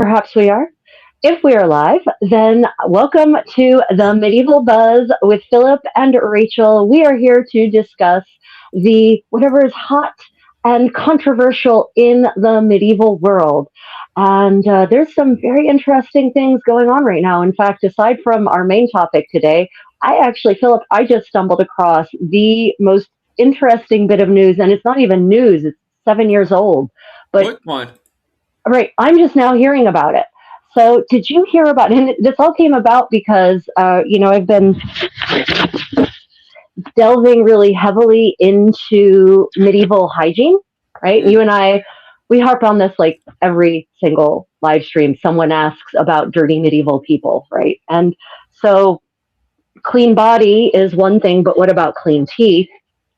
Perhaps we are. If we are live, then welcome to the Medieval Buzz with Philip and Rachel. We are here to discuss the whatever is hot and controversial in the medieval world. And there's some very interesting things going on right now. In fact, aside from our main topic today, Philip, I just stumbled across the most interesting bit of news, and it's not even news, it's 7 years old. But What one? right, I'm just now hearing about it. So, did you hear about? And this all came about because I've been delving really heavily into medieval hygiene. Right, Mm. you and I, we harp on this like every single live stream. Someone asks about dirty medieval people, right? And so, clean body is one thing, but what about clean teeth?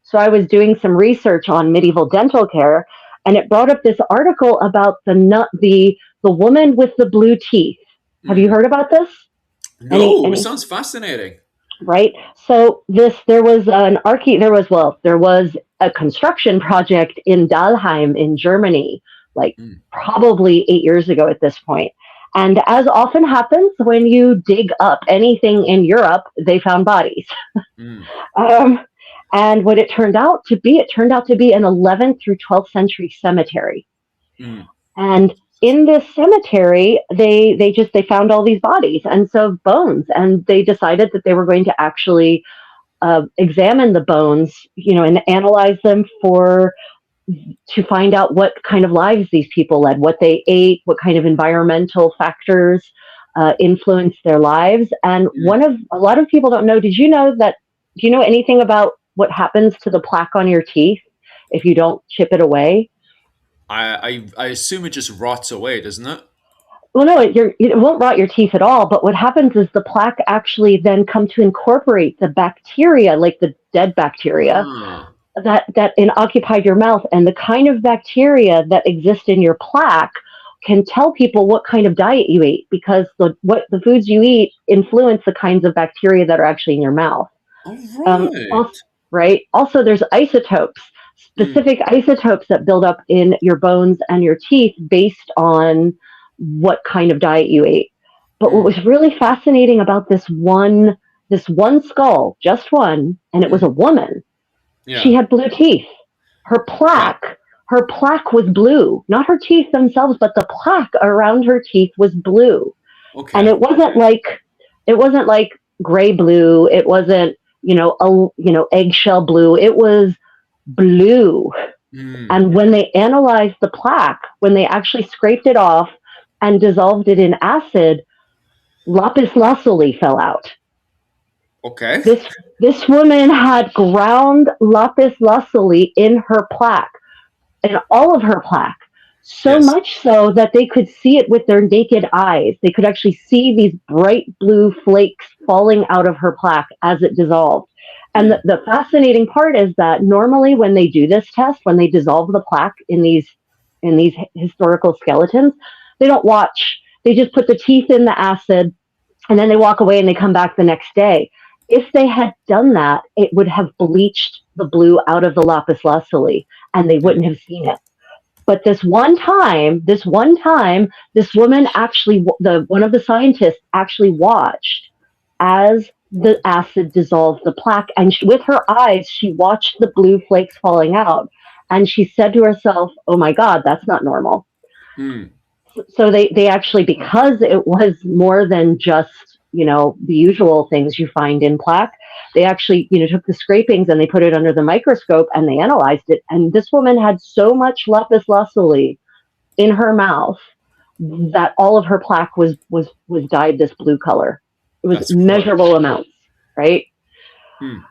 So, I was doing some research on medieval dental care, and it brought up this article about the woman with the blue teeth. Have you Mm. heard about this? No, it Any sounds fascinating. right? So this there was a construction project in Dahlheim in Germany, like Mm. probably 8 years ago at this point. And as often happens when you dig up anything in Europe, they found bodies. Mm. Um, and what it turned out to be an 11th through 12th century cemetery. Mm. And in this cemetery, they found all these bodies and so bones, and they decided that they were going to actually examine the bones, and analyze them for to find out what kind of lives these people led, what they ate, what kind of environmental factors influenced their lives. And Mm. a lot of people don't know. Did you know that? Do you know anything about what happens to the plaque on your teeth if you don't chip it away? I assume it just rots away, doesn't it? Well, no, it won't rot your teeth at all. But what happens is the plaque actually then come to incorporate the bacteria, like the dead bacteria Ah. that occupied your mouth, and the kind of bacteria that exist in your plaque can tell people what kind of diet you ate because the foods you eat influence the kinds of bacteria that are actually in your mouth. All Also, right. right. Also, there's isotopes, Mm. specific isotopes that build up in your bones and your teeth based on what kind of diet you ate. But what Mm. was really fascinating about this one skull, just one, and it was a Mm. woman. She Yeah. had blue teeth. Her Yeah. plaque, her plaque was blue, not her teeth themselves, but the plaque around her teeth was blue. And Okay. it wasn't like gray blue. It wasn't, eggshell blue. It was blue. Mm. And when they analyzed the plaque, when they actually scraped it off and dissolved it in acid, lapis lazuli fell out. Okay. This this woman had ground lapis lazuli in her plaque, in all of her plaque. So Yes. much so that they could see it with their naked eyes. They could actually see these bright blue flakes falling out of her plaque as it dissolved. And the, Mm. the fascinating part is that normally when they do this test, when they dissolve the plaque in these historical skeletons, they don't watch. They just put the teeth in the acid and then they walk away and they come back the next day. If they had done that, it would have bleached the blue out of the lapis lazuli and they Mm. wouldn't have seen it. But this woman actually, one of the scientists actually watched as the acid dissolved the plaque, and with her eyes, she watched the blue flakes falling out, and she said to herself, "Oh my God, that's not normal." Mm. So they actually, because it was more than just the usual things you find in plaque, they actually took the scrapings and they put it under the microscope and they analyzed it, and this woman had so much lapis lazuli in her mouth that all of her plaque was dyed this blue color. It was That's wild. measurable amounts, right? Mm.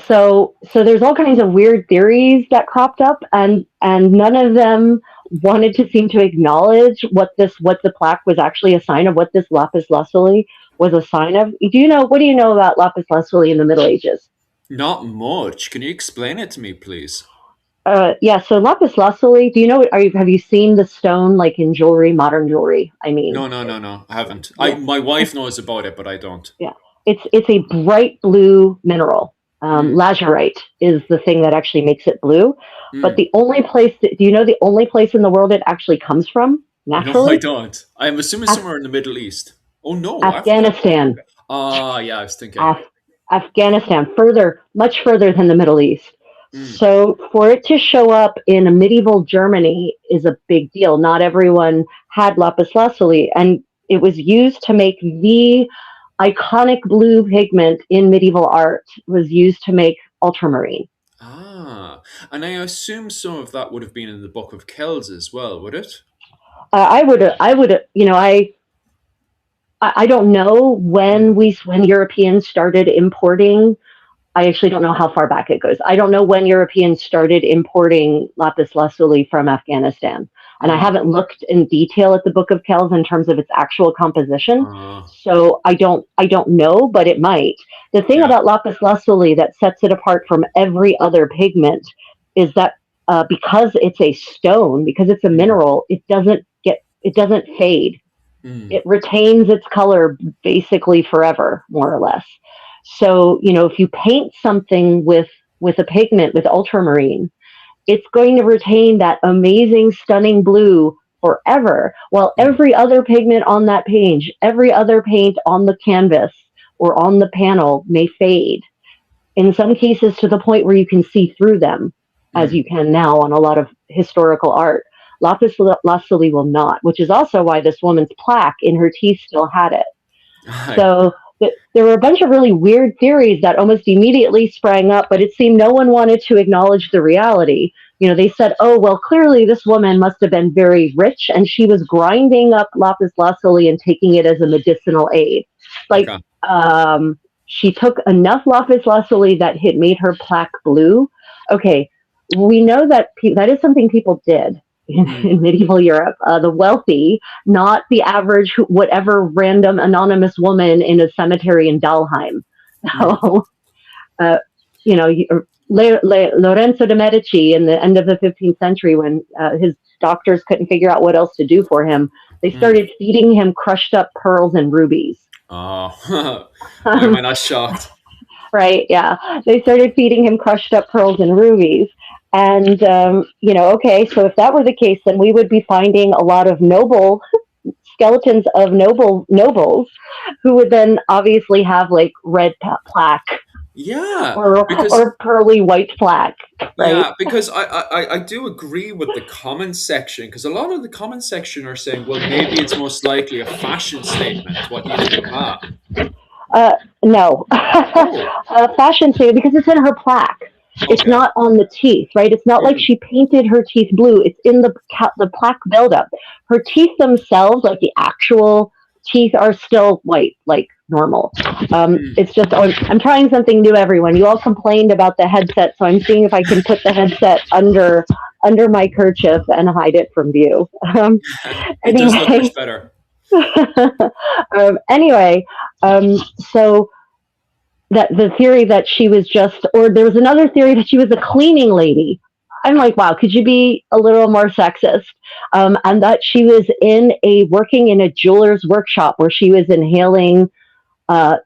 So there's all kinds of weird theories that cropped up, and none of them wanted to seem to acknowledge what the plaque was actually a sign of, what this lapis lazuli was a sign of. What do you know about lapis lazuli in the Middle Ages? Not much. Can you explain it to me, please? Yeah, so lapis lazuli, do you know, have you seen the stone like in jewelry, modern jewelry? I mean, No, no, no, no. I haven't. yeah, My wife knows about it, but I don't. yeah. It's a bright blue mineral. Mm. Lazurite is the thing that actually makes it blue. But Mm. the only place do you know the only place in the world it actually comes from? No, I naturally? don't. I'm assuming Af- somewhere in the Middle East. Oh no, Africa. Afghanistan. Ah, yeah, I was thinking. Af- Afghanistan, much further than the Middle East. Mm. So for it to show up in a medieval Germany is a big deal. Not everyone had lapis lazuli, and it was used to make the iconic blue pigment in medieval art was used to make ultramarine. Ah, and I assume some of that would have been in the Book of Kells as well, would it? I would, I don't know Mm. when Europeans started importing. I actually don't know how far back it goes. I don't know when Europeans started importing lapis lazuli from Afghanistan, and I Mm. haven't looked in detail at the Book of Kells in terms of its actual composition. Uh, So I don't know, but it might. The thing yeah. about lapis lazuli that sets it apart from every other pigment is that because it's a stone, because it's a Mm. mineral, it doesn't fade. Mm. It retains its color basically forever, more or less. So, if you paint something with a pigment with ultramarine, it's going to retain that amazing, stunning blue forever. While Mm. every other pigment on that page, every other paint on the canvas or on the panel may fade. In some cases, to the point where you can see through them, as Mm. you can now on a lot of historical art. Lapis lazuli will not, which is also why this woman's plaque in her teeth still had it. Aye. So there were a bunch of really weird theories that almost immediately sprang up, but it seemed no one wanted to acknowledge the reality. They said, oh, well, clearly this woman must have been very rich and she was grinding up lapis lazuli and taking it as a medicinal aid. Like, Okay. she took enough lapis lazuli that had made her plaque blue. Okay, we know that that is something people did Mm. in medieval Europe. The wealthy, not the average, whatever random anonymous woman in a cemetery in Dalheim. Mm. So, uh, you know, Lorenzo de' Medici in the end of the 15th century, when his doctors couldn't figure out what else to do for him, they Mm. started feeding him crushed up pearls and rubies. Oh, why am I not shocked? Right? Yeah, they started feeding him crushed up pearls and rubies. And okay, so if that were the case, then we would be finding a lot of skeletons of nobles who would then obviously have like red plaque Yeah, or pearly white plaque, right? because I do agree with the comment section because a lot of the comment section are saying, well, maybe it's most likely a fashion statement. What do you think of that? No, Oh, fashion statement because it's in her plaque. It's okay. not on the teeth, right? It's not like Mm. she painted her teeth blue. It's in the plaque buildup. Her teeth themselves, like the actual teeth, are still white, like normal. Mm. It's just I'm trying something new, everyone. You all complained about the headset, so I'm seeing if I can put the headset under my kerchief and hide it from view. It does look Anyway, much better. anyway, so that the theory that she was just, or there was another theory that she was a cleaning lady. I'm like, wow, could you be a little more sexist? And that she was working in a jeweler's workshop where she was inhaling uh,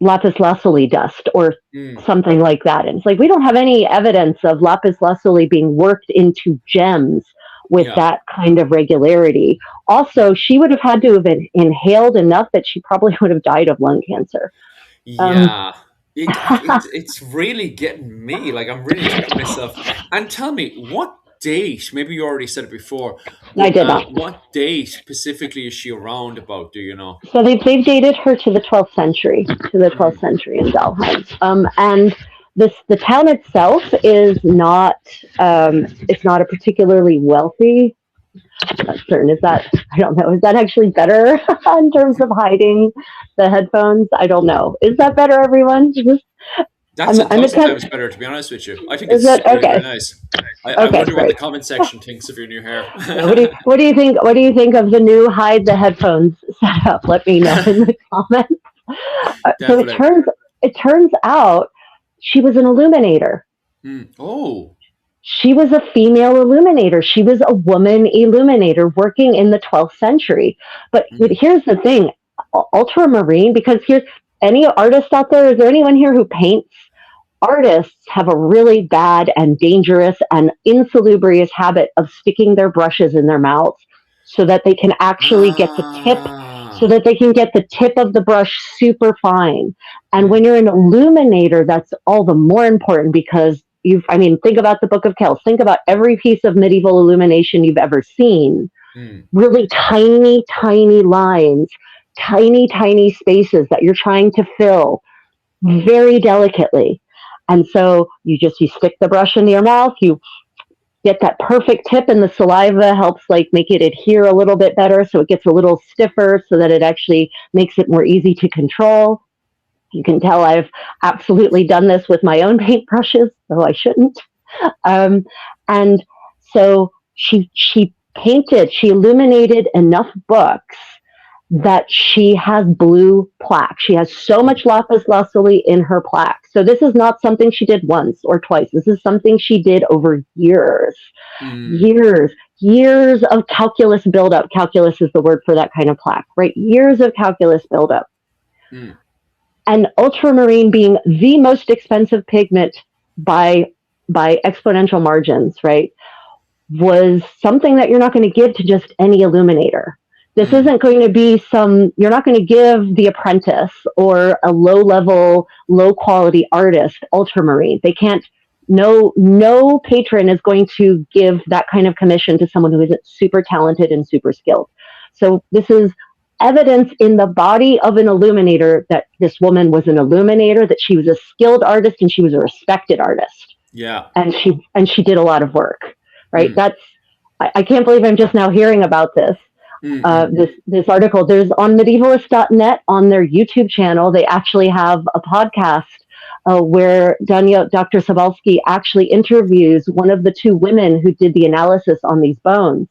lapis lazuli dust or Mm. something like that. And it's like, we don't have any evidence of lapis lazuli being worked into gems with Yeah, that kind of regularity. Also, she would have had to have inhaled enough that she probably would have died of lung cancer. Um, yeah. It's really getting me. Like I'm really thinking to myself. And tell me, what date? Maybe you already said it before, I but did not. what date specifically is she around about? Do you know? So they've dated her to the 12th century, Mm. in Dalheim, and the town itself is not it's not a particularly wealthy. Not certain is that I don't know. Is that actually better in terms of hiding the headphones? I don't know. Is that better, everyone? That's a I'm thousand times attempt. better, to be honest with you. I think Is it's it really, very okay? nice. I Okay, wonder what the great. comment section thinks of your new hair. Yeah, what do you think of the new hide the headphones setup? Let me know in the comments. So Definitely. it turns out she was an illuminator. Mm. Oh. She was a female illuminator. She was a woman illuminator working in the 12th century. But Mm. here's the thing, ultramarine, because here's any artist out there, is there anyone here who paints? Artists have a really bad and dangerous and insalubrious habit of sticking their brushes in their mouths. so that they can actually get the tip, so Ah. that they can get the tip of the brush super fine. And Mm, when you're an illuminator, that's all the more important because I mean, think about the Book of Kells. Think about every piece of medieval illumination you've ever seen. mm, Really tiny, tiny lines, tiny, tiny spaces that you're trying to fill very delicately. And so you stick the brush into your mouth, you get that perfect tip, and the saliva helps like make it adhere a little bit better, so it gets a little stiffer, so that it actually makes it more easy to control. You can tell I've absolutely done this with my own paintbrushes, though I shouldn't. Um, and so she illuminated enough books that she has blue plaque. She has so mm, much lapis lazuli in her plaque. So this is not something she did once or twice. This is something she did over years, mm, years, years of calculus buildup. Calculus is the word for that kind of plaque, right? Years of calculus buildup. mm, And ultramarine being the most expensive pigment by exponential margins, right? Was something that you're not going to give to just any illuminator. This mm, isn't going to be you're not going to give the apprentice or a low level, low quality artist ultramarine. They can't, no patron is going to give that kind of commission to someone who isn't super talented and super skilled. So this is evidence in the body of an illuminator that this woman was an illuminator, that she was a skilled artist and she was a respected artist. yeah. And she did a lot of work, right? Mm, I can't believe I'm just now hearing about this. mm, mm, This article. There's on medievalist.net on their YouTube channel. They actually have a podcast where Dr. Sabalski actually interviews one of the two women who did the analysis on these bones,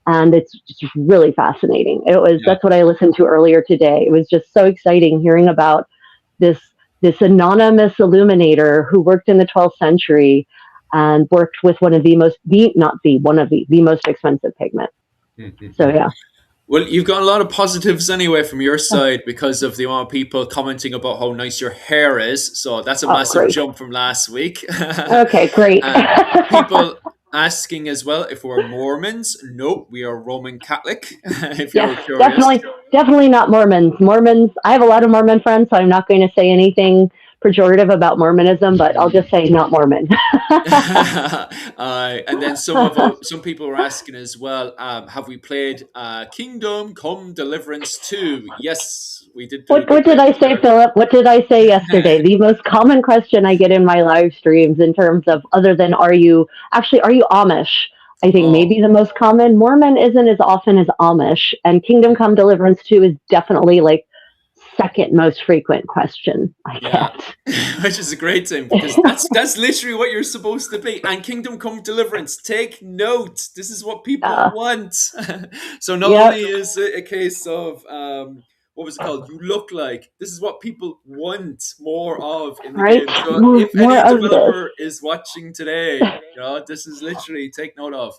and it's just really fascinating. yeah. That's what I listened to earlier today. It was just so exciting hearing about this this anonymous illuminator who worked in the 12th century and worked with one of the most the not the one of the most expensive pigment. Mm, mm, So mm. yeah. Well, you've got a lot of positives anyway from your side because of the amount of people commenting about how nice your hair is. So that's a Oh, massive great. jump from last week. Okay, great. And people asking as well if we're Mormons. Nope, we are Roman Catholic, if you Yes, were curious. definitely not Mormons. Mormons. I have a lot of Mormon friends, so I'm not going to say anything pejorative about Mormonism, but I'll just say not Mormon. And then some people were asking as well, have we played Kingdom Come Deliverance 2? Yes, we did do a What good did bit I say, there. Philip? What did I say yesterday? The most common question I get in my live streams, in terms of, other than are you Amish? I think Oh, maybe the most common. Mormon isn't as often as Amish, and Kingdom Come Deliverance 2 is definitely like second most frequent question I yeah. get. Which is a great thing because that's literally what you're supposed to be. And Kingdom Come Deliverance, take note. This is what people uh, want. So not only yep. is it a case of what was it called? You look like this is what people want more of in the Right. game. So More, if more any of this. developer is watching today, this is literally take note of.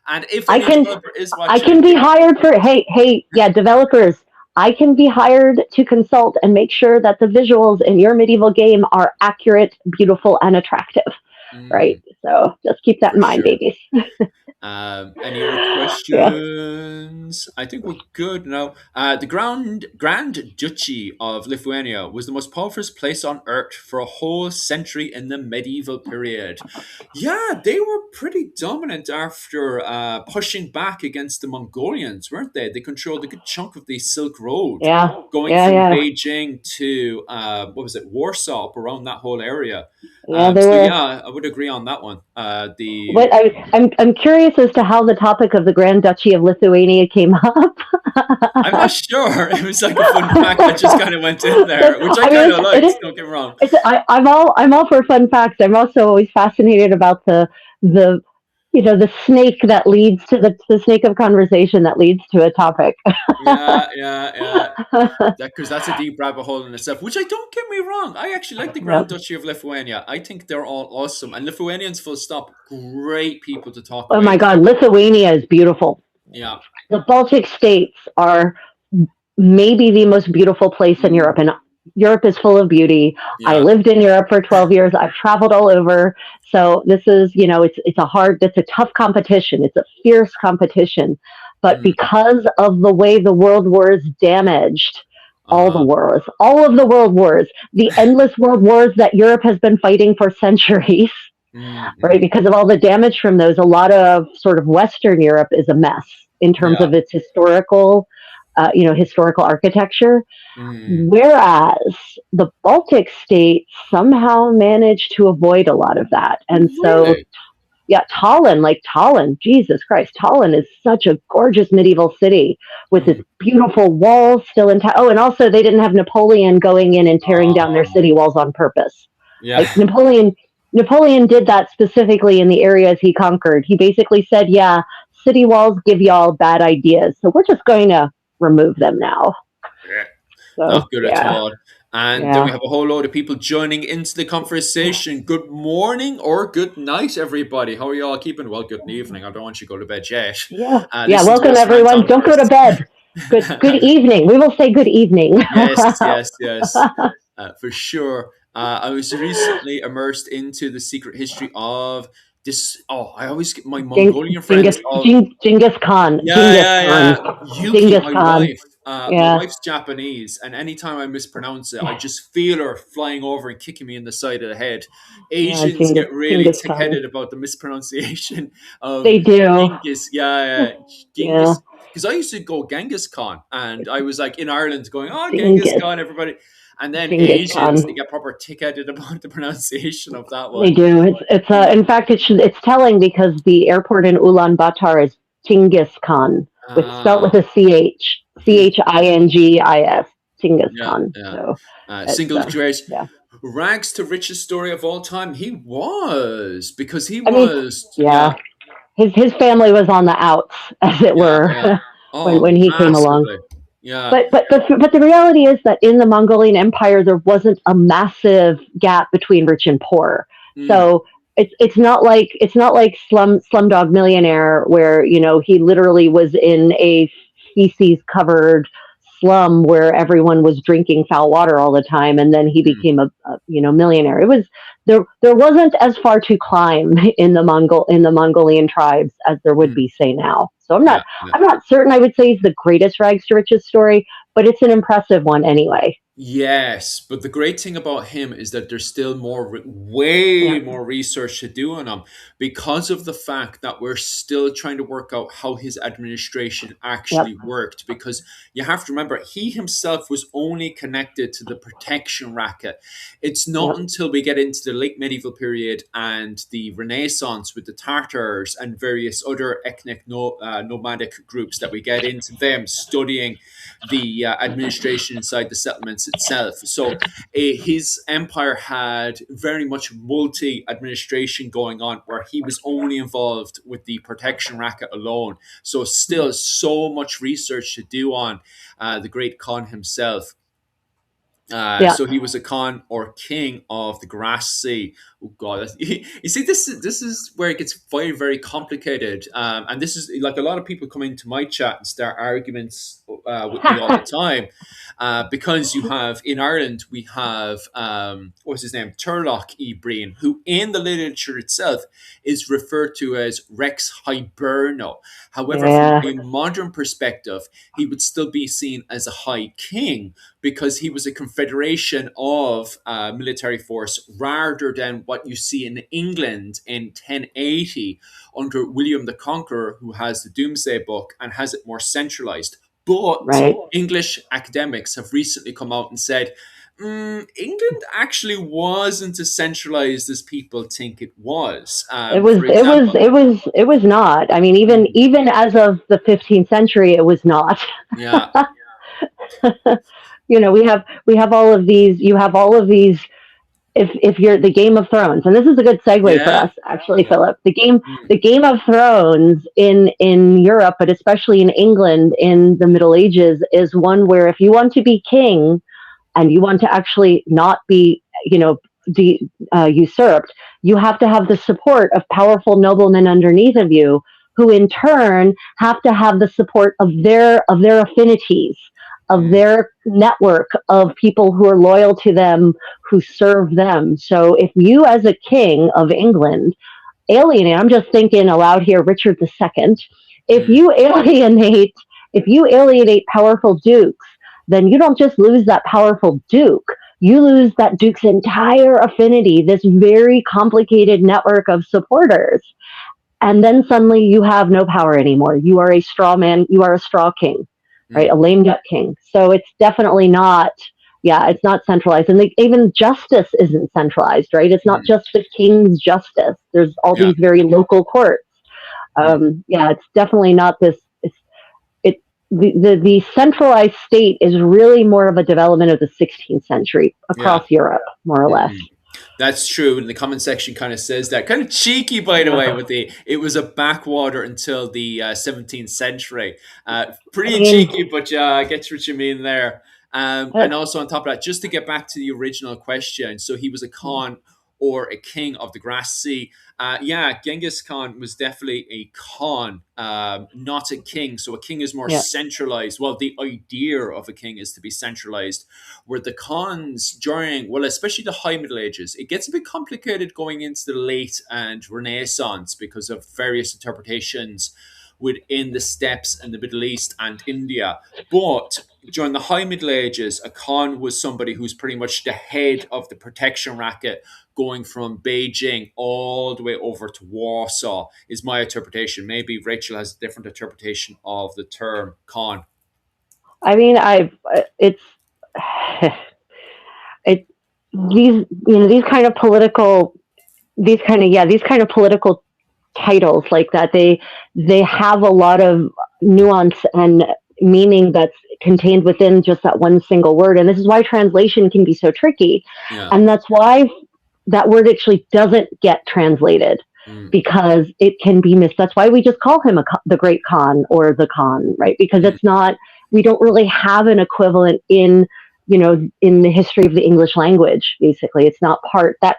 And if I any can developer is I can watching, be hired for, hey, yeah, developers. I can be hired to consult and make sure that the visuals in your medieval game are accurate, beautiful, and attractive. Right. So just keep that for in mind, sure. babies. Any other Yeah. questions? I think we're good now. The Grand Duchy of Lithuania was the most powerful place on earth for a whole century in the medieval period. Yeah, they were pretty dominant after pushing back against the Mongolians, weren't they? They controlled a good chunk of the Silk Road, Yeah. going Yeah. from Yeah. Beijing to what was it, Warsaw, up around that whole area. Yeah. They So were. yeah, I would agree on that one. The What I'm curious as to how the topic of the Grand Duchy of Lithuania came up. I'm not sure. It was like a fun fact that just kind of went in there, which I I mean, kind of it liked. is. Don't get me wrong. I'm all for fun facts. I'm also always fascinated about the the snake that leads to the snake of conversation that leads to a topic. Yeah, yeah, yeah. Because that's a deep rabbit hole in itself. Which I don't get me wrong. I actually like the Grand Yep. Duchy of Lithuania. I think they're all awesome, and Lithuanians, full stop, great people to talk Oh with. my God, Lithuania is beautiful. Yeah. The Baltic states are maybe the most beautiful place in Europe, Mm, and Europe is full of beauty. I yeah. lived in Europe for 12 years. I've traveled all over. So this is, it's a tough competition. It's a fierce competition. but Mm. because of the way the world wars damaged Uh-huh. all of the world wars, the endless world wars that Europe has been fighting for centuries, right? Mm-mm. Because of all the damage from those, a lot of sort of Western Europe is a mess in terms Yeah. of its historical architecture. Mm. Whereas the Baltic states somehow managed to avoid a lot of that. And so, Really? yeah, Tallinn, Jesus Christ, Tallinn is such a gorgeous medieval city with its Mm. beautiful walls still intact. Oh, and also they didn't have Napoleon going in and tearing down their Oh, city walls on purpose. yeah. Like Napoleon did that specifically in the areas he conquered. He basically said, "Yeah, city walls give y'all bad ideas, so we're just going to remove them now." Yeah. So Not good at yeah, all. And then we yeah, have a whole load of people joining into the conversation. Good morning or good night, everybody. How are you all keeping? Well, good evening. I don't want you to go to bed yet. yeah, yeah. Listen to Welcome us rant everyone. on Don't go to first. bed. Good evening. We will say good evening. Yes, yes, yes, for sure. I was recently immersed into the secret history of this. Oh, I always get my Mongolian friends. Oh, Genghis Khan. yeah, Genghis yeah, Khan. yeah. Yuki, Genghis my Khan. wife. My Yeah, wife's Japanese, and anytime I mispronounce it, I just feel her flying over and kicking me in the side of the head. yeah. Asians get really Genghis Khan. tick-headed about the mispronunciation of They do. Genghis. Yeah, Yeah, Genghis. Because I used to go Genghis Khan, and I was like in Ireland going, "Oh, Genghis Genghis. Khan, everybody," and then Genghis Asians they Khan. get proper tick-headed about the pronunciation of that They one. do. In fact, it's telling because the airport in Ulaanbaatar is Genghis Khan, spelled with Ah, a CH, Chingis, Genghis yeah, Khan. yeah. So it's Single great yeah. rags to riches story of all time. He was because he I mean, was yeah. yeah, His family was on the outs, as it yeah, were, yeah. when Oh, he came along. massively. Yeah. But the reality is that in the Mongolian Empire there wasn't a massive gap between rich and poor. Mm, So it's not like Slumdog Millionaire where he literally was in a feces covered slum where everyone was drinking foul water all the time and then he mm, became a millionaire. It was there wasn't as far to climb in the Mongolian tribes as there would mm. be say now. So I'm Yeah, not yeah. I'm not certain I would say it's the greatest rags to riches story, but it's an impressive one anyway. Yes, but the great thing about him is that there's still way Yeah. more research to do on him because of the fact that we're still trying to work out how his administration Yep. actually worked. Because you have to remember, he himself was only connected to the protection racket. It's not Yep. until we get into the late medieval period and the Renaissance with the Tartars and various other ethnic nomadic groups that we get into them studying the administration inside the settlements itself. So his empire had very much multi administration going on where he was only involved with the protection racket alone. So still so much research to do on the great Khan himself. Yeah. So he was a Khan or king of the Grass Sea. Oh God! You see, this is where it gets very very complicated, and this is like a lot of people come into my chat and start arguments with me all the time, because you have in Ireland we have what's his name Turlough Ibreen, who in the literature itself is referred to as Rex Hiberno. However, from Yeah. a modern perspective, he would still be seen as a high king because he was a confederation of military force rather than what you see in England in 1080 under William the Conqueror, who has the Domesday Book and has it more centralized. But Right. English academics have recently come out and said, England actually wasn't as centralized as people think it was. It was For it was example, it was it was not. I mean, even mm, even as of the 15th century, it was not. yeah, We have all of these. You have all of these. If you're the Game of Thrones, and this is a good segue for yeah, us, actually, yeah, Philip. The game mm, the Game of Thrones in Europe, but especially in England in the Middle Ages, is one where if you want to be king and you want to actually not be, usurped, you have to have the support of powerful noblemen underneath of you, who in turn have to have the support of their affinities, of mm, their network of people who are loyal to them, who serve them. So if you, as a king of England, alienate, I'm just thinking aloud here, Richard II, if Mm, you alienate if you alienate powerful dukes, then you don't just lose that powerful duke, you lose that duke's entire affinity, this very complicated network of supporters. And then suddenly you have no power anymore. You are a straw man, you are a straw king, right? A mm, lame duck king. So it's definitely not, yeah, it's not centralized. And even justice isn't centralized, right? It's not mm. just the king's justice. There's all Yeah. these very local courts. Mm, Yeah, it's definitely not this. It the centralized state is really more of a development of the 16th century yeah. across Europe, more or less. Mm. That's true. And the comment section kind of says that. Kind of cheeky, by the way, Yeah. with the it was a backwater until the 17th century. I Pretty mean, cheeky, but I get what you mean there. And also on top of that, just to get back to the original question, so he was a Khan or a king of the Grass Sea. Yeah, Genghis Khan was definitely a Khan, not a king. So a king is more yeah, centralized. Well, the idea of a king is to be centralized, where the cons during, well, especially the High Middle Ages, it gets a bit complicated going into the late and Renaissance because of various interpretations within the steppes in the Middle East and India. But during the High Middle Ages, a Khan was somebody who's pretty much the head of the protection racket, going from Beijing all the way over to Warsaw, is my interpretation. Maybe Rachel has a different interpretation of the term Khan. I mean, I it's it these these kind of political these kind of political titles like that, they have a lot of nuance and meaning that's contained within just that one single word, and this is why translation can be so tricky, Yeah. and that's why that word actually doesn't get translated, Mm, because it can be missed. That's why we just call him the great Khan or the Khan, right? Because mm, it's not, we don't really have an equivalent in, in the history of the English language. Basically, it's not part that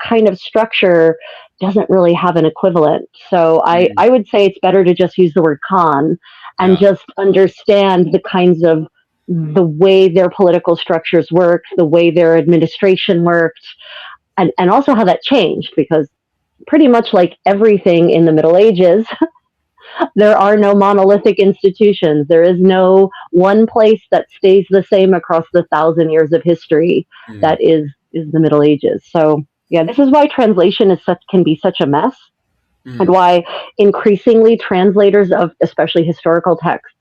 kind of structure doesn't really have an equivalent. So mm. I would say it's better to just use the word Khan and Yeah. just understand the kinds of the way their political structures worked, the way their administration worked, and also how that changed, because pretty much like everything in the Middle Ages, there are no monolithic institutions. There is no one place that stays the same across the 1,000 years of history Mm, that is the Middle Ages. So yeah, this is why translation can be such a mess, and mm, why increasingly translators of especially historical texts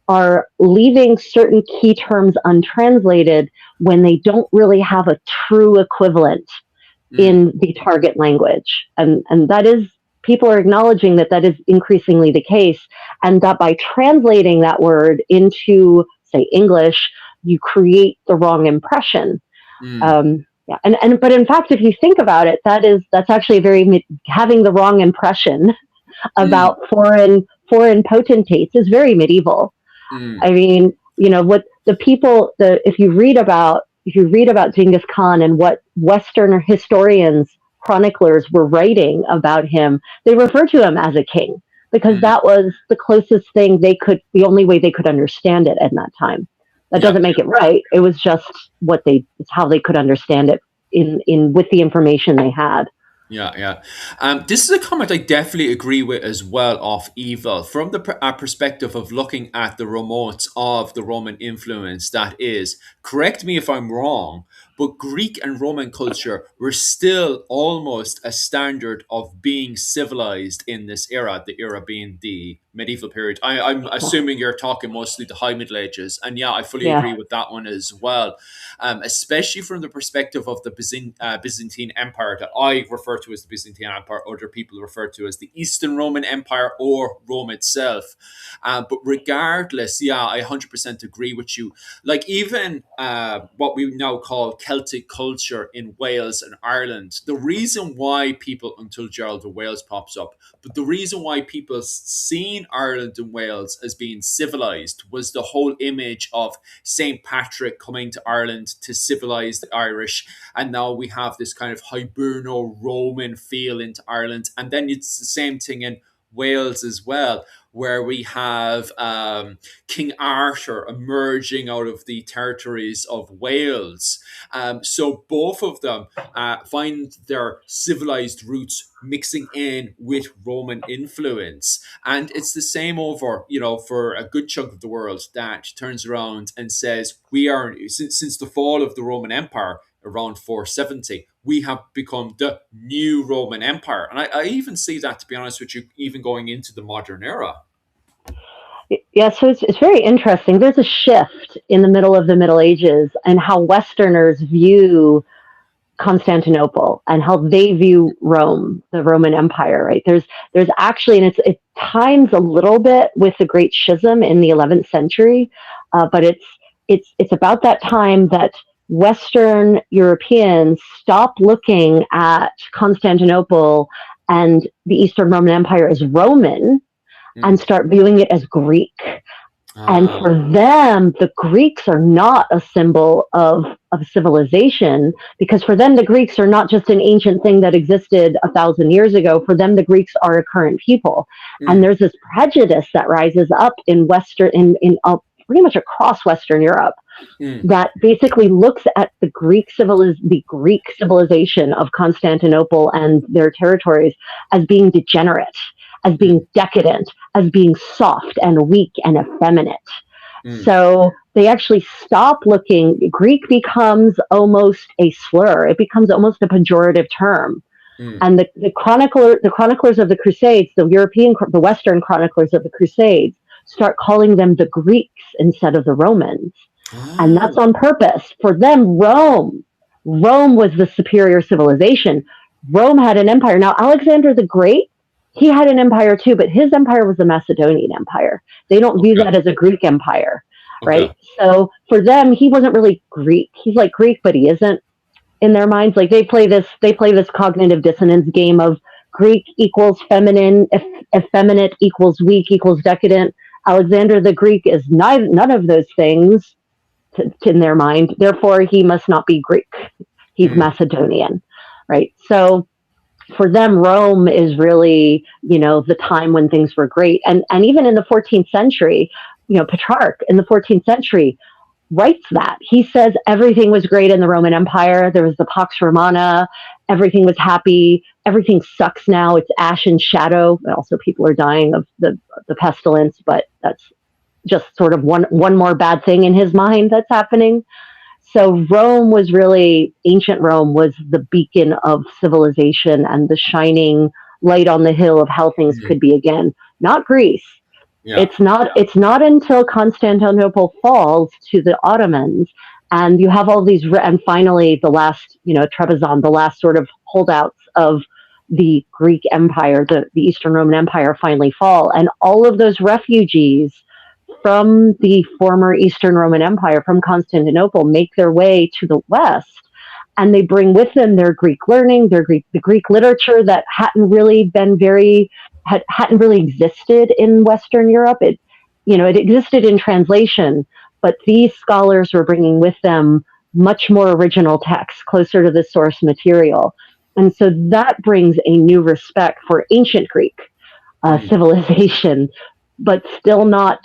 are leaving certain key terms untranslated when they don't really have a true equivalent mm. in the target language. And that is, people are acknowledging that that is increasingly the case, and that by translating that word into, say, English, you create the wrong impression. Mm, Yeah, and but in fact, if you think about it, that's actually having the wrong impression mm, about foreign potentates is very medieval. mm, I mean, what the people, the if you read about Genghis Khan and what Western historians, chroniclers were writing about him, they refer to him as a king, because mm. that was the closest thing the only way they could understand it at that time. That Yeah, doesn't make it right. It was just it's how they could understand it in with the information they had. yeah, yeah. This is a comment I definitely agree with as well of evil from the perspective of looking at the remotes of the Roman influence. That is, correct me if I'm wrong, but Greek and Roman culture were still almost a standard of being civilized in this era, the era being the medieval period. I'm assuming you're talking mostly the High Middle Ages. And yeah, I fully Yeah, agree with that one as well, especially from the perspective of the Byzantine Empire that I refer to as the Byzantine Empire, other people refer to as the Eastern Roman Empire or Rome itself. But regardless, yeah, I 100% agree with you. Like even what we now call Celtic culture in Wales and Ireland, the reason why people, until Gerald of Wales pops up, but the reason why people seen Ireland and Wales as being civilized was the whole image of St. Patrick coming to Ireland to civilize the Irish. And now we have this kind of Hiberno Roman feel into Ireland. And then it's the same thing in Wales as well. where we have King Arthur emerging out of the territories of Wales. So both of them find their civilized roots mixing in with Roman influence. And it's the same over, for a good chunk of the world that turns around and says, we are, since the fall of the Roman Empire around 470, we have become the new Roman Empire. And I even see that, to be honest with you, even going into the modern era. Yeah, so it's very interesting. There's a shift in the middle of the Middle Ages and how Westerners view Constantinople and how they view Rome, the Roman Empire, right? There's actually, and it times a little bit with the Great Schism in the 11th century, but it's about that time that Western Europeans stop looking at Constantinople and the Eastern Roman Empire as Roman and start viewing it as Greek. And for them, the Greeks are not a symbol of civilization, because for them, the Greeks are not just an ancient thing that existed 1,000 years ago. For them, the Greeks are a current people. And there's this prejudice that rises up in pretty much across Western Europe that basically looks at the Greek civilization of Constantinople and their territories as being degenerate, as being decadent, as being soft and weak and effeminate. So they actually stop looking. Greek becomes almost a slur. It becomes almost a pejorative term. And the chroniclers of the Crusades, the Western chroniclers of the Crusades, start calling them the Greeks instead of the Romans. And that's on purpose. For them, Rome was the superior civilization. Rome had an empire. Now, Alexander the Great, he had an empire too, but his empire was a Macedonian empire. They don't view that as a Greek empire, right? So for them, he wasn't really Greek. He's like Greek, but he isn't in their minds. Like they play this cognitive dissonance game of Greek equals feminine, effeminate equals weak equals decadent. Alexander the Greek is none of those things in their mind. Therefore, he must not be Greek. He's Macedonian, right? So for them, Rome is really, the time when things were great. And even in the 14th century, Petrarch in the 14th century writes that. He says everything was great in the Roman Empire. There was the Pax Romana. Everything was happy. Everything sucks now. It's ash and shadow. Also, people are dying of the pestilence, but that's just sort of one more bad thing in his mind that's happening. So ancient Rome was the beacon of civilization and the shining light on the hill of how things could be again. Not Greece. Yeah. It's not until Constantinople falls to the Ottomans, and you have all these, and finally the last, Trebizond, the last sort of holdouts of the Greek Empire, the Eastern Roman Empire finally fall, and all of those refugees from the former Eastern Roman Empire, from Constantinople, make their way to the West, and they bring with them their Greek learning, the Greek literature that hadn't really existed in Western Europe. It existed in translation, but these scholars were bringing with them much more original texts, closer to the source material, and so that brings a new respect for ancient Greek civilization, but still not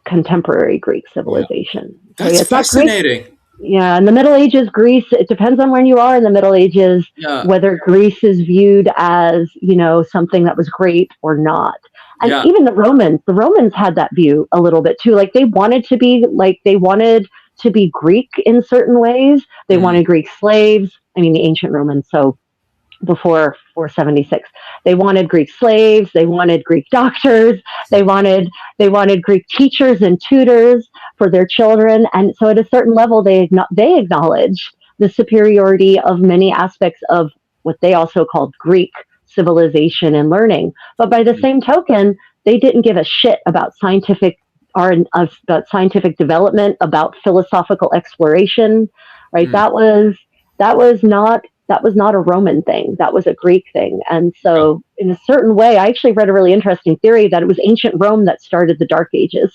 contemporary Greek civilization. That's fascinating. Yeah, in the Middle Ages, Greece, it depends on when you are in the Middle Ages, whether Greece is viewed as, something that was great or not. And even the Romans had that view a little bit too. Like they wanted to be Greek in certain ways. They wanted Greek slaves. I mean, the ancient Romans, so before 476. They wanted Greek slaves, they wanted Greek doctors, they wanted Greek teachers and tutors for their children. And so at a certain level, they acknowledged the superiority of many aspects of what they also called Greek civilization and learning. But by the same token, they didn't give a shit about scientific development, about philosophical exploration, right? That was not a Roman thing. That was a Greek thing. And so in a certain way, I actually read a really interesting theory that it was ancient Rome that started the Dark Ages.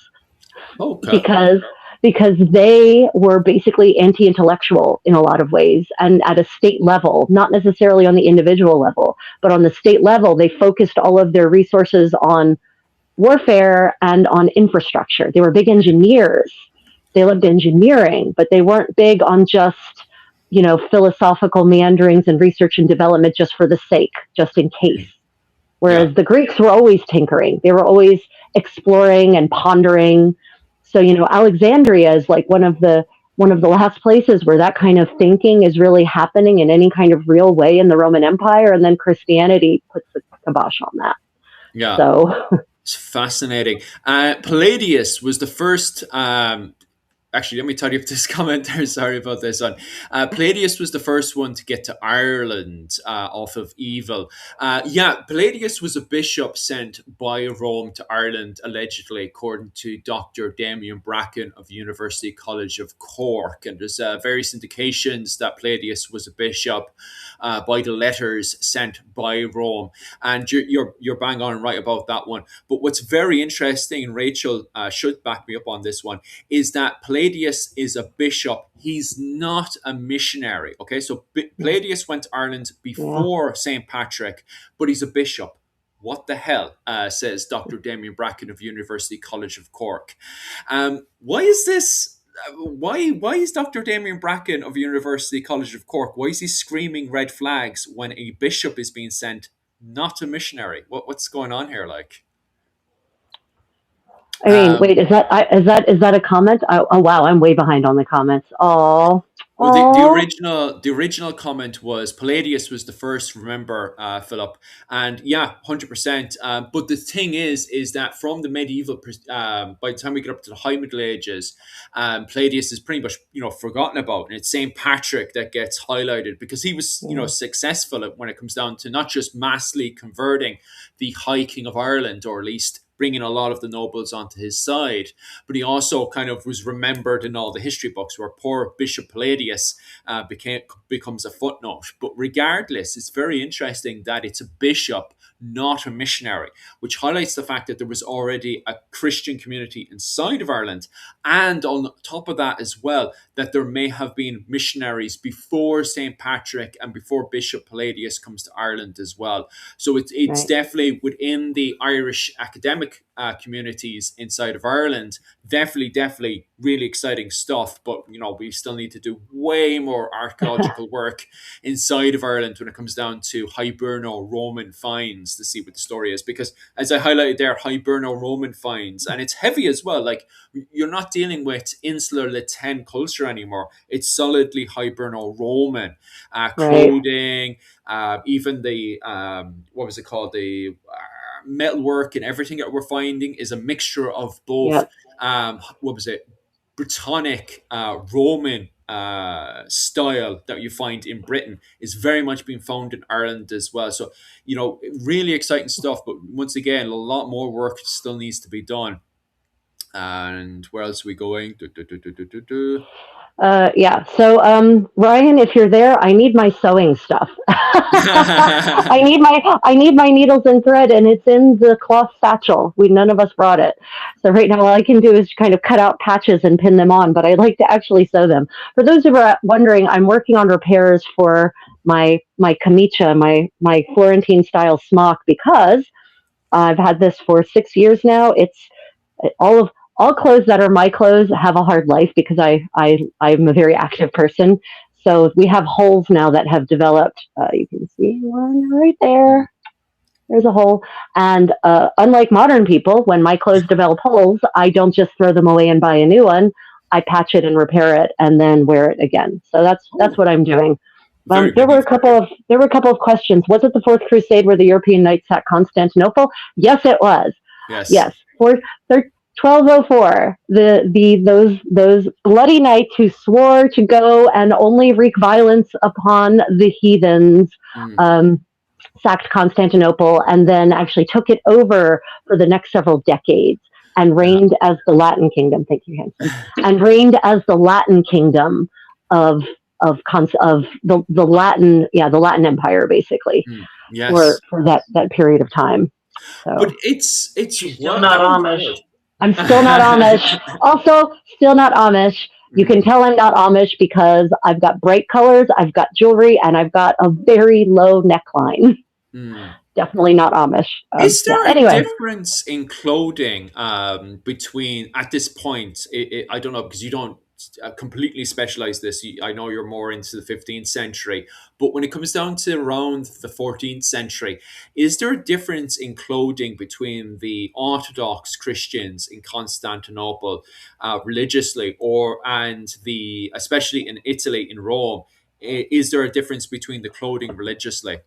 Because they were basically anti-intellectual in a lot of ways, and at a state level, not necessarily on the individual level, but on the state level, they focused all of their resources on warfare and on infrastructure. They were big engineers. They loved engineering, but they weren't big on just, philosophical meanderings and research and development just for the sake, just in case. Yeah. Whereas the Greeks were always tinkering. They were always exploring and pondering. So, Alexandria is like one of the last places where that kind of thinking is really happening in any kind of real way in the Roman Empire, and then Christianity puts the kibosh on that. Yeah. So It's fascinating. Palladius was the first. Actually, let me tidy up this comment there. Sorry about this one. Palladius was the first one to get to Ireland off of evil. Yeah, Palladius was a bishop sent by Rome to Ireland, allegedly, according to Dr. Damien Bracken of University College of Cork. And there's various indications that Palladius was a bishop by the letters sent by Rome. And you're bang on right about that one. But what's very interesting, and Rachel should back me up on this one, is that Palladius is a bishop. He's not a missionary. Okay, so Palladius went to Ireland before St. Patrick, but he's a bishop. What the hell, says Dr. Damien Bracken of University College of Cork. Why is this? Why is Dr. Damien Bracken of University College of Cork? Why is he screaming red flags when a bishop is being sent, not a missionary? What's going on here? Like, I mean, wait, is that a comment? Oh wow, I'm way behind on the comments. Oh, well, the original comment was Palladius was the first. Remember, Philip, and yeah, 100%. But the thing is that from the medieval, by the time we get up to the High Middle Ages, Palladius is pretty much forgotten about, and it's Saint Patrick that gets highlighted because he was successful when it comes down to not just massively converting the High King of Ireland, or at least bringing a lot of the nobles onto his side, but he also kind of was remembered in all the history books where poor Bishop Palladius becomes a footnote. But regardless, it's very interesting that it's a bishop, not a missionary, which highlights the fact that there was already a Christian community inside of Ireland. And on top of that as well, that there may have been missionaries before St. Patrick and before Bishop Palladius comes to Ireland as well. So it's right. definitely within the Irish academic communities inside of Ireland. Definitely really exciting stuff. But, we still need to do way more archaeological work inside of Ireland when it comes down to Hiberno-Roman finds to see what the story is. Because as I highlighted there, Hiberno-Roman finds, and it's heavy as well. Like, you're not dealing with insular Latin culture anymore. It's solidly Hiberno-Roman clothing, even the what was it called, the metalwork and everything that we're finding is a mixture of both Britannic Roman style that you find in Britain is very much being found in Ireland as well. So really exciting stuff, but once again, a lot more work still needs to be done. And where else are we going? Yeah. So, Ryan, if you're there, I need my sewing stuff. I need my needles and thread, and it's in the cloth satchel. None of us brought it. So right now, all I can do is kind of cut out patches and pin them on. But I'd like to actually sew them. For those who are wondering, I'm working on repairs for my camicia, my Florentine style smock, because I've had this for 6 years now. It's all clothes that are my clothes have a hard life because I'm a very active person. So we have holes now that have developed. You can see one right there. There's a hole. And unlike modern people, when my clothes develop holes, I don't just throw them away and buy a new one. I patch it and repair it and then wear it again. So that's what I'm doing. There were a couple of questions. Was it the Fourth Crusade where the European knights sacked Constantinople? Yes, it was. Yes. 1204, those bloody knights who swore to go and only wreak violence upon the heathens, sacked Constantinople and then actually took it over for the next several decades and reigned as the Latin kingdom. Thank you, Hanson. And reigned as the Latin kingdom of the Latin Empire, basically, for that period of time. So. But it's still not Amish. I'm still not Amish. Also, still not Amish. You can tell I'm not Amish because I've got bright colors, I've got jewelry, and I've got a very low neckline. definitely not Amish. Is Yeah. there a Anyway, difference in clothing between at this point? I don't know because you don't completely specialize this. I know you're more into the 15th century, but when it comes down to around the 14th century, is there a difference in clothing between the Orthodox Christians in Constantinople, religiously, and the especially in Italy in Rome? Is there a difference between the clothing religiously?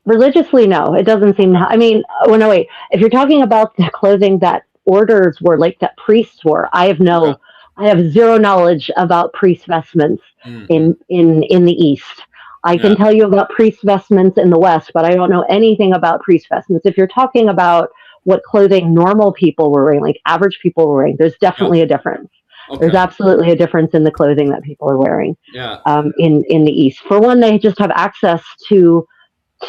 religiously, no, it doesn't seem. Okay. I mean, oh no, wait. If you're talking about the clothing that orders wore, like that priests wore, Okay. I have zero knowledge about priest vestments Mm-mm. in the East. I can Yeah. tell you about priest vestments in the West, but I don't know anything about priest vestments. If you're talking about what clothing normal people were wearing, like average people were wearing, there's Yeah. definitely a difference. There's Okay. absolutely a difference in the clothing that people are wearing Yeah. in the East. For one, they just have access to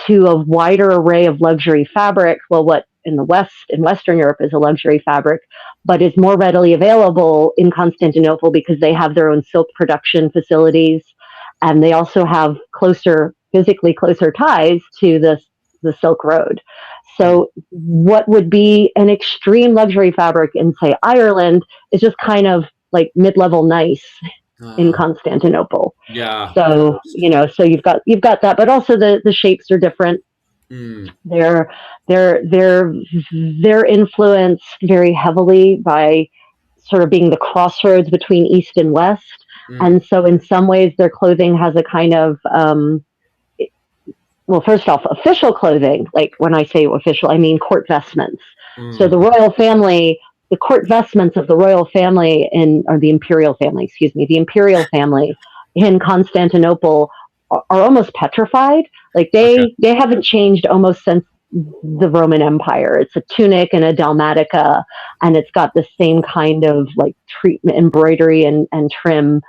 a wider array of luxury fabric. Well, what in the West, in Western Europe, is a luxury fabric, but is more readily available in Constantinople because they have their own silk production facilities, and they also have physically closer ties to the Silk Road. Mm. So, what would be an extreme luxury fabric in, say, Ireland is just kind of like mid-level nice in Ah, Constantinople. yeah. So so you've got that, but also the shapes are different. Mm, They're they're influenced very heavily by sort of being the crossroads between East and West, mm, and so in some ways their clothing has a kind of well, first off, official clothing. Like when I say official, I mean court vestments. So mm. the royal family. The court vestments of the royal family or the imperial family, excuse me, the imperial family in Constantinople are almost petrified. Like Okay. they haven't changed almost since the Roman Empire. It's a tunic and a dalmatica, and it's got the same kind of like treatment, embroidery and trim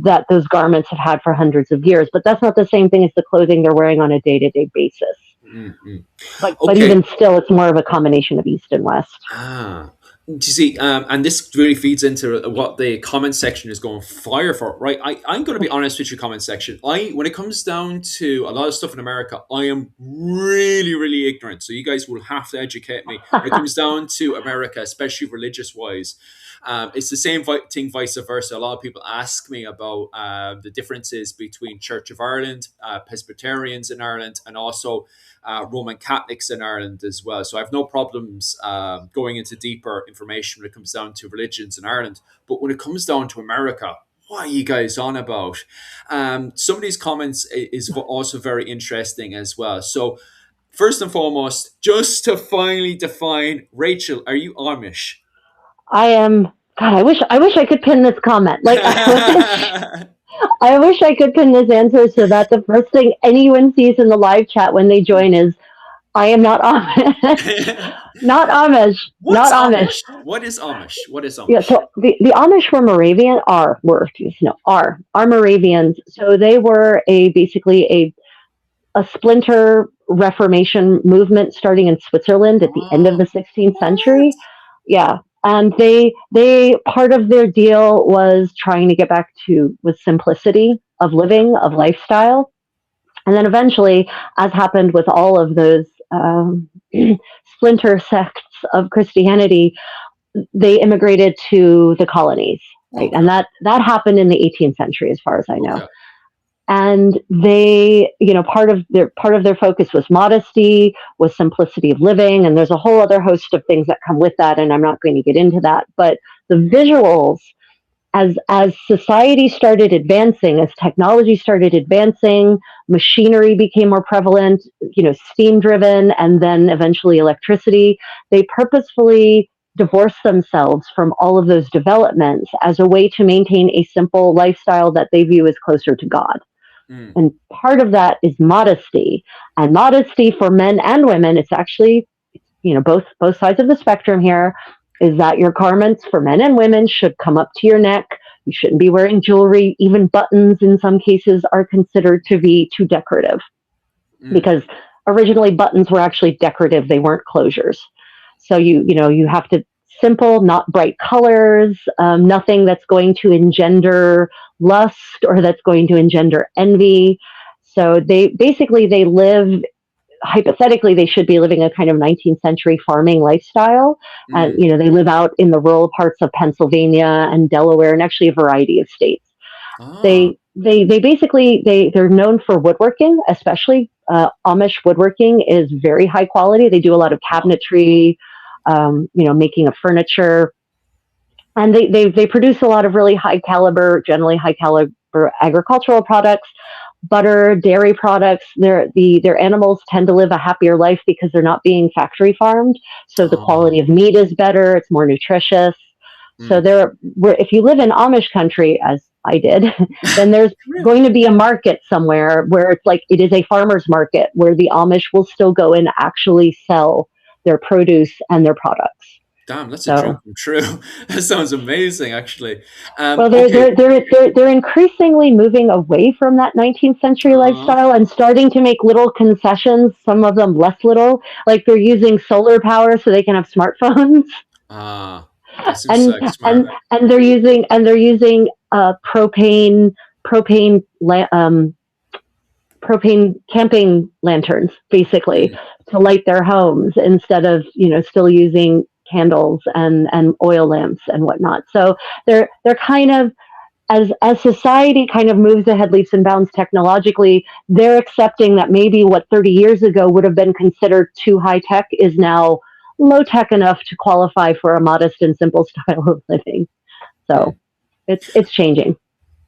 that those garments have had for hundreds of years. But that's not the same thing as the clothing they're wearing on a day-to-day basis. Mm, mm. But Okay. even still, it's more of a combination of East and West. Ah. Do you see, and this really feeds into what the comment section is going fire for, right? I'm going to be honest with your comment section. When it comes down to a lot of stuff in America, I am really, really ignorant. So you guys will have to educate me when it comes down to America, especially religious wise. It's the same thing, vice versa. A lot of people ask me about the differences between Church of Ireland, Presbyterians in Ireland, and also Roman Catholics in Ireland as well. So I have no problems going into deeper information when it comes down to religions in Ireland. But when it comes down to America, what are you guys on about? Some of these comments is also very interesting as well. So first and foremost, just to finally define, Rachel, are you Amish? I am. God, I wish I could pin this comment. Like I wish I could pin this answer so that the first thing anyone sees in the live chat when they join is I am not Amish. Not Amish. What's Not Amish. Amish? What is Amish? What is Yeah, Amish? so the Amish are Moravians. So they were basically a splinter Reformation movement starting in Switzerland at the end of Oh, the 16th what? century. Yeah, and they part of their deal was trying to get back to with simplicity of Okay. living, of lifestyle, and then eventually, as happened with all of those splinter sects of Christianity, they immigrated to the colonies, right? Okay. And that happened in the 18th century, as far as I know. Okay. And they, part of their focus was modesty, was simplicity of living, and there's a whole other host of things that come with that, and I'm not going to get into that. But the visuals, as society started advancing, as technology started advancing, machinery became more prevalent, steam driven, and then eventually electricity. They purposefully divorced themselves from all of those developments as a way to maintain a simple lifestyle that they view as closer to God. Mm. And part of that is modesty. And modesty for men and women, it's actually, both sides of the spectrum here, is that your garments for men and women should come up to your neck. You shouldn't be wearing jewelry. Even buttons in some cases are considered to be too decorative Mm. because originally buttons were actually decorative. They weren't closures. So you have to simple, not bright colors, nothing that's going to engender lust or that's going to engender envy. So they live hypothetically they should be living a kind of 19th century farming lifestyle. And, Mm. they live out in the rural parts of Pennsylvania and Delaware and actually a variety of states. Ah. They basically, they're known for woodworking, especially Amish woodworking is very high quality. They do a lot of cabinetry, making of furniture. And they produce a lot of really generally high caliber agricultural products, butter, dairy products. Their animals tend to live a happier life because they're not being factory farmed. So the quality Oh. of meat is better. It's more nutritious. So Mm. if you live in Amish country, as I did, then there's Really? going to be a market somewhere where it's like it is a farmer's market where the Amish will still go and actually sell their produce and their products. Damn, that's a dream So come true. That sounds amazing, actually. well, Okay. they're increasingly moving away from that 19th century Uh, lifestyle and starting to make little concessions. Some of them less little, like they're using solar power so they can have smartphones, that seems and like smart. they're using propane propane camping lanterns basically Mm. to light their homes instead of still using candles and oil lamps and whatnot. So they're kind of, as society kind of moves ahead leaps and bounds technologically, they're accepting that maybe what 30 years ago would have been considered too high tech is now low tech enough to qualify for a modest and simple style of living. Mm. So it's changing.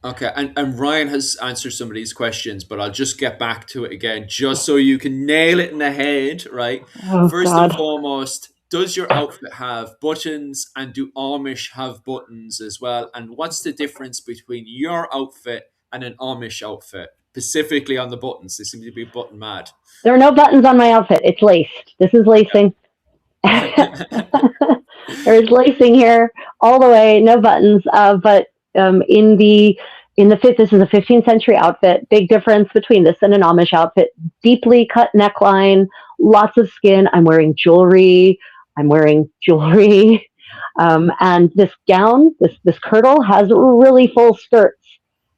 Okay, and Ryan has answered some of these questions, but I'll just get back to it again, just so you can nail it in the head, right? Oh First and God. foremost, does your outfit have buttons, and do Amish have buttons as well? And what's the difference between your outfit and an Amish outfit, specifically on the buttons? They seem to be button mad. There are no buttons on my outfit. It's laced. This is lacing. Okay. There's lacing here all the way, no buttons. But in the fifth, this is a 15th century outfit. Big difference between this and an Amish outfit. Deeply cut neckline, lots of skin. I'm wearing jewelry. And this gown, this kirtle has really full skirts,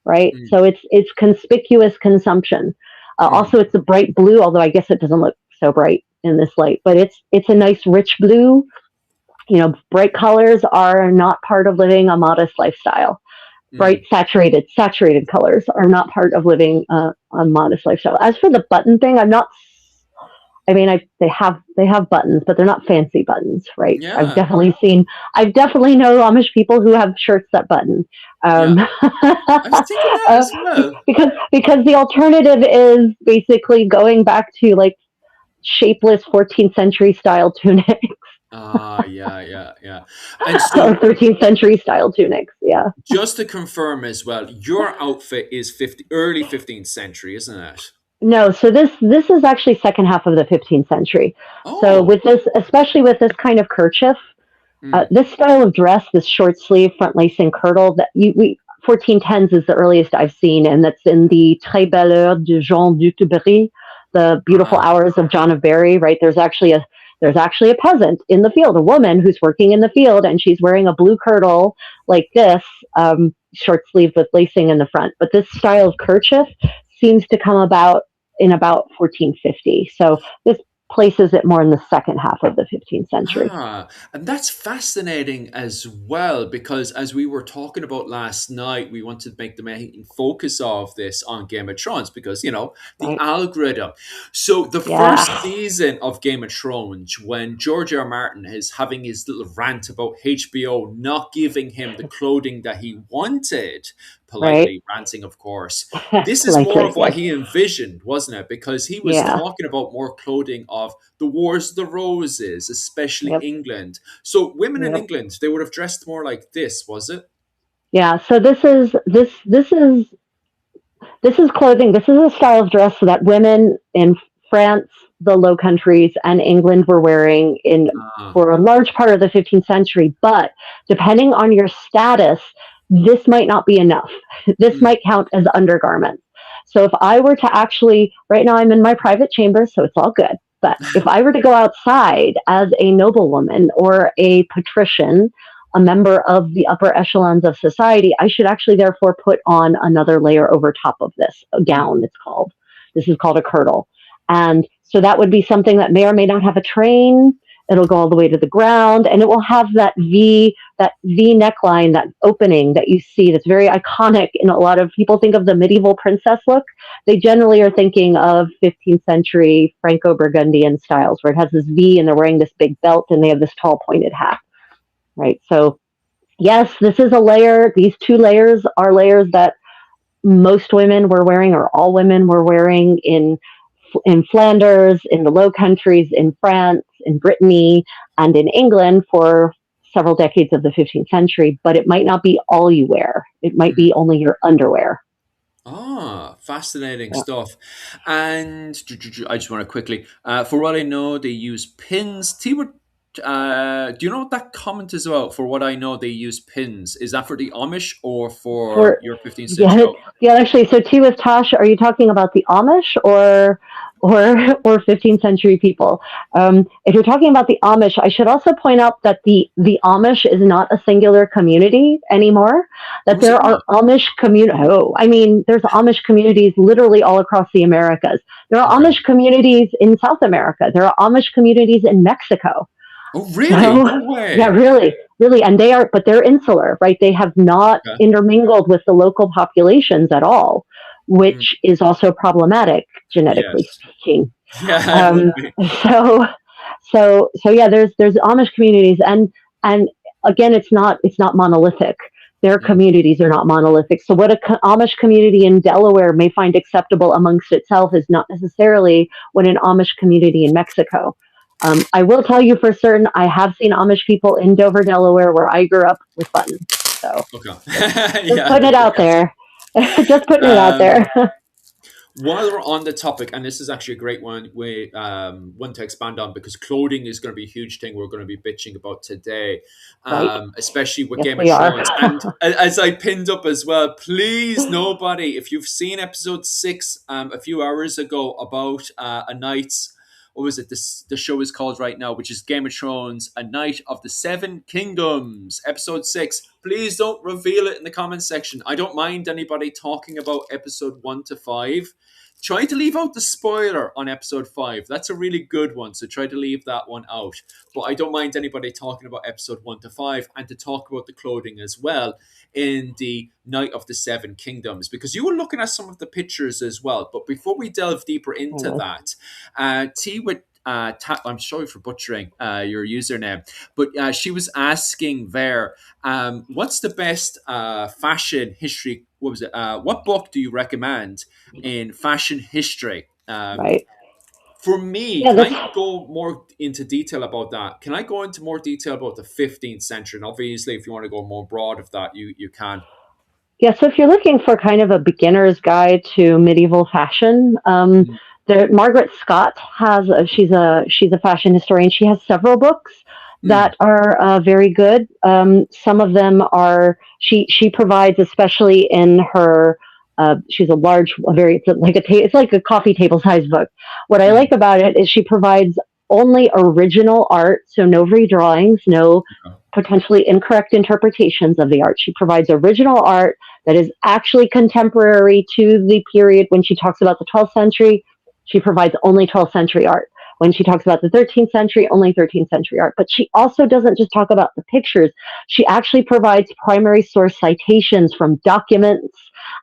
right? Mm, So it's conspicuous consumption. mm, Also, it's a bright blue, although I guess it doesn't look so bright in this light. But it's a nice rich blue. Bright colors are not part of living a modest lifestyle. Bright mm. saturated colors are not part of living a modest lifestyle. As for the button thing, I'm not. I mean, they have buttons, but they're not fancy buttons, right? I've Yeah, definitely know Amish people who have shirts that button, yeah. um, I was thinking that uh, as well. because the alternative is basically going back to like shapeless 14th century style tunics Yeah, yeah, yeah. And or so, 13th century style tunics. Yeah. just to confirm as well, your outfit is early 15th century, isn't it? No, so this is actually second half of the 15th century. So Oh. with this, especially with this kind of kerchief, Mm. this style of dress, this short sleeve front lacing kirtle, that we 1410s is the earliest I've seen, and that's in the Très Belle Heure de Jean Duc de Berry, the beautiful Ah. hours of John of Berry. Right, there's actually a peasant in the field, a woman who's working in the field, and she's wearing a blue kirtle like this, short sleeve with lacing in the front. But this style of kerchief seems to come about in about 1450. So this places it more in the second half of the 15th century. And that's fascinating as well, because as we were talking about last night, we wanted to make the main focus of this on Game of Thrones because, the Right? algorithm. So, the first Yeah. season of Game of Thrones, when George R. R. Martin is having his little rant about HBO not giving him the clothing that he wanted, Right. politely ranting, of course. This is more Politely, of what yes. he envisioned, wasn't it? Because he was Yeah. talking about more clothing of the Wars of the Roses, especially Yep. England. So women in Yep. England, they would have dressed more like this, was it? Yeah. So this is clothing. This is a style of dress that women in France, the Low Countries, and England were wearing in Ah, for a large part of the 15th century. But depending on your status, this might not be enough. This mm, might count as undergarments. So if I were to actually, right now I'm in my private chamber, so it's all good. But if I were to go outside as a noblewoman or a patrician, a member of the upper echelons of society, I should actually therefore put on another layer over top of this, a mm, gown, it's called. This is called a kirtle. And So that would be something that may or may not have a train. It'll go all the way to the ground, and it will have that V neckline, that opening that you see. That's very iconic. And a lot of people think of the medieval princess look. They generally are thinking of 15th century Franco-Burgundian styles, where it has this V, and they're wearing this big belt, and they have this tall pointed hat. Right. So yes, this is a layer. These two layers are layers that most women were wearing, or all women were wearing in Flanders, in the Low Countries, in France, in Brittany, and in England for several decades of the 15th century. But it might not be all you wear. It might be only your underwear. Ah, fascinating Yeah. stuff. And I just want to quickly, for what I know, they use pins. Do you know what that comment is about? For what I know, they use pins. Is that for the Amish or for For your 15th century? yeah, yeah. Actually, so Tea with Tosh, are you talking about the Amish or 15th century people? If you're talking about the Amish, I should also point out that the Amish is not a singular community anymore. That Who's there it are not? Amish community. Oh, I mean, there's Amish communities literally all across the Americas. There are Okay. Amish communities in South America. There are Amish communities in Mexico. Oh, really? So, No yeah, way. really, really, and but they're insular, right? They have not Okay. intermingled with the local populations at all, Mm, which is also problematic, genetically yes. speaking. Yeah, it would Um, be. so, so yeah, there's Amish communities, and again, it's not monolithic. Their Mm, communities are not monolithic. So what a Amish community in Delaware may find acceptable amongst itself is not necessarily what an Amish community in Mexico. I will tell you for certain, I have seen Amish people in Dover, Delaware, where I grew up, with buttons. So okay. just Yeah. putting it out there. Just putting it out Um, there. While we're on the topic, and this is actually a great one to expand on, because clothing is going to be a huge thing we're going to be bitching about today, Right. especially with Yes, Game of we are. Thrones. And as I pinned up as well, please, nobody, if you've seen episode 6 a few hours ago about a night's, what was it? The show is called right now, which is Game of Thrones, A Night of the Seven Kingdoms, episode 6. Please don't reveal it in the comments section. I don't mind anybody talking about episode 1 to 5. Try to leave out the spoiler on episode 5. That's a really good one, so try to leave that one out. But I don't mind anybody talking about episode 1 to 5 and to talk about the clothing as well in the Night of the Seven Kingdoms, because you were looking at some of the pictures as well. But before we delve deeper into that, T with I'm sorry for butchering your username, but she was asking there, what's the best fashion history? What was it? What book do you recommend in fashion history? Right. For me, Yeah, can this I go more into detail about that? Can I go into more detail about the 15th century? And obviously, if you want to go more broad of that, you can. Yeah, so if you're looking for kind of a beginner's guide to medieval fashion, Margaret Scott she's a fashion historian. She has several books Mm, that are very good. Some of them are she provides, especially in her. She's it's like a coffee table size book. What I like mm, about it is she provides only original art, so no redrawings, no okay, potentially incorrect interpretations of the art. She provides original art that is actually contemporary to the period. When she talks about the 12th century, she provides only 12th century art. When she talks about the 13th century, only 13th century art. But she also doesn't just talk about the pictures. She actually provides primary source citations from documents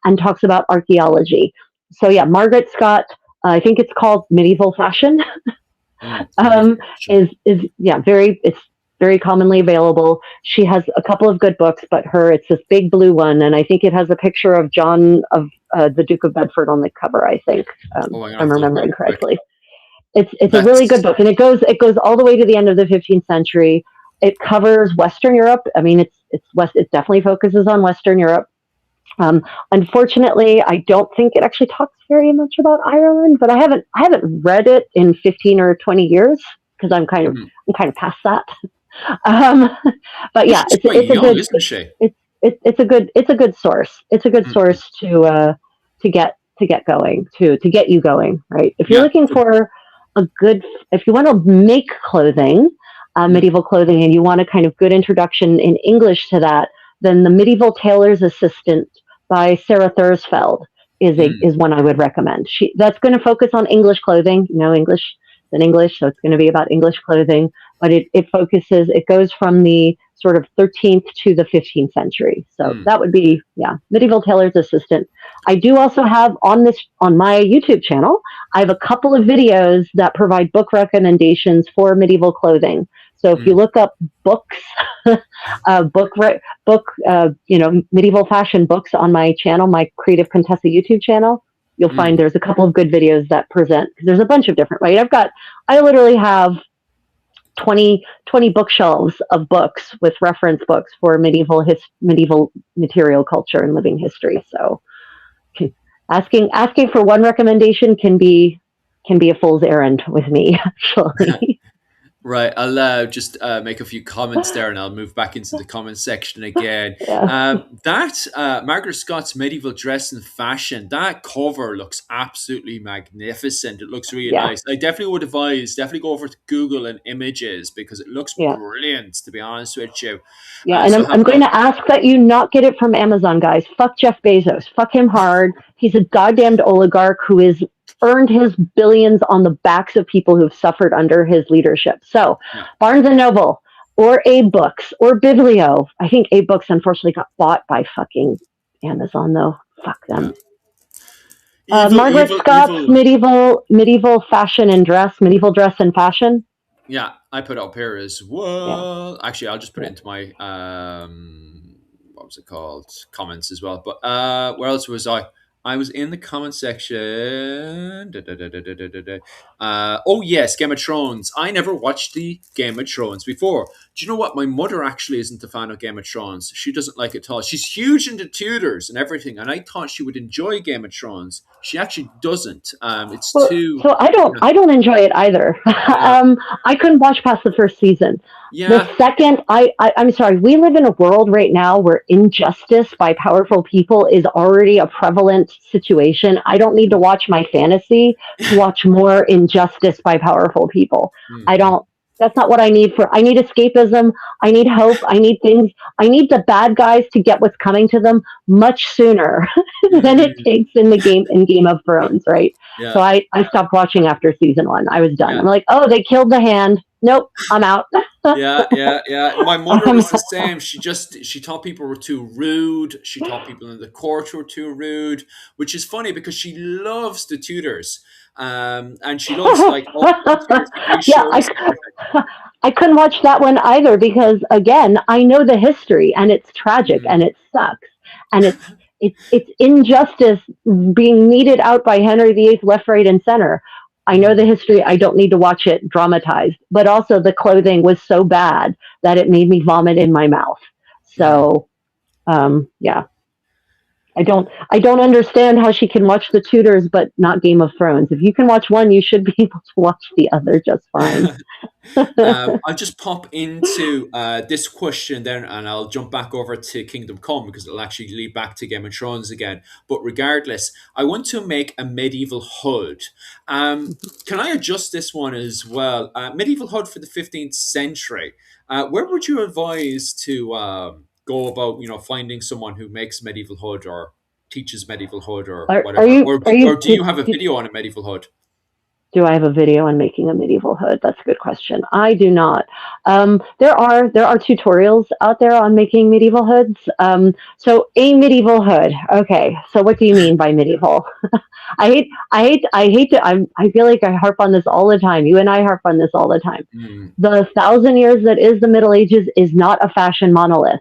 and talks about archaeology. So yeah, Margaret Scott, I think it's called Medieval Fashion, medieval um, fashion. is yeah, it's very commonly available. She has a couple of good books, but it's this big blue one, and I think it has a picture of John of the Duke of Bedford on the cover. I think, Oh, I'm if gonna I'm have to look remembering that quick. correctly. It's a really good That's book, and it goes all the way to the end of the 15th century. It covers Western Europe. I mean, it definitely focuses on Western Europe. Um, Unfortunately, I don't think it actually talks very much about Ireland, but I haven't read it in 15 or 20 years because mhm. I'm kind of past that. Um, but Oh, yeah, she's quite it's a young, good isn't she? it's a good source. It's a good Mhm. source to get going, to get you going, right? If you're Yeah. looking for a good, if you want to make clothing, Mm, medieval clothing, and you want a kind of good introduction in English to that, then the Medieval Tailor's Assistant by Sarah Thursfeld is mm, one I would recommend. That's going to focus on English clothing, English. in English, so it's going to be about English clothing. But it goes from the sort of 13th to the 15th century. So that would be, Medieval Tailor's Assistant. I do also have on my YouTube channel, I have a couple of videos that provide book recommendations for medieval clothing. So if you look up books, medieval fashion books on my channel, my Creative Contessa YouTube channel, you'll find there's a couple of good videos that present, because there's a bunch of different, right? I literally have 20 bookshelves of books with reference books for medieval material culture and living history. So asking for one recommendation can be a fool's errand with me, actually. Right, I'll just make a few comments there, and I'll move back into the comment section again. Yeah. Margaret Scott's medieval dress and fashion, that cover looks absolutely magnificent. It looks really nice. I definitely would advise, go over to Google and images, because it looks brilliant, to be honest with you. Yeah, and I'm going to ask that you not get it from Amazon, guys. Fuck Jeff Bezos. Fuck him hard. He's a goddamned oligarch who is earned his billions on the backs of people who've suffered under his leadership. So Barnes & Noble or Abe Books or Biblio. I think Abe Books unfortunately got bought by fucking Amazon, though. Fuck them. Margaret Scott's medieval fashion and dress, medieval dress and fashion. Yeah, I put it up here as well. Yeah. Actually, I'll just put it into my what was it called? Comments as well. But where else was I? I was in the comment section. Oh, yes, Game of Thrones. I never watched the Game of Thrones before. Do you know what? My mother actually isn't a fan of Game of Thrones. She doesn't like it at all. She's huge into Tudors and everything, and I thought she would enjoy Game of Thrones. She actually doesn't. It's too... So I don't enjoy it either. Yeah. I couldn't watch past the first season. Yeah. The second, I'm sorry, we live in a world right now where injustice by powerful people is already a prevalent situation. I don't need to watch my fantasy to watch more injustice by powerful people. That's not what I need I need escapism. I need hope. I need things. I need the bad guys to get what's coming to them much sooner than it takes in Game of Thrones, right? Yeah. So I stopped watching after season 1. I was done. Yeah. I'm like, oh, they killed the hand. Nope, I'm out. Yeah. My mother was the same. She thought people were too rude. She thought people in the court were too rude, which is funny because she loves the Tudors. And she loves like all I couldn't watch that one either because again, I know the history and it's tragic and it sucks. And it's injustice being meted out by Henry VIII left, right, and center. I know the history. I don't need to watch it dramatized. But also the clothing was so bad that it made me vomit in my mouth. So, yeah. I don't understand how she can watch the Tudors but not Game of Thrones. If you can watch one, you should be able to watch the other just fine. I'll just pop into this question then, and I'll jump back over to Kingdom Come because it'll actually lead back to Game of Thrones again. But regardless, I want to make a medieval hood. Can I adjust this one as well? Medieval hood for the 15th century. Where would you advise to go about, finding someone who makes medieval hood or teaches medieval hood or whatever? Or do you have a video on a medieval hood? Do I have a video on making a medieval hood? That's a good question. I do not. There are tutorials out there on making medieval hoods. So a medieval hood. Okay. So what do you mean by medieval? I hate to. I feel like I harp on this all the time. You and I harp on this all the time. The 1,000 years that is the Middle Ages is not a fashion monolith.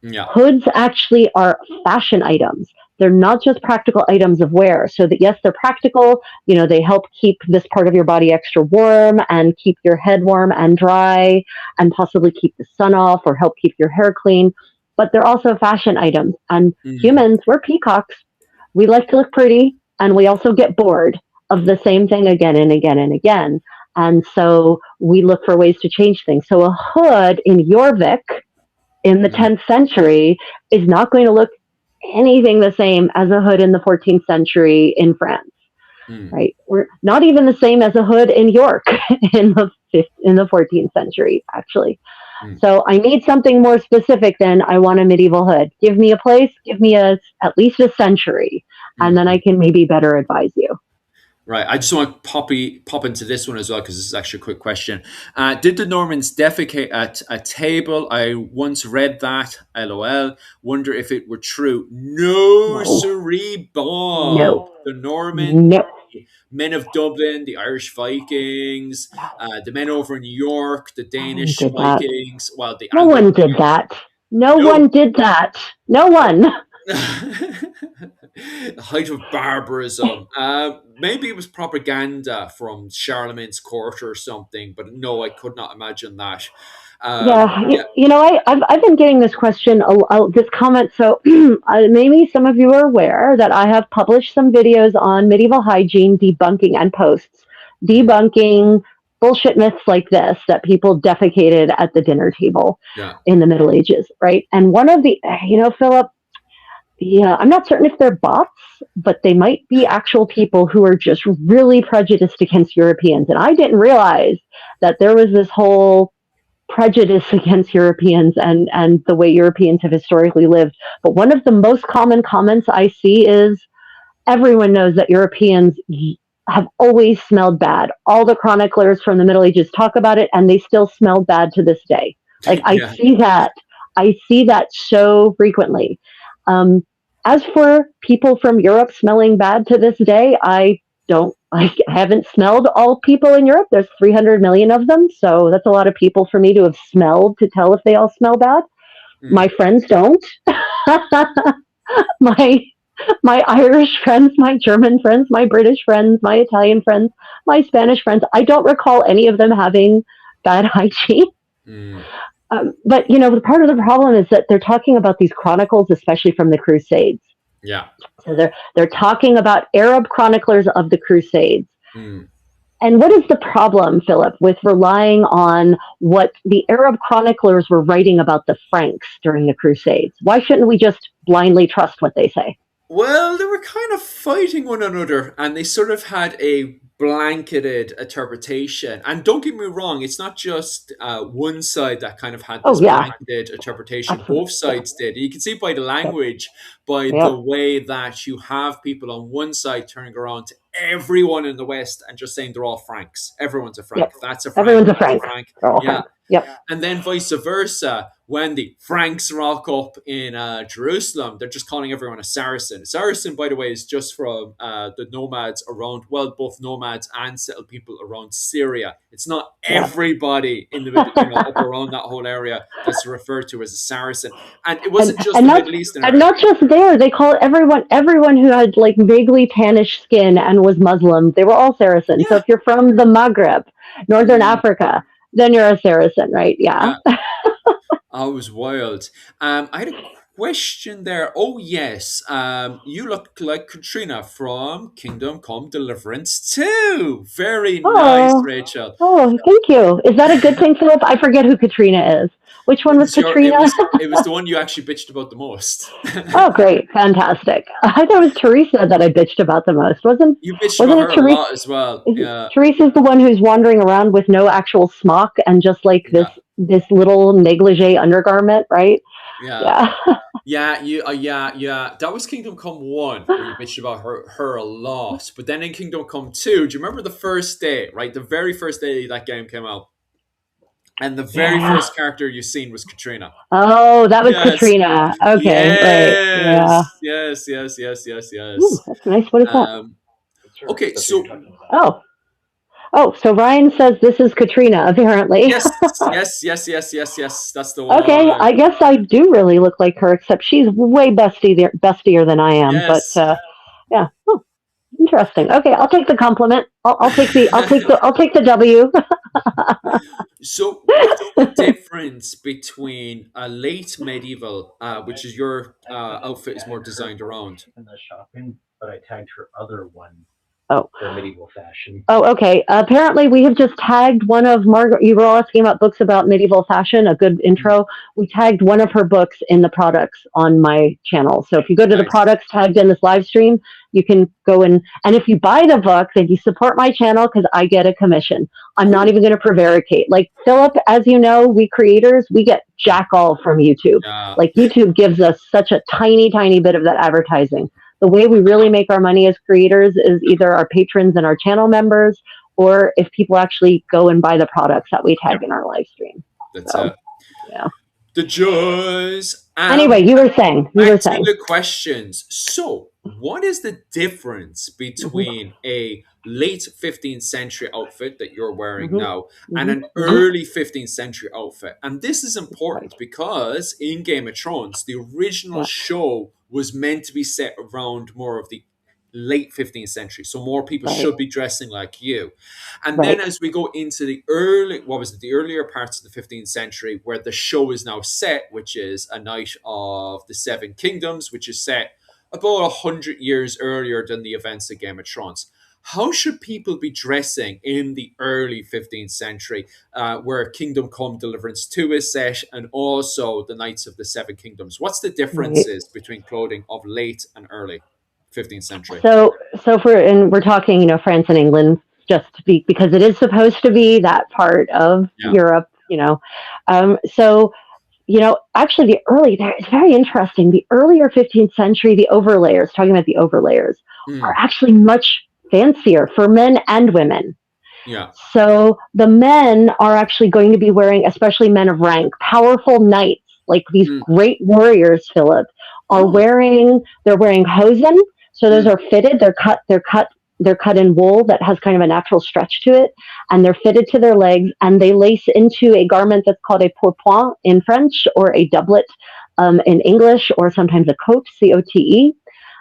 Yeah. Hoods actually are fashion items. They're not just practical items of wear. So that yes, they're practical. They help keep this part of your body extra warm and keep your head warm and dry and possibly keep the sun off or help keep your hair clean. But they're also fashion items. And humans, we're peacocks. We like to look pretty and we also get bored of the same thing again and again and again. And so we look for ways to change things. So a hood in Jorvik in the 10th century is not going to look anything the same as a hood in the 14th century in France, right? We're not even the same as a hood in York in the 14th century, actually. So I need something more specific than I want a medieval hood. Give me a place, give me at least a century, and then I can maybe better advise you. Right. I just want to pop into this one as well because this is actually a quick question. Did the Normans defecate at a table? I once read that. LOL. Wonder if it were true. No, No, siree, Bob. no, The Norman, no, men of Dublin, the Irish Vikings, no. the men over in New York, the No one Danish did that. Vikings, well, the No Anglo. one did that. No No. one did that. No one. The height of barbarism. Maybe it was propaganda from Charlemagne's court or something, but no, I could not imagine that. Yeah, Yeah, I've been getting this question, this comment. So maybe some of you are aware that I have published some videos on medieval hygiene debunking and posts debunking bullshit myths like this that people defecated at the dinner table yeah, in the Middle Ages, right? And one of the, Philip, yeah, I'm not certain if they're bots, but they might be actual people who are just really prejudiced against Europeans. And I didn't realize that there was this whole prejudice against Europeans and the way Europeans have historically lived. But one of the most common comments I see is everyone knows that Europeans have always smelled bad. All the chroniclers from the Middle Ages talk about it, and they still smell bad to this day. Like yeah, I see that so frequently. Um, as for people from Europe smelling bad to this day, I haven't smelled all people in Europe. There's 300 million of them, so that's a lot of people for me to have smelled to tell if they all smell bad. My mm, friends don't. my my Irish friends, my German friends, my British friends, my Italian friends, my Spanish friends. I don't recall any of them having bad hygiene. mm, But the part of the problem is that they're talking about these chronicles, especially from the Crusades. yeah, So they're talking about Arab chroniclers of the Crusades. mm. And what is the problem, Philip, with relying on what the Arab chroniclers were writing about the Franks during the Crusades? Why shouldn't we just blindly trust what they say? Well, they were kind of fighting one another, and they sort of had a blanketed interpretation. And don't get me wrong, it's not just one side that kind of had Oh, this yeah, blanketed interpretation. absolutely. Both Yeah, sides did. You can see by the yep, language, by the yep, way that you have people on one side turning around to everyone in the West and just saying they're all Franks. Everyone's a yep. Frank. That's a Frank. Everyone's a That's a Frank. Frank. They're all Yeah. Frank. Yep. And then vice versa, when the Franks rock up in Jerusalem, they're just calling everyone a Saracen. Saracen, by the way, is just from the nomads around, well, both nomads and settled people around Syria. It's not Yeah. everybody in the middle, up around that whole area that's referred to as a Saracen. And it and wasn't just and the not Middle Eastern and area. not just there. They call everyone who had like vaguely tannish skin and was Muslim. They were all Saracens. So Yeah. if you're from the Maghreb, Northern Mm, Africa, then you're a Saracen, right? Yeah. yeah. I was wild. I had a question there. Oh yes, you look like Katrina from Kingdom Come Deliverance 2. Very nice, Oh, Rachel. oh, thank you. Is that a good thing, Philip? I forget who Katrina is. Which one It was was your. It Katrina? was. It was the one you actually bitched about the most. Oh, great, fantastic. I thought it was Teresa that I bitched about the most. Wasn't You bitched about wasn't her it a Teresa? lot as well. Yeah, Teresa's the one who's wandering around with no actual smock and just like this yeah, this little negligee undergarment, right? yeah. Yeah. Yeah, yeah. That was Kingdom Come 1, where you bitched about her a lot. But then in Kingdom Come 2, do you remember the first day, right? The very first day that game came out. And the very Yeah. first character you seen was Katrina. Oh, that was Yes. Katrina. Okay, right. Yeah. Yes. Ooh, that's nice. What is that? Okay, so Oh. Oh, so Ryan says this is Katrina, apparently. yes. That's the Okay, one. I guess I do really look like her, except she's way bestier than I am. But Yes. yeah. Oh, interesting. Okay, I'll take the compliment. I'll take the W. So, what's the difference between a late medieval, which is your outfit is more designed around? In the shopping, but I tagged her other one Oh. for medieval fashion. Oh, okay. Apparently, we have just tagged one of Margaret. You were all asking about books about medieval fashion. A good intro. We tagged one of her books in the products on my channel. So if you go to the Nice. products tagged in this live stream, you can go and if you buy the book, then you support my channel because I get a commission. I'm not even going to prevaricate. Like Philip, as you know, we creators, we get jack all from YouTube. Yeah. Like YouTube gives us such a tiny bit of that advertising. the way we really make our money as creators is either our patrons and our channel members, or if people actually go and buy the products that we tag in our live stream. That's So, it. yeah. The joys. Anyway, you were saying. Back to the questions. So, what is the difference between a late 15th century outfit that you're wearing now and an early 15th century outfit? And this is important because in Game of Thrones, the original show was meant to be set around more of the late 15th century. So more people should be dressing like you. And then as we go into the earlier parts of the 15th century where the show is now set, which is A Night of the Seven Kingdoms, which is set about 100 years earlier than the events of Game of Thrones. How should people be dressing in the early 15th century where Kingdom Come Deliverance 2 is set and also the Knights of the Seven Kingdoms? What's the differences between clothing of late and early 15th century? So we're talking, France and England, just to be, because it is supposed to be that part of Europe, actually it's very interesting. The earlier 15th century, the overlayers, talking about the overlayers, are actually much fancier for men and women. Yeah. So the men are actually going to be wearing, especially men of rank, powerful knights, like these great warriors, Philip, are wearing hosen. So those are fitted. They're cut in wool that has kind of a natural stretch to it, and they're fitted to their legs, and they lace into a garment that's called a pourpoint in French, or a doublet in English, or sometimes a cote, C-O-T-E.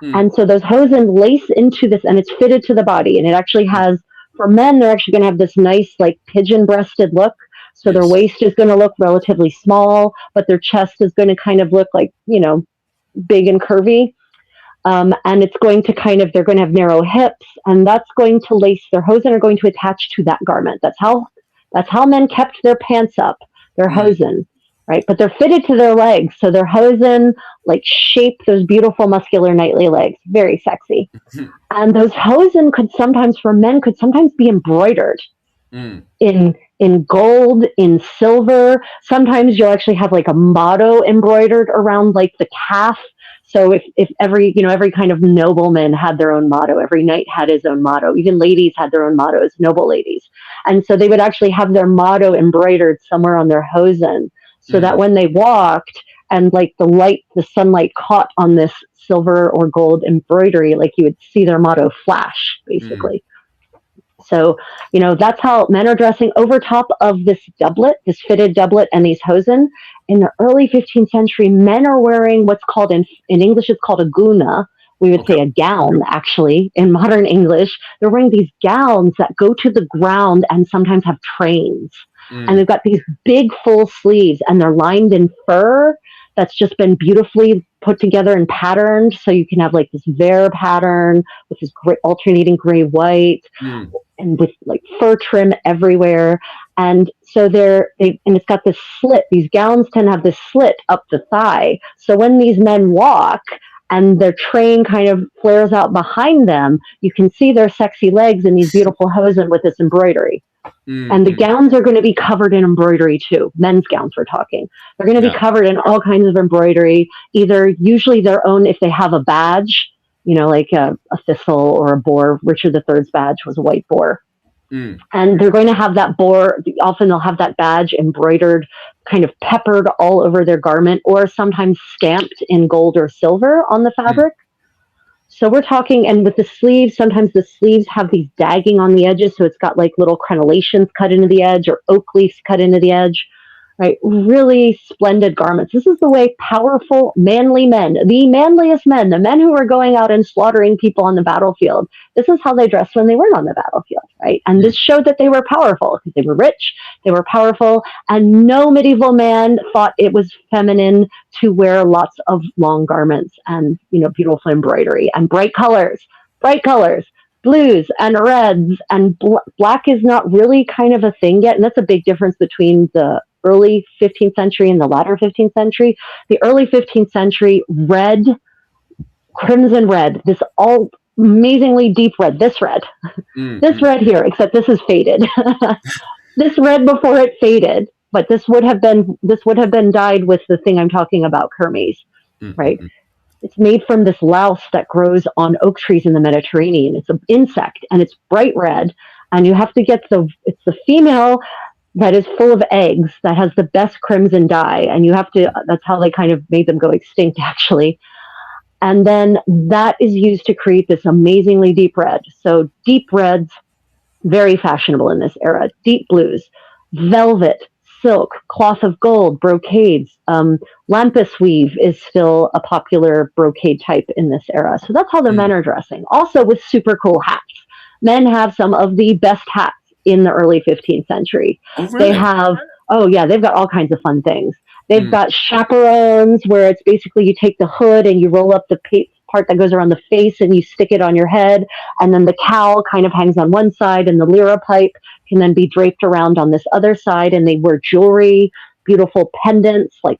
And so those hosen lace into this, and it's fitted to the body, and it actually has, for men, they're actually going to have this nice, like, pigeon-breasted look. So their waist is going to look relatively small, but their chest is going to kind of look like, big and curvy. And it's going to they're going to have narrow hips, and that's going to lace, their hosen are going to attach to that garment. That's how men kept their pants up, their hosen, right? But they're fitted to their legs. So their hosen shape those beautiful muscular knightly legs. Very sexy. And those hosen for men could sometimes be embroidered in gold, in silver. Sometimes you'll actually have a motto embroidered around the calf. So if every kind of nobleman had their own motto, every knight had his own motto, even ladies had their own mottos, noble ladies. And so they would actually have their motto embroidered somewhere on their hosen, so that when they walked and the sunlight caught on this silver or gold embroidery, you would see their motto flash, basically. So, that's how men are dressing over top of this doublet, this fitted doublet, and these hosen. In the early 15th century, men are wearing what's called, in English, it's called a guna. We would say a gown, actually, in modern English. They're wearing these gowns that go to the ground and sometimes have trains. And they've got these big full sleeves, and they're lined in fur that's just been beautifully put together and patterned. So you can have this Vare pattern with this great alternating gray white and with fur trim everywhere. And so and it's got this slit. These gowns tend to have this slit up the thigh. So when these men walk and their train kind of flares out behind them, you can see their sexy legs in these beautiful hosen with this embroidery. And the gowns are going to be covered in embroidery too. Men's gowns, we're talking. They're going to be covered in all kinds of embroidery, usually their own, if they have a badge, like a thistle or a boar. Richard III's badge was a white boar. And they're going to have that boar, often they'll have that badge embroidered, kind of peppered all over their garment, or sometimes stamped in gold or silver on the fabric. So we're talking, and with the sleeves, sometimes the sleeves have these dagging on the edges, so it's got little crenellations cut into the edge, or oak leaves cut into the edge, right? Really splendid garments. This is the way powerful, manly men, the manliest men, the men who were going out and slaughtering people on the battlefield, this is how they dressed when they weren't on the battlefield, right? And this showed that they were powerful, because they were rich, they were powerful, and no medieval man thought it was feminine to wear lots of long garments and, beautiful embroidery and bright colors, blues and reds, and black is not really kind of a thing yet. And that's a big difference between the early 15th century and the latter 15th century. The early 15th century, red, crimson red, this all amazingly deep red, this red here, except this is faded. This red before it faded, but this would have been dyed with the thing I'm talking about, Kermes, right? It's made from this louse that grows on oak trees in the Mediterranean. It's an insect and it's bright red. And you have to get it's the female that is full of eggs that has the best crimson dye. And you have to, that's how they kind of made them go extinct actually. And then that is used to create this amazingly deep red. So deep reds, very fashionable in this era. Deep blues, velvet, silk, cloth of gold, brocades. Lampas weave is still a popular brocade type in this era. So that's how the men are dressing. Also with super cool hats. Men have some of the best hats in the early 15th century. Oh, really? They have, oh yeah, they've got all kinds of fun things. They've got chaperones where it's basically you take the hood and you roll up the part that goes around the face and you stick it on your head. And then the cowl kind of hangs on one side and the lyra pipe can then be draped around on this other side. And they wear jewelry, beautiful pendants like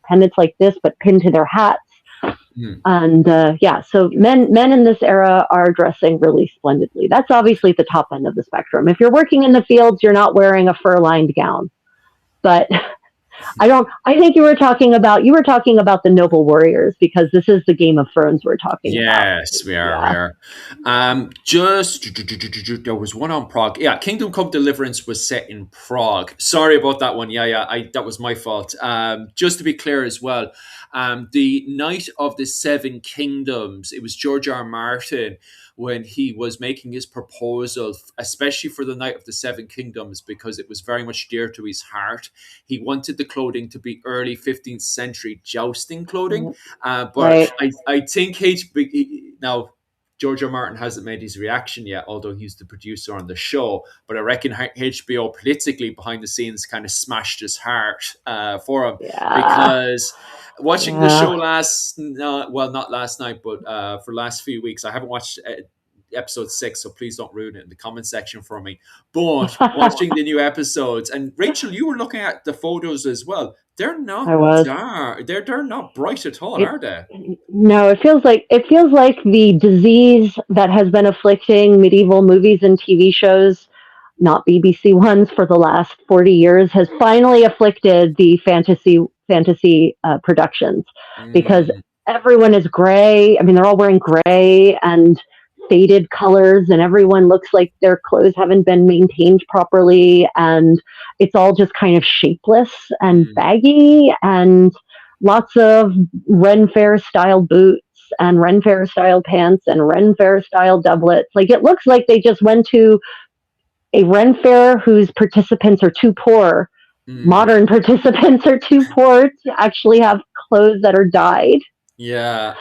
this, but pinned to their hats. And so men in this era are dressing really splendidly. That's obviously the top end of the spectrum. If you're working in the fields, you're not wearing a fur-lined gown. But I think you were talking about the noble warriors because this is the Game of Thrones we're talking about. Yes, we are. There was one on Prague. Yeah, Kingdom Come Deliverance was set in Prague. Sorry about that one. That was my fault. Just to be clear as well, the Night of the Seven Kingdoms, it was George R. R. Martin when he was making his proposal, especially for the Night of the Seven Kingdoms, because it was very much dear to his heart. He wanted the clothing to be early 15th century jousting clothing. But right. I think now, George R. R. Martin hasn't made his reaction yet, although he's the producer on the show. But I reckon HBO politically behind the scenes kind of smashed his heart for him. Because watching the show not last night, but for the last few weeks, I haven't watched episode 6, so please don't ruin it in the comment section for me. But watching the new episodes, and Rachel, you were looking at the photos as well. They're not dark. They're not bright at all, are they? No, it feels like the disease that has been afflicting medieval movies and TV shows, not BBC ones, for the last 40 years, has finally afflicted the fantasy productions because everyone is gray. I mean, they're all wearing gray and faded colors, and everyone looks like their clothes haven't been maintained properly, and it's all just kind of shapeless and baggy, and lots of Ren Fair style boots and Ren Fair style pants and Ren Fair style doublets. Like, it looks like they just went to a Ren Fair whose participants are too poor. Modern participants are too poor to actually have clothes that are dyed. Yeah.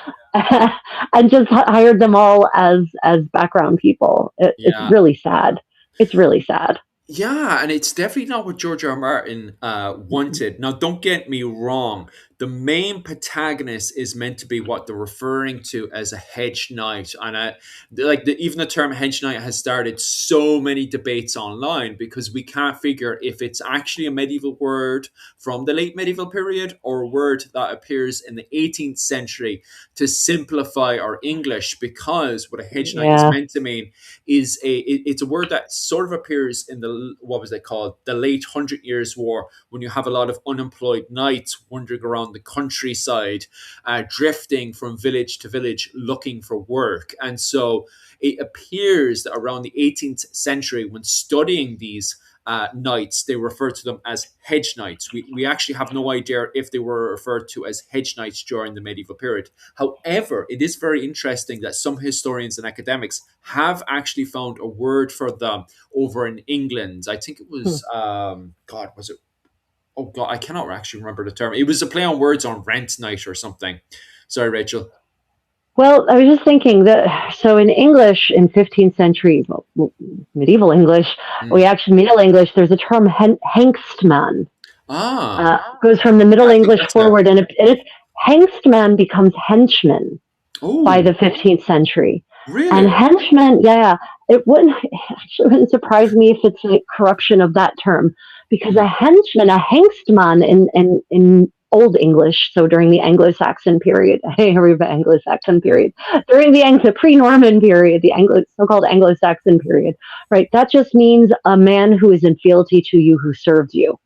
And just hired them all as background people. It's really sad. It's really sad. Yeah, and it's definitely not what George R. R. Martin wanted. Now, don't get me wrong. The main protagonist is meant to be what they're referring to as a hedge knight. And even the term hedge knight has started so many debates online because we can't figure if it's actually a medieval word from the late medieval period or a word that appears in the 18th century to simplify our English, because what a hedge knight is meant to mean is it's a word that sort of appears in the, what was it called? The late 100 Years' War, when you have a lot of unemployed knights wandering around the countryside, drifting from village to village looking for work. And so it appears that around the 18th century, when studying these knights, they refer to them as hedge knights. We actually have no idea if they were referred to as hedge knights during the medieval period. However, it is very interesting that some historians and academics have actually found a word for them over in England. I think it was, was it? Oh God, I cannot actually remember the term. It was a play on words on rent night or something. Sorry, Rachel. Well, I was just thinking that, so in English, in 15th century, medieval English, Middle English, there's a term, hengstman. Goes from the Middle English forward, and it's hengstman becomes henchman by the 15th century. Really? And henchman, it wouldn't surprise me if it's a corruption of that term, because a henchman, a hengstman in Old English, so during the Anglo-Saxon period, during the pre-Norman period, the so-called Anglo-Saxon period, right? That just means a man who is in fealty to you, who serves you.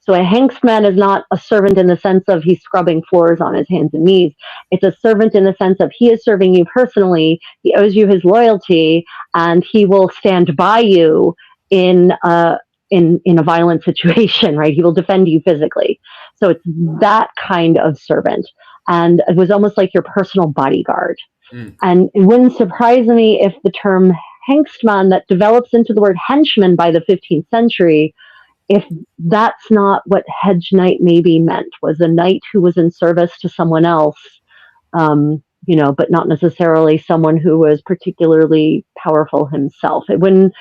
So a henchman is not a servant in the sense of he's scrubbing floors on his hands and knees. It's a servant in the sense of he is serving you personally. He owes you his loyalty, and he will stand by you in in a violent situation. Right? He will defend you physically. So it's that kind of servant, and it was almost like your personal bodyguard. Mm. And it wouldn't surprise me if the term hengstman that develops into the word henchman by the 15th century, if that's not what hedge knight maybe meant, was a knight who was in service to someone else, but not necessarily someone who was particularly powerful himself. It wouldn't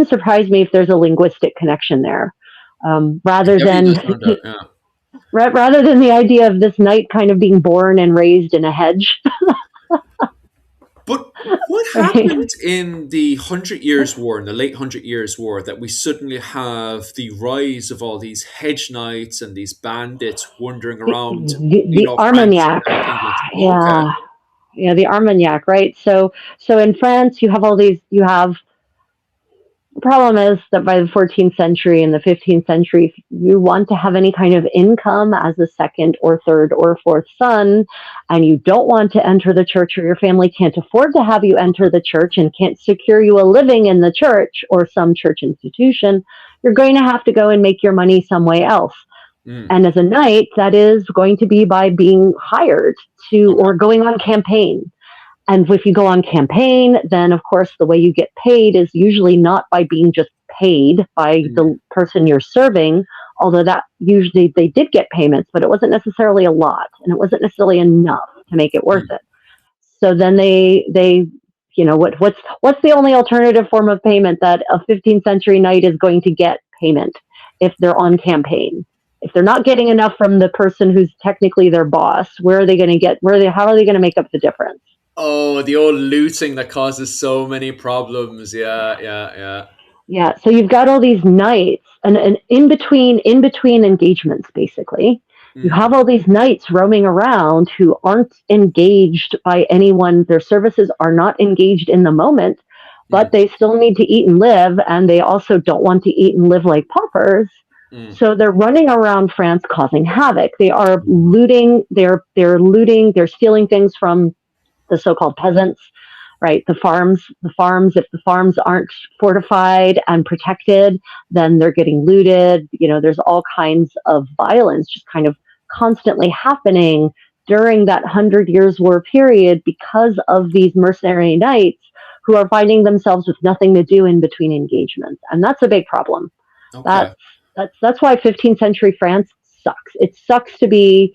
surprise me if there's a linguistic connection there, rather than Yeah. rather than the idea of this knight kind of being born and raised in a hedge. But what Right? happened in the Hundred Years' War, in the late Hundred Years' War, that we suddenly have the rise of all these hedge knights and these bandits wandering around, The France Armagnac, and England? Okay. yeah, yeah, the Armagnac, right? So in France, you have all these. You have the problem is that by the 14th century and the 15th century, if you want to have any kind of income as a second or third or fourth son, and you don't want to enter the church, or your family can't afford to have you enter the church and can't secure you a living in the church or some church institution, you're going to have to go and make your money some way else. Mm. And as a knight, that is going to be by being hired to or going on campaign. And if you go on campaign, then of course the way you get paid is usually not by being just paid by Mm. the person you're serving, although that usually they did get payments, but it wasn't necessarily a lot, and it wasn't necessarily enough to make it worth Mm. it. So then what's the only alternative form of payment that a 15th century knight is going to get payment if they're on campaign? If they're not getting enough from the person who's technically their boss, where are they going to get? How are they going to make up the difference? Oh, the old looting that causes so many problems. Yeah, yeah, yeah. Yeah, so you've got all these knights, and in between engagements, basically, you Mm. have all these knights roaming around who aren't engaged by anyone. Their services are not engaged in the moment, but Mm. they still need to eat and live, and they also don't want to eat and live like paupers. Mm. So they're running around France causing havoc. They are looting. They're looting. They're stealing things from the so-called peasants, right? The farms. If the farms aren't fortified and protected, then they're getting looted. There's all kinds of violence just kind of constantly happening during that 100 Years' War period because of these mercenary knights who are finding themselves with nothing to do in between engagements, and that's a big problem. Okay. That's why 15th century France sucks. It sucks to be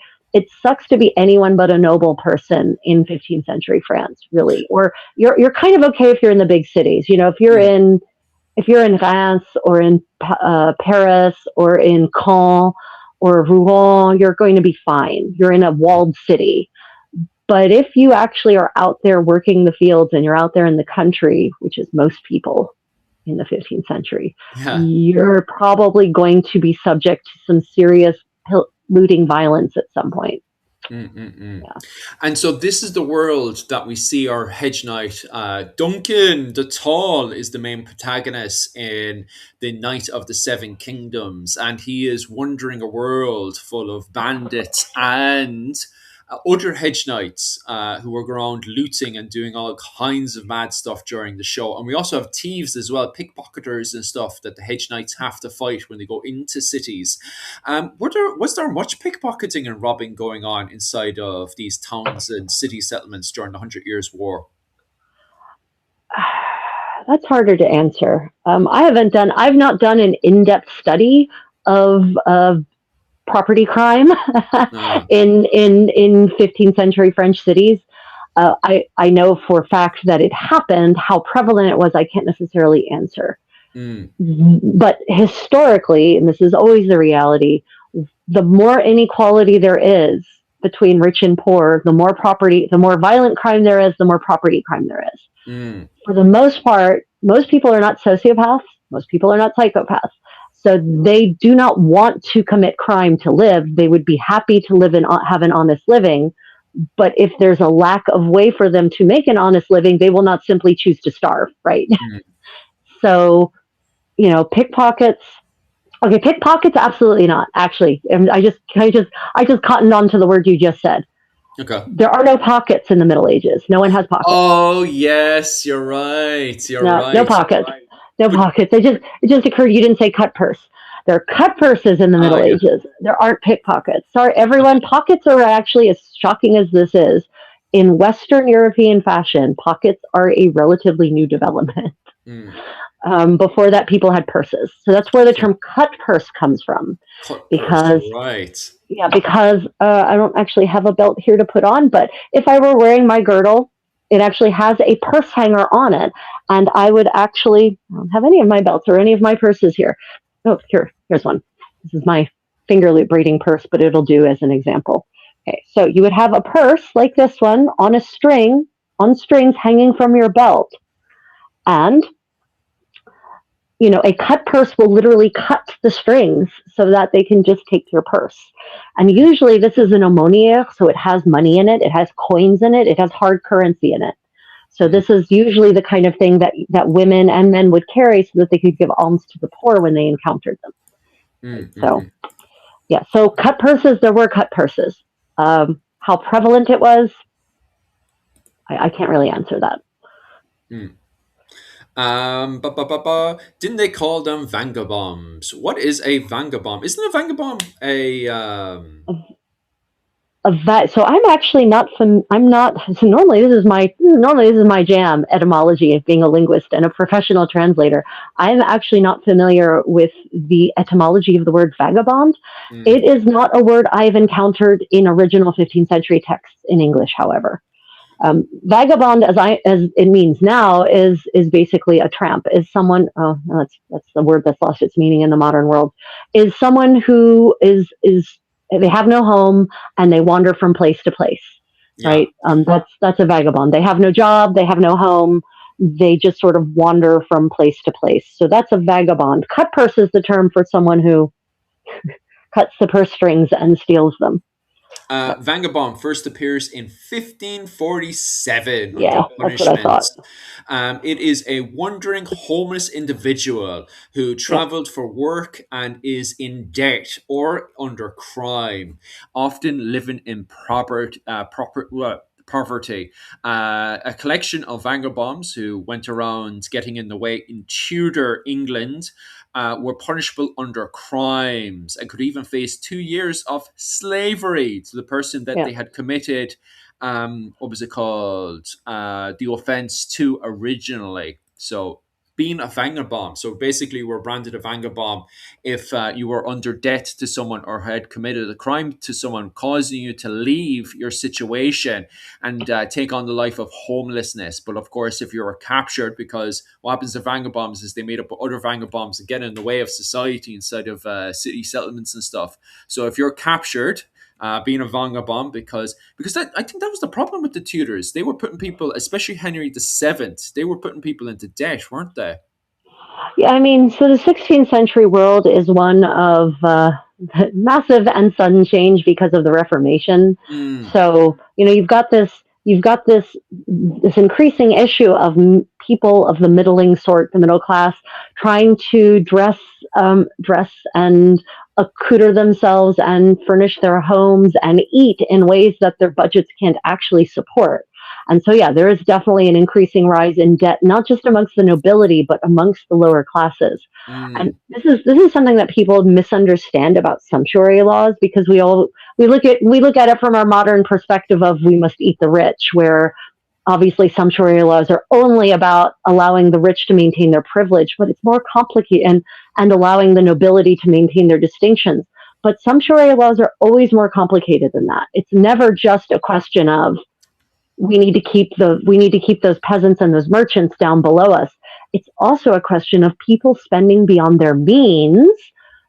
anyone but a noble person in 15th century France, really. Or you're kind of okay if you're in the big cities. If you're in Reims or in Paris or in Caen or Rouen, you're going to be fine. You're in a walled city. But if you actually are out there working the fields and you're out there in the country, which is most people in the 15th century, Yeah. you're probably going to be subject to some serious looting violence at some point. Mm-mm-mm. Yeah. And so this is the world that we see our hedge knight. Duncan the Tall is the main protagonist in the Knight of the Seven Kingdoms, and he is wandering a world full of bandits and other hedge knights who are around looting and doing all kinds of mad stuff during the show. And we also have thieves as well, pickpocketers and stuff that the hedge knights have to fight when they go into cities. Was there much pickpocketing and robbing going on inside of these towns and city settlements during the Hundred Years' War? That's harder to answer. I've not done an in-depth study of property crime Uh, in 15th century French cities. I know for a fact that it happened. How prevalent it was, I can't necessarily answer. mm, But historically, and this is always the reality, the more inequality there is between rich and poor, the more violent crime there is, the more property crime there is. mm, For the most part, most people are not sociopaths. Most people are not psychopaths. So they do not want to commit crime to live. They would be happy to live and have an honest living. But if there's a lack of way for them to make an honest living, they will not simply choose to starve, right? mm, So, pickpockets, Okay, pickpockets, absolutely not. Actually, I just cottoned on to the word you just said. Okay. There are no pockets in the Middle Ages. No one has pockets. Oh yes, you're right. You're No, no right. pockets. No But pockets. It just occurred you didn't say cut purse. There are cut purses in the Middle yeah. Ages. There aren't pickpockets. Sorry, everyone. Pockets are actually, as shocking as this is, in Western European fashion, pockets are a relatively new development. Mm. Before that, people had purses. So that's where the Okay. term cut purse comes from. Cut purse. Because Right. yeah, because I don't actually have a belt here to put on, but if I were wearing my girdle, it actually has a purse hanger on it, and I would actually I don't have any of my belts or any of my purses here. Oh, here's one. This is my finger loop braiding purse, but it'll do as an example. Okay, so you would have a purse like this one on a string, on strings hanging from your belt, and a cut purse will literally cut the strings so that they can just take your purse. And usually this is an aumônière, so it has money in it, it has coins in it, it has hard currency in it. So Mm. this is usually the kind of thing that women and men would carry so that they could give alms to the poor when they encountered them. Mm, mm, So mm, yeah, so cut purses, there were cut purses. How prevalent it was, I can't really answer that. mm. Didn't they call them vagabonds? What is a vagabond? Isn't a vagabond a Of that, so I'm actually not from. I'm not. So normally this is my jam, etymology of being a linguist and a professional translator. I'm actually not familiar with the etymology of the word vagabond. mm, It is not a word I've encountered in original 15th century texts in English. However, vagabond, as it means now, is basically a tramp. Is someone? Oh, no, that's the word that's lost its meaning in the modern world. Is someone who is they have no home and they wander from place to place. yeah. Right. That's a vagabond. They have no job. They have no home. They just sort of wander from place to place. So that's a vagabond. Cut purse is the term for someone who cuts the purse strings and steals them. Vagabond first appears in 1547 under Yeah, that's what I thought. punishments. It is a wandering homeless individual who Yeah, traveled for work and is in debt or under crime, often living in poverty. A collection of vagabonds who went around getting in the way in Tudor England were punishable under crimes and could even face 2 years of slavery to the person that yeah. they had committed. What was it called? The offense to originally. So being a vagabond. So basically, we're branded a vagabond if you were under debt to someone or had committed a crime to someone, causing you to leave your situation and take on the life of homelessness. But of course, if you were captured, because what happens to vagabonds is they made up other vagabonds that get in the way of society inside of city settlements and stuff. So if you're captured, being a vagabond, because I think that was the problem with the Tudors. They were putting people, especially Henry VII, they were putting people into debt, weren't they? Yeah, I mean, so the 16th century world is one of massive and sudden change because of the Reformation. Mm, So, you've got this increasing issue of people of the middling sort, the middle class, trying to dress and accoutre themselves and furnish their homes and eat in ways that their budgets can't actually support. And so, yeah, there is definitely an increasing rise in debt, not just amongst the nobility, but amongst the lower classes. And mm, this is something that people misunderstand about sumptuary laws because we look at it from our modern perspective of we must eat the rich, where obviously sumptuary laws are only about allowing the rich to maintain their privilege, but it's more complicated and allowing the nobility to maintain their distinctions. But sumptuary laws are always more complicated than that. It's never just a question of we need to keep those peasants and those merchants down below us. It's also a question of people spending beyond their means, mm,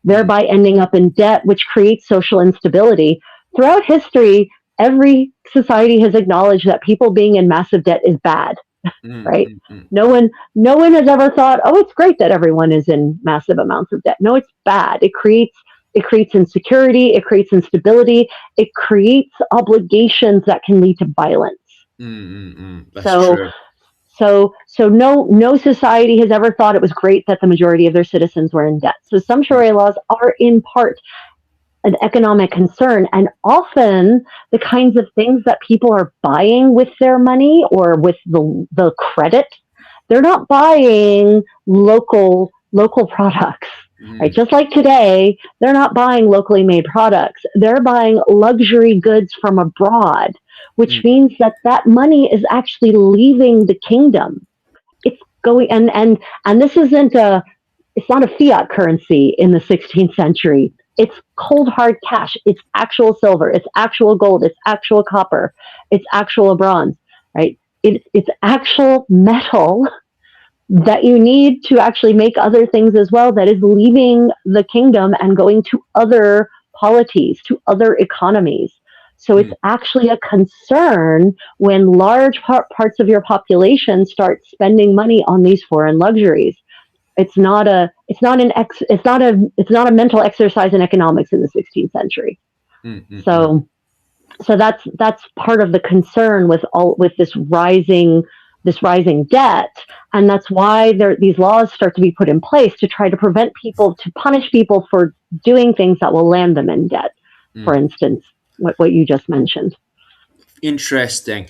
thereby ending up in debt, which creates social instability. Throughout history, every society has acknowledged that people being in massive debt is bad, mm, right? mm, mm, No one has ever thought, oh, it's great that everyone is in massive amounts of debt. No, it's bad. It creates insecurity, it creates instability, it creates obligations that can lead to violence. mm, mm, mm. That's So true. So no society has ever thought it was great that the majority of their citizens were in debt. So some Sharia laws are in part an economic concern, and often the kinds of things that people are buying with their money or with the credit, they're not buying local products. Right? Just like today, they're not buying locally made products. They're buying luxury goods from abroad, which means that that money is actually leaving the kingdom. It's going, and this isn't it's not a fiat currency in the 16th century. It's cold hard cash. It's actual silver. It's actual gold. It's actual copper. It's actual bronze, right? It's actual metal that you need to actually make other things as well, that is leaving the kingdom and going to other polities, to other economies. So it's actually a concern when large parts of your population start spending money on these foreign luxuries. It's not a mental exercise in economics in the 16th century. So that's part of the concern with this rising debt, and that's why these laws start to be put in place to try to prevent people, to punish people for doing things that will land them in debt. For instance, what you just mentioned. Interesting.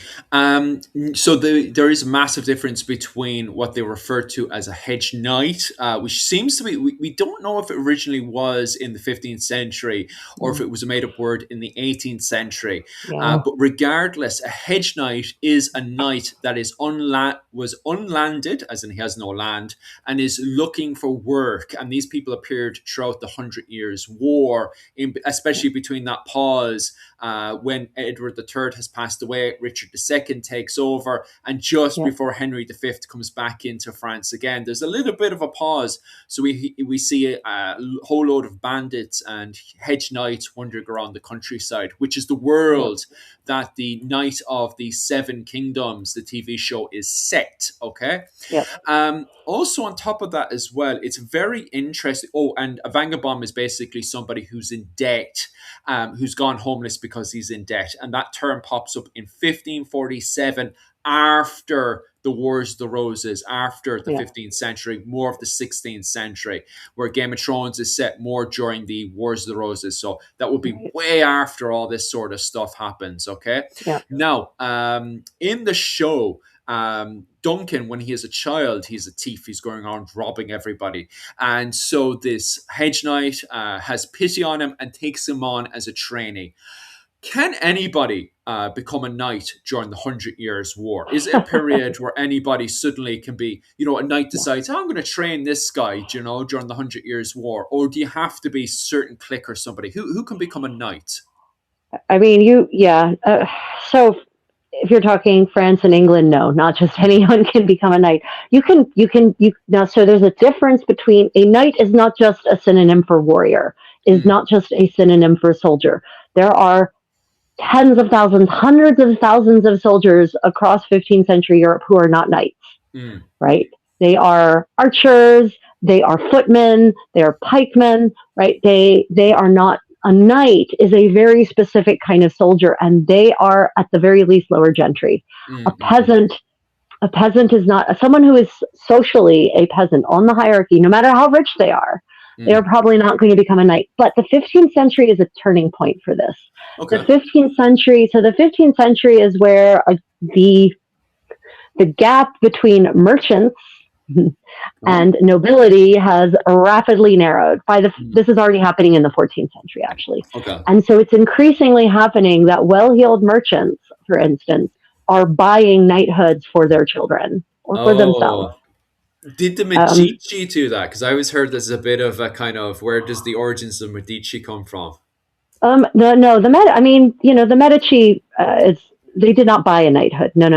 So there is a massive difference between what they refer to as a hedge knight, which seems to be, we don't know if it originally was in the 15th century or if it was a made up word in the 18th century. But regardless, a hedge knight is a knight that was unlanded, as in he has no land, and is looking for work. And these people appeared throughout the 100 Years' War, especially between that pause when Edward III has passed away, Richard II takes over, and just before Henry V comes back into France again, there's a little bit of a pause. So we see a whole load of bandits and hedge knights wandering around the countryside, which is the world that the Night of the Seven Kingdoms, the TV show, is set. Okay. Also on top of that as well, it's very interesting. Oh, and a vagabond is basically somebody who's in debt, who's gone homeless because he's in debt. And that term pops up in 1547 after the Wars of the Roses, after the 15th century, more of the 16th century, where Game of Thrones is set more during the Wars of the Roses. So that would be way after all this sort of stuff happens, okay? Now, in the show, Duncan, when he is a child, he's a thief. He's going around robbing everybody. And so this hedge knight has pity on him and takes him on as a trainee. Can anybody become a knight during the 100 Years' War? Is it a period where anybody suddenly can be, a knight decides, I'm going to train this guy, during the 100 Years' War? Or do you have to be a certain clique or somebody? Who can become a knight? I mean, so if you're talking France and England, no, not just anyone can become a knight. So there's a difference between a knight is not just a synonym for warrior, is not just a synonym for soldier. There are tens of thousands, hundreds of thousands of soldiers across 15th century Europe who are not knights, right? They are archers, they are footmen, they are pikemen, right? They are not. A knight is a very specific kind of soldier, and they are at the very least lower gentry. A peasant is not someone who is socially a peasant on the hierarchy, no matter how rich they are. They are probably not going to become a knight. But the 15th century is a turning point for this. The 15th century is where the gap between merchants and nobility has rapidly narrowed. This is already happening in the 14th century, actually. And so it's increasingly happening that well-heeled merchants, for instance, are buying knighthoods for their children or for themselves. Did the Medici do that? Because I always heard there's a bit of a kind of, where does the origins of Medici come from? The Medici they did not buy a knighthood. No.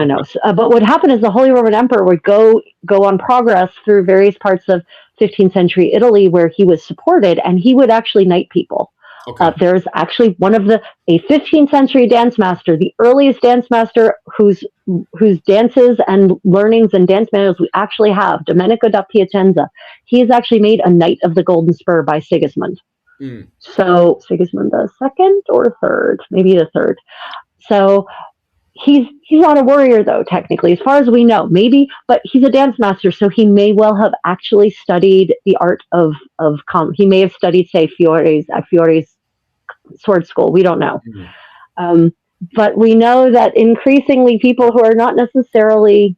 But what happened is the Holy Roman Emperor would go on progress through various parts of 15th century Italy where he was supported, and he would actually knight people. There's actually a 15th century dance master, the earliest dance master whose dances and learnings and dance manuals we actually have, Domenico da Piacenza. He is actually made a Knight of the Golden Spur by Sigismund. So Sigismund the second or third, maybe the third. So he's not a warrior though, technically, as far as we know. Maybe, but he's a dance master, so he may well have actually studied the art of. He may have studied, say, Fiore's at Fiore's sword school. We don't know. Mm. Um, but we know that increasingly people who are not necessarily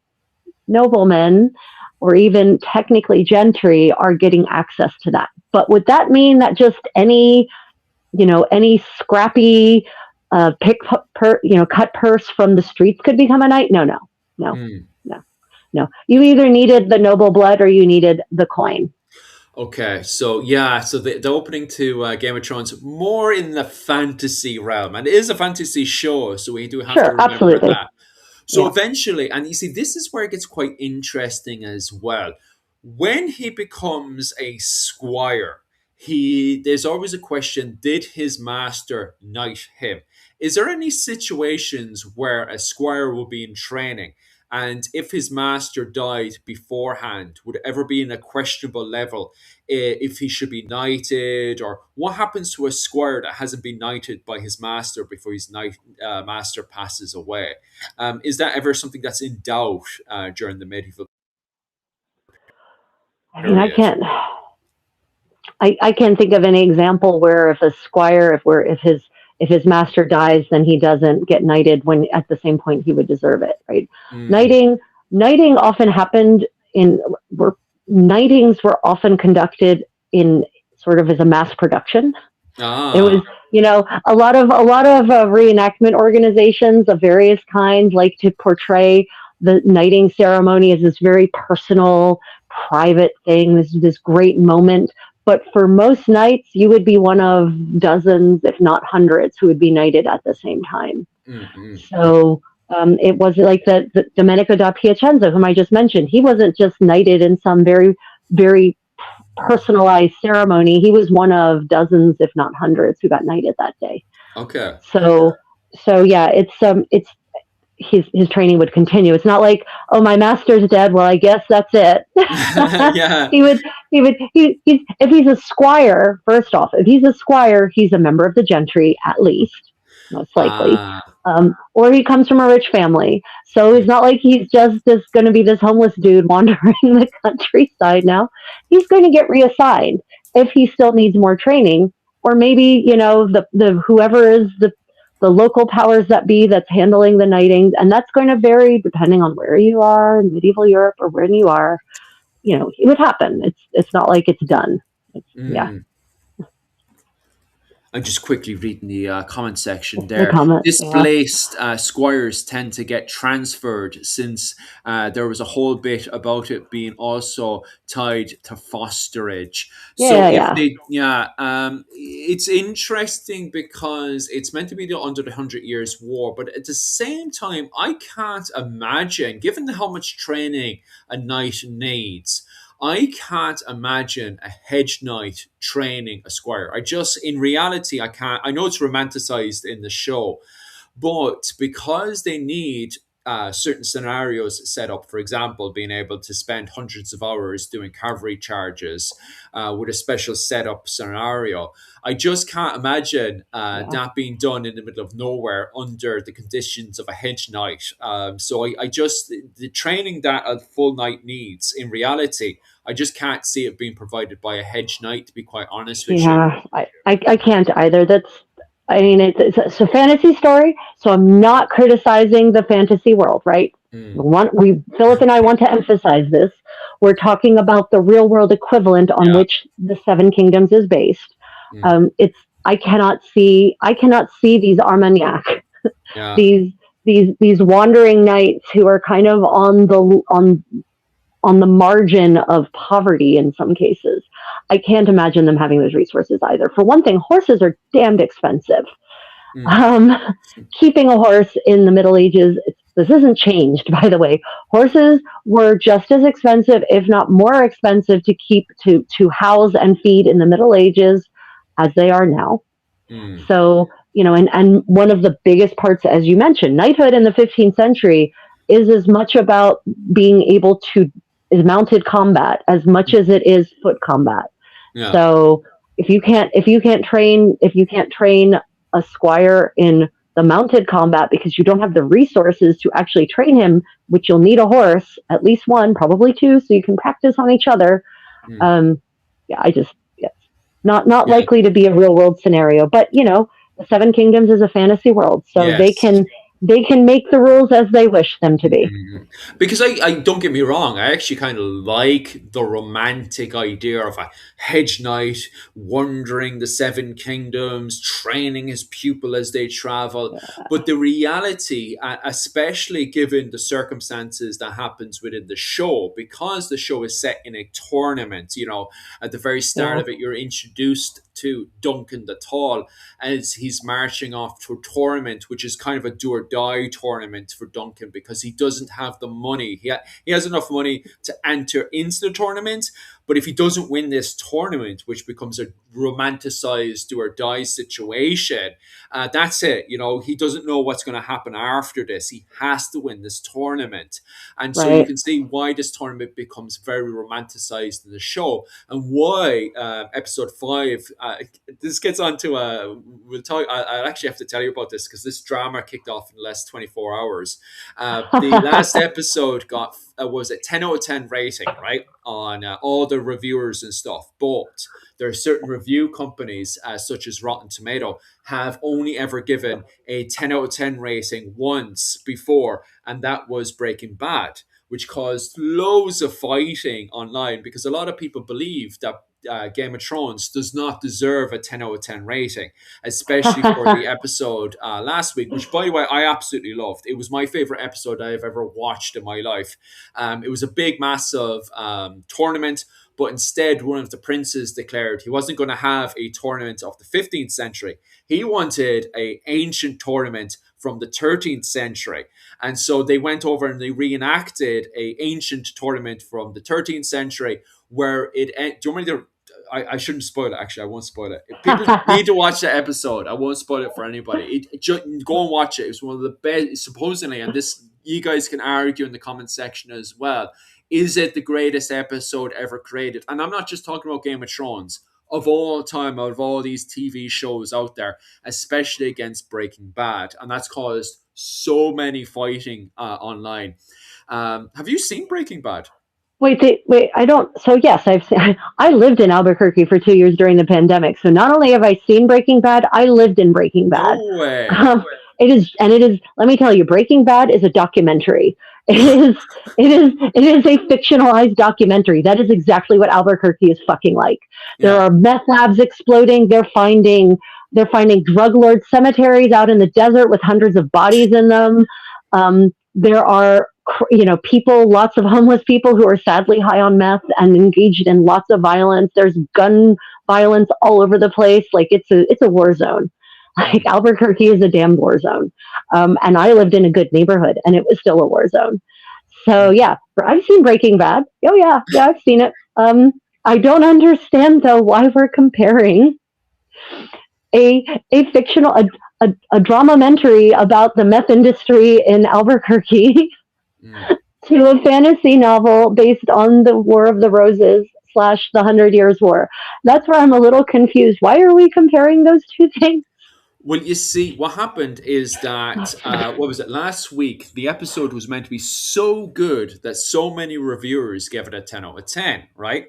noblemen or even technically gentry are getting access to that. But would that mean that just any scrappy cut purse from the streets could become a knight? No, no, no, Mm. no, no. You either needed the noble blood or you needed the coin. Okay, so yeah, so the opening to Game of Thrones more in the fantasy realm, and it is a fantasy show, so we do have to Sure, remember absolutely. that. So Yeah. eventually, and you see, this is where it gets quite interesting as well. When he becomes a squire, there's always a question: did his master knight him? Is there any situations where a squire will be in training? And if his master died beforehand, would it ever be in a questionable level if he should be knighted? Or what happens to a squire that hasn't been knighted by his master before his master passes away? Is that ever something that's in doubt during the medieval I mean, I period? can't. I can't think of any example where if a squire, if his master dies, then he doesn't get knighted when at the same point he would deserve it, right? Mm. Knighting knighting often happened in were knightings were often conducted in sort of as a mass production. It was, Ah. a lot of reenactment organizations of various kinds like to portray the knighting ceremony as this very personal, private thing, this great moment. But for most knights, you would be one of dozens, if not hundreds, who would be knighted at the same time. Mm-mm. So it was like the Domenico da Piacenza, whom I just mentioned. He wasn't just knighted in some very, very personalized ceremony. He was one of dozens, if not hundreds, who got knighted that day. Okay. So, so yeah, it's his training would continue. It's not like, oh, my master's dead. Well, I guess that's it. Yeah. If he's a squire, first off, if he's a squire, he's a member of the gentry at least, most likely. Ah. Or he comes from a rich family. So it's not like he's just going to be this homeless dude wandering the countryside now. He's going to get reassigned if he still needs more training, or maybe the whoever is the local powers that be that's handling the knightings, and that's going to vary depending on where you are in medieval Europe or when you are. It would happen. It's not like it's done. Yeah, Mm. I'm just quickly reading the comment section the there. comment. Yeah, Displaced squires tend to get transferred since there was a whole bit about it being also tied to fosterage. So yeah, if yeah. it's interesting because it's meant to be under the 100 Years' War, but at the same time, I can't imagine, given how much training a knight needs. I can't imagine a hedge knight training a squire. In reality, I can't. I know it's romanticized in the show, but because they need certain scenarios set up, for example, being able to spend hundreds of hours doing cavalry charges with a special setup scenario, I just can't imagine Yeah. that being done in the middle of nowhere under the conditions of a hedge knight. So I just, the training that a full knight needs in reality, I just can't see it being provided by a hedge knight, to be quite honest with you. Yeah, I can't either. I mean, it's a fantasy story, so I'm not criticizing the fantasy world, right? Mm, Philip and I want to emphasize this. We're talking about the real world equivalent on yeah, which the Seven Kingdoms is based. mm, It's I cannot see these Armagnac, yeah. these these wandering knights who are kind of on the margin of poverty in some cases. I can't imagine them having those resources either. For one thing, horses are damned expensive. Mm, Um, Keeping a horse in the Middle Ages, this isn't changed, by the way. Horses were just as expensive, if not more expensive, to keep to house and feed in the Middle Ages as they are now. mm, So, and one of the biggest parts, as you mentioned, knighthood in the 15th century is as much about being able to is mounted combat as much as it is foot combat. yeah. So if you can't train a squire in the mounted combat because you don't have the resources to actually train him, which you'll need a horse, at least one, probably two, so you can practice on each other. Mm. Not Yeah. likely to be a real world scenario, but the Seven Kingdoms is a fantasy world, so Yes. they can make the rules as they wish them to be. Mhm. Because I don't get me wrong, I actually kind of like the romantic idea of a hedge knight wandering the Seven Kingdoms, training his pupil as they travel. But the reality, especially given the circumstances that happens within the show, because the show is set in a tournament, at the very start Yeah. of it, you're introduced to Duncan the Tall as he's marching off to a tournament, which is kind of a do or die tournament for Duncan because he doesn't have the money. He has enough money to enter into the tournament, but if he doesn't win this tournament, which becomes a romanticized do or die situation, that's it. He doesn't know what's going to happen after this. He has to win this tournament. And so you Right. can see why this tournament becomes very romanticized in the show and why episode 5, this gets on to we'll talk. I actually have to tell you about this because this drama kicked off in the last 24 hours. The last episode was a 10 out of 10 rating, right, on all the reviewers and stuff. But there are certain review companies, such as Rotten Tomato, have only ever given a 10 out of 10 rating once before, and that was Breaking Bad, which caused loads of fighting online because a lot of people believe that Game of Thrones does not deserve a 10 out of 10 rating, especially for the episode last week, which, by the way, I absolutely loved. It was my favorite episode I've ever watched in my life. It was a big, massive tournament, but instead one of the princes declared he wasn't going to have a tournament of the 15th century. He wanted an ancient tournament from the 13th century. And so they went over and they reenacted an ancient tournament from the 13th century where do you want me to... I shouldn't spoil it. Actually, I won't spoil it. If people need to watch the episode, I won't spoil it for anybody. Go and watch it. It's one of the best, supposedly, and this you guys can argue in the comment section as well. Is it the greatest episode ever created? And I'm not just talking about Game of Thrones. Of all time, out of all these TV shows out there, especially against Breaking Bad. And that's caused so many fighting online. Have you seen Breaking Bad? Wait, I don't. So yes, I lived in Albuquerque for 2 years during the pandemic. So not only have I seen Breaking Bad, I lived in Breaking Bad. No way. It is. Let me tell you, Breaking Bad is a documentary. It is a fictionalized documentary. That is exactly what Albuquerque is fucking like. There are meth labs exploding. They're finding drug lord cemeteries out in the desert with hundreds of bodies in them. There are people, lots of homeless people who are sadly high on meth and engaged in lots of violence. There's gun violence all over the place. Like it's a war zone. Like Albuquerque is a damn war zone. And I lived in a good neighborhood and it was still a war zone. So yeah, I've seen Breaking Bad. Oh yeah, I've seen it. I don't understand though why we're comparing a fictional a dramamentary about the meth industry in Albuquerque to a fantasy novel based on the War of the Roses / the 100 Years War. That's where I'm a little confused. Why are we comparing those two things? Well, you see, what happened is that, what was it, last week, the episode was meant to be so good that so many reviewers gave it a 10 out of 10, right?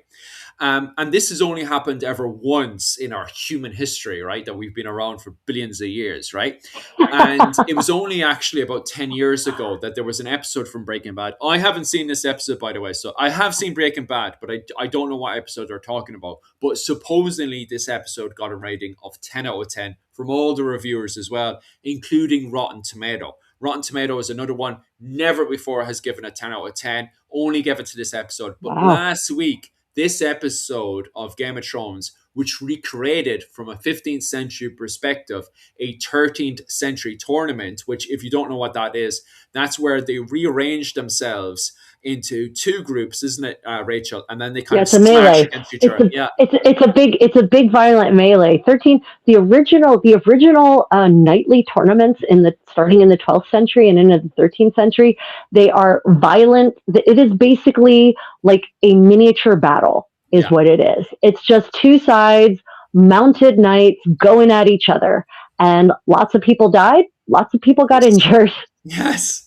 And this has only happened ever once in our human history, right? That we've been around for billions of years, right? And it was only actually about 10 years ago that there was an episode from Breaking Bad. I haven't seen this episode, by the way. So I have seen Breaking Bad, but I don't know what episode they're talking about. But supposedly this episode got a rating of 10 out of 10 from all the reviewers as well, including Rotten Tomato. Rotten Tomato is another one, never before has given a 10 out of 10, only gave it to this episode. But last week, this episode of Game of Thrones, which recreated from a 15th century perspective, a 13th century tournament, which if you don't know what that is, that's where they rearrange themselves into two groups, isn't it, Rachel? And then they kind of smash against each other. It's a big violent melee. The original nightly tournaments starting in the 12th century and into the 13th century, they are violent. It is basically like a miniature battle is what it is. It's just two sides, mounted knights going at each other. and lots of people died, lots of people got Yes. injured. Yes.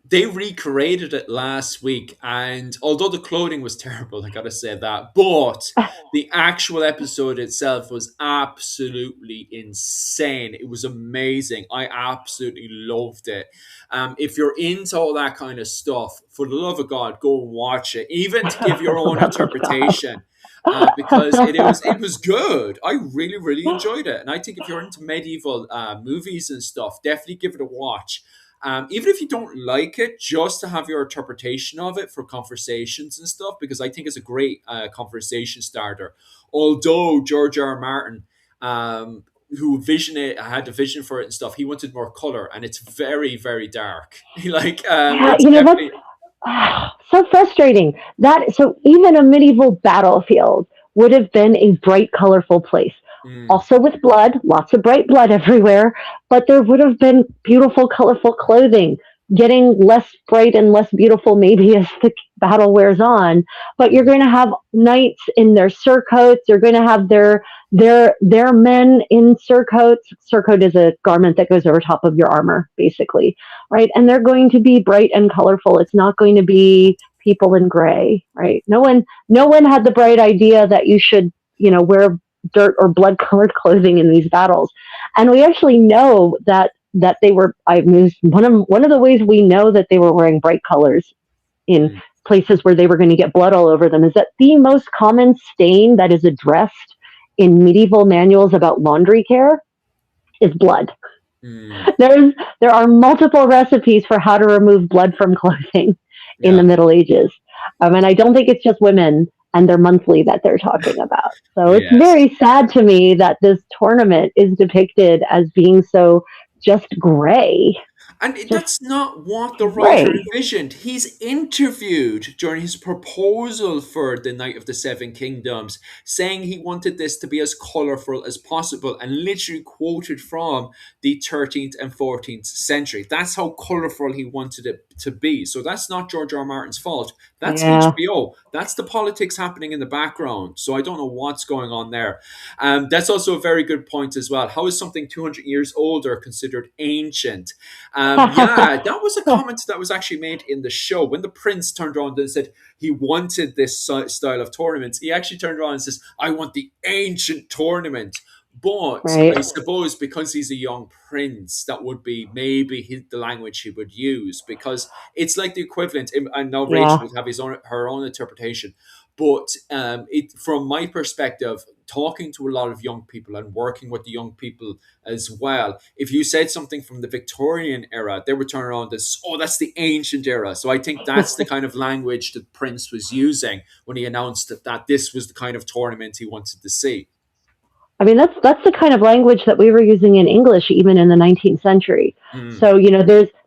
They recreated it last week, and although the clothing was terrible, I gotta say that, but the actual episode itself was absolutely insane. It was amazing. I absolutely loved it. If you're into all that kind of stuff, for the love of God, go and watch it, even to give your own interpretation. Because it was good. I really really enjoyed it, and I think if you're into medieval movies and stuff, definitely give it a watch. Even if you don't like it, just to have your interpretation of it for conversations and stuff, because I think it's a great conversation starter. Although George R. R. Martin, who had the vision for it and stuff, he wanted more color, and it's very, very dark. Yeah, It's that's definitely. so frustrating. So even a medieval battlefield would have been a bright, colorful place. Mm, Also with blood, lots of bright blood everywhere, but there would have been beautiful, colorful clothing. Getting less bright and less beautiful maybe as the battle wears on, but you're mm, going to have knights in their surcoats. You're going to have their men in surcoats. Surcoat is a garment that goes over top of your armor, basically, right? And they're going to be bright and colorful. It's not going to be people in gray, right? No one had the bright idea that you should, wear dirt or blood colored clothing in these battles. And we actually know that they were. I mean, one of the ways we know that they were wearing bright colors in mm. places where they were going to get blood all over them is that the most common stain that is addressed in medieval manuals about laundry care is blood. Mm. There are multiple recipes for how to remove blood from clothing in the Yeah. Middle Ages. And I don't think it's just women and their monthly that they're talking about. So it's Yes. very sad to me that this tournament is depicted as being so just gray, And just that's not what the writer gray. envisioned. He's interviewed during his proposal for the Night of the Seven Kingdoms, saying he wanted this to be as colorful as possible, and literally quoted from the 13th and 14th century. That's how colorful he wanted it to be. So that's not George R. R. Martin's fault. That's Yeah. HBO. That's the politics happening in the background. So I don't know what's going on there. That's also a very good point as well. How is something 200 years older considered ancient? Yeah, that was a comment that was actually made in the show when the prince turned around and said he wanted this style of tournaments. He actually turned around and says, "I want the ancient tournament." But Right. I suppose because he's a young prince, that would be maybe the language he would use, because it's like the equivalent. And now Rachel Yeah. would have her own interpretation. But from my perspective, talking to a lot of young people and working with the young people as well, if you said something from the Victorian era, they would turn around and say, "Oh, that's the ancient era." So I think that's the kind of language that Prince was using when he announced that this was the kind of tournament he wanted to see. I mean, that's the kind of language that we were using in English even in the 19th century. Mm, So,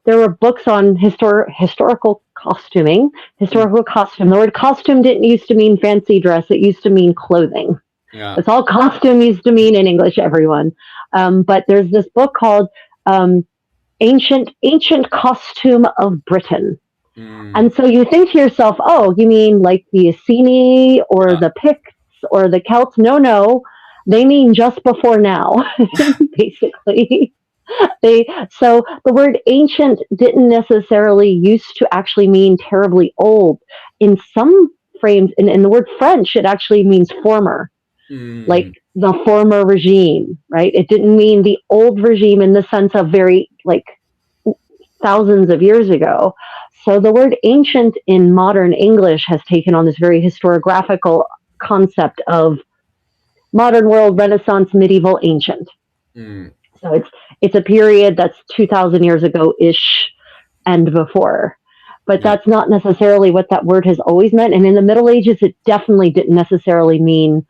there were books on historical costuming, mm, historical costume. The word costume didn't used to mean fancy dress; it used to mean clothing. yeah. That's all costume used to mean in English, everyone. But there's this book called Ancient Costume of Britain. Mm, And so you think to yourself, oh, you mean like the Iceni or yeah. the Picts or the Celts? No, no, they mean just before now, basically. So the word ancient didn't necessarily used to actually mean terribly old. In some frames, in the word French, it actually means former, like Mm, the former regime, right? It didn't mean the old regime in the sense of very like thousands of years ago. So the word ancient in modern English has taken on this very historiographical concept of modern world, Renaissance, medieval, ancient. mm, So it's a period that's 2,000 years ago ish and before. But yeah. that's not necessarily what that word has always meant. And in the Middle Ages, it definitely didn't necessarily mean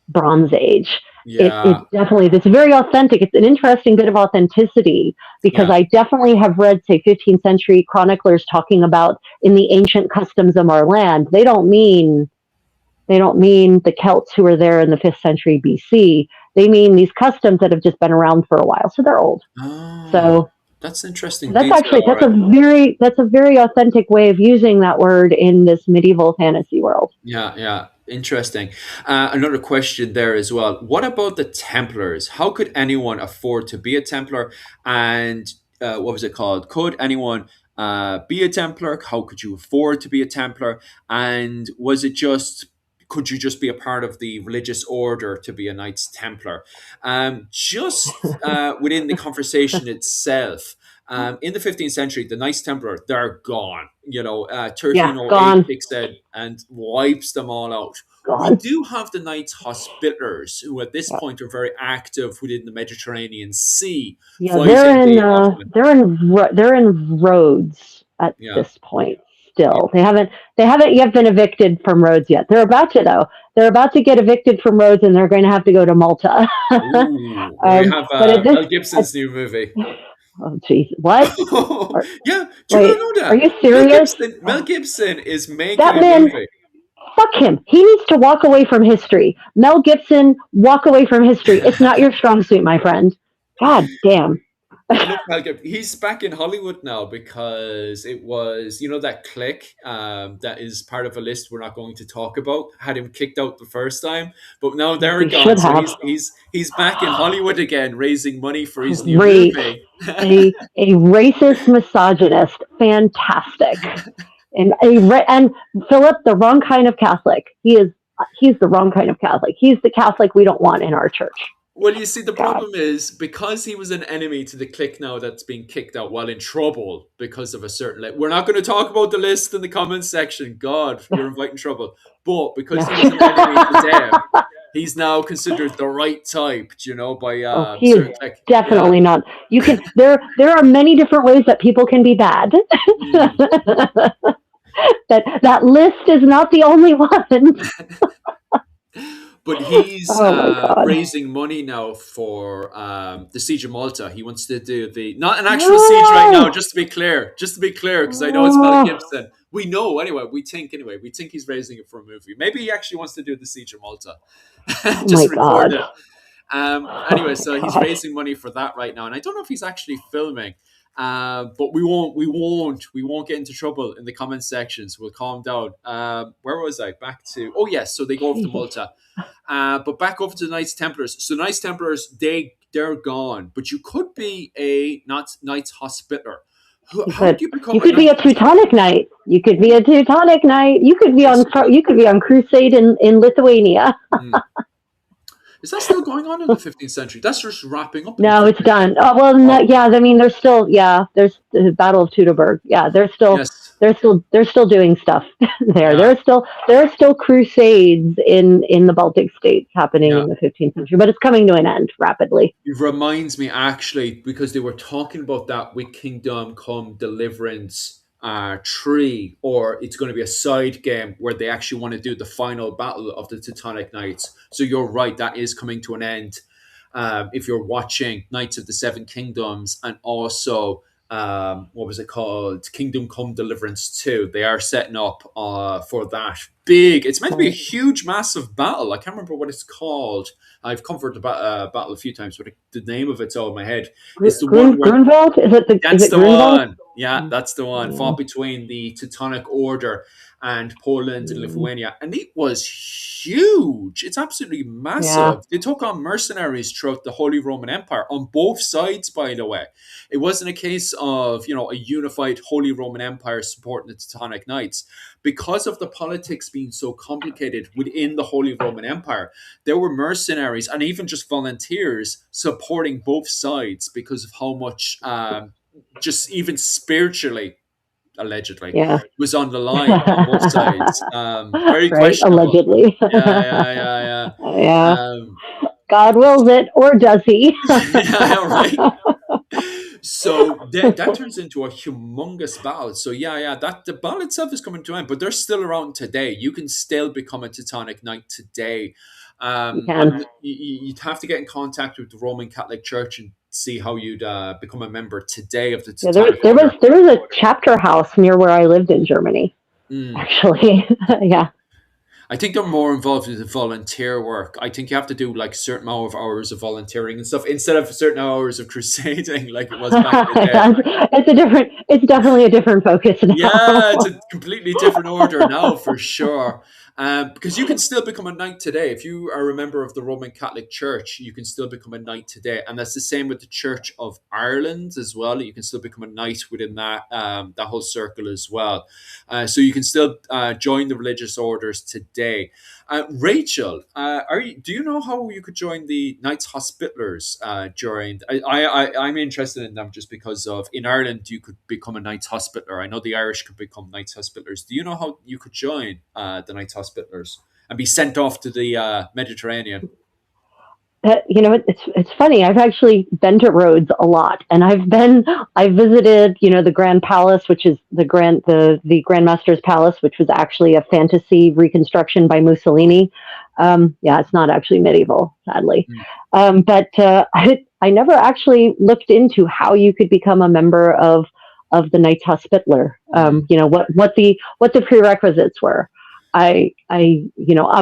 Bronze Age. It Yeah. definitely, it's very authentic. It's an interesting bit of authenticity because Yeah. I definitely have read, say, 15th century chroniclers talking about in the ancient customs of our land. They don't mean the Celts who were there in the 5th century BC. They mean these customs that have just been around for a while, so they're old. Oh, So that's interesting that's detail. actually All right. that's a very authentic way of using that word in this medieval fantasy world. Yeah, yeah. Interesting. Another question there as well. What about the Templars? How could anyone afford to be a Templar? And what was it called? Could anyone be a Templar? How could you afford to be a Templar? And was it just, could you just be a part of the religious order to be a Knights Templar? Just within the conversation itself, in the 15th century, the Knights Templar, they're gone. Yeah, 1308 gone, kicks in and wipes them all out. We gone. do have the Knights Hospitallers, who at this Yeah, point are very active within the Mediterranean Sea, yeah. fighting the Ottoman. They're in Rhodes at Yeah, this point. yeah. Still, they haven't yet been evicted from Rhodes yet. They're about to though. They're about to get evicted from Rhodes, and they're going to have to go to Malta. Ooh, we have But Mel at, Gibson's new movie. oh, jeez, what? Or, Yeah, do you not wait, know are that? you Mel serious? Gibson, Mel Oh, Gibson is making that a man, movie. fuck him. He needs to walk away from history. Mel Gibson, walk away from history. It's not your strong suit, my friend. God damn. I love Mel Gibson. He's back in Hollywood now because it was, that clique that is part of a list we're not going to talk about. Had him kicked out the first time, but now they're He gone. should So have. he's back in Hollywood again, raising money for his new Great. movie. A racist misogynist. Fantastic. And Philip, the wrong kind of Catholic. He's the wrong kind of Catholic. He's the Catholic we don't want in our church. Well, you see, the God. problem is because he was an enemy to the clique now that's being kicked out while in trouble because of a certain. We're not going to talk about the list in the comments section. God, you're inviting trouble. But because he was an enemy to them, he's now considered the right type, by Oh, he is certain clique. Yeah. definitely not. You can there are many different ways that people can be bad. Mm. That list is not the only one. But he's Oh my god. raising money now for the siege of Malta. He wants to do not an actual siege right now. No. Just to be clear, because I know it's Mel Oh, Gibson. We know anyway. We think he's raising it for a movie. Maybe he actually wants to do the siege of Malta. oh my Just record god. it. Oh Anyway, my so he's god. raising money for that right now, and I don't know if he's actually filming. But we won't get into trouble in the comment sections. We'll calm down. Where was I? Back to yes. So they go over to Jesus. Malta, but back over to the Knights Templars. So Knights Templars, they're gone. But you could be a Knights Hospitaller. You How do could you become you a could be Knight a Hospitaller? Teutonic knight. You could be a Teutonic knight. Yes, you could. You could be on crusade in Lithuania. Hmm. Is that still going on in the 15th century? That's just wrapping up in the No, it's 15th done. century. Oh well, no, Oh, yeah. I mean, there's the Battle of Teutoburg. Yeah, yes. they're still doing stuff there. Yeah. There are still crusades in the Baltic states happening Yeah. in the 15th century, but it's coming to an end rapidly. It reminds me actually because they were talking about that with Kingdom Come Deliverance 3, or it's going to be a side game where they actually want to do the final battle of the Teutonic Knights. So you're right, that is coming to an end. If you're watching Knights of the Seven Kingdoms and also what was it called? Kingdom Come Deliverance 2. They are setting up for that. Big. It's meant to be a Right. huge, massive battle. I can't remember what it's called. I've covered the battle a few times, but the name of it's all in my head. It's the one where Grunwald? Is that's it the Grunwald? one. Yeah, that's the one. Mm, Fought between the Teutonic Order and Poland and mm, Lithuania. And it was huge. It's absolutely yeah. massive. They took on mercenaries throughout the Holy Roman Empire on both sides, by the way. It wasn't a case of, a unified Holy Roman Empire supporting the Teutonic Knights. Because of the politics being so complicated within the Holy Roman Empire, there were mercenaries and even just volunteers supporting both sides because of how much just even spiritually, allegedly, Yeah. was on the line on both sides. Very Right. questionable. Allegedly. Yeah. Yeah. Um, God wills it, or does he? yeah, right. So that turns into a humongous battle. So that the battle itself is coming to an end, but they're still around today. You can still become a Teutonic Knight today. You But can. you'd have to get in contact with the Roman Catholic Church and see how you'd become a member today of the Yeah, Teutonic Order. there was a chapter house near where I lived in Germany, Mm. actually. Yeah. I think they're more involved in the volunteer work. I think you have to do like a certain amount of hours of volunteering and stuff instead of certain hours of crusading like it was back in the day. It's definitely a different focus Yeah, it's now. a completely different order now for sure. Because you can still become a knight today. If you are a member of the Roman Catholic Church, you can still become a knight today. And that's the same with the Church of Ireland as well. You can still become a knight within that whole circle as well. So you can still join the religious orders today. Rachel, do you know how you could join the Knights Hospitallers during? I'm interested in them just because of in Ireland you could become a Knights Hospitaller. I know the Irish could become Knights Hospitallers. Do you know how you could join the Knights Hospitallers and be sent off to the Mediterranean? It's funny. I've actually been to Rhodes a lot, and I visited the Grand Palace, which is the Grand Master's Palace, which was actually a fantasy reconstruction by Mussolini. Yeah, it's not actually medieval, sadly. Mm. But I never actually looked into how you could become a member of the Knights Hospitaller. Mm. What the prerequisites were. Obviously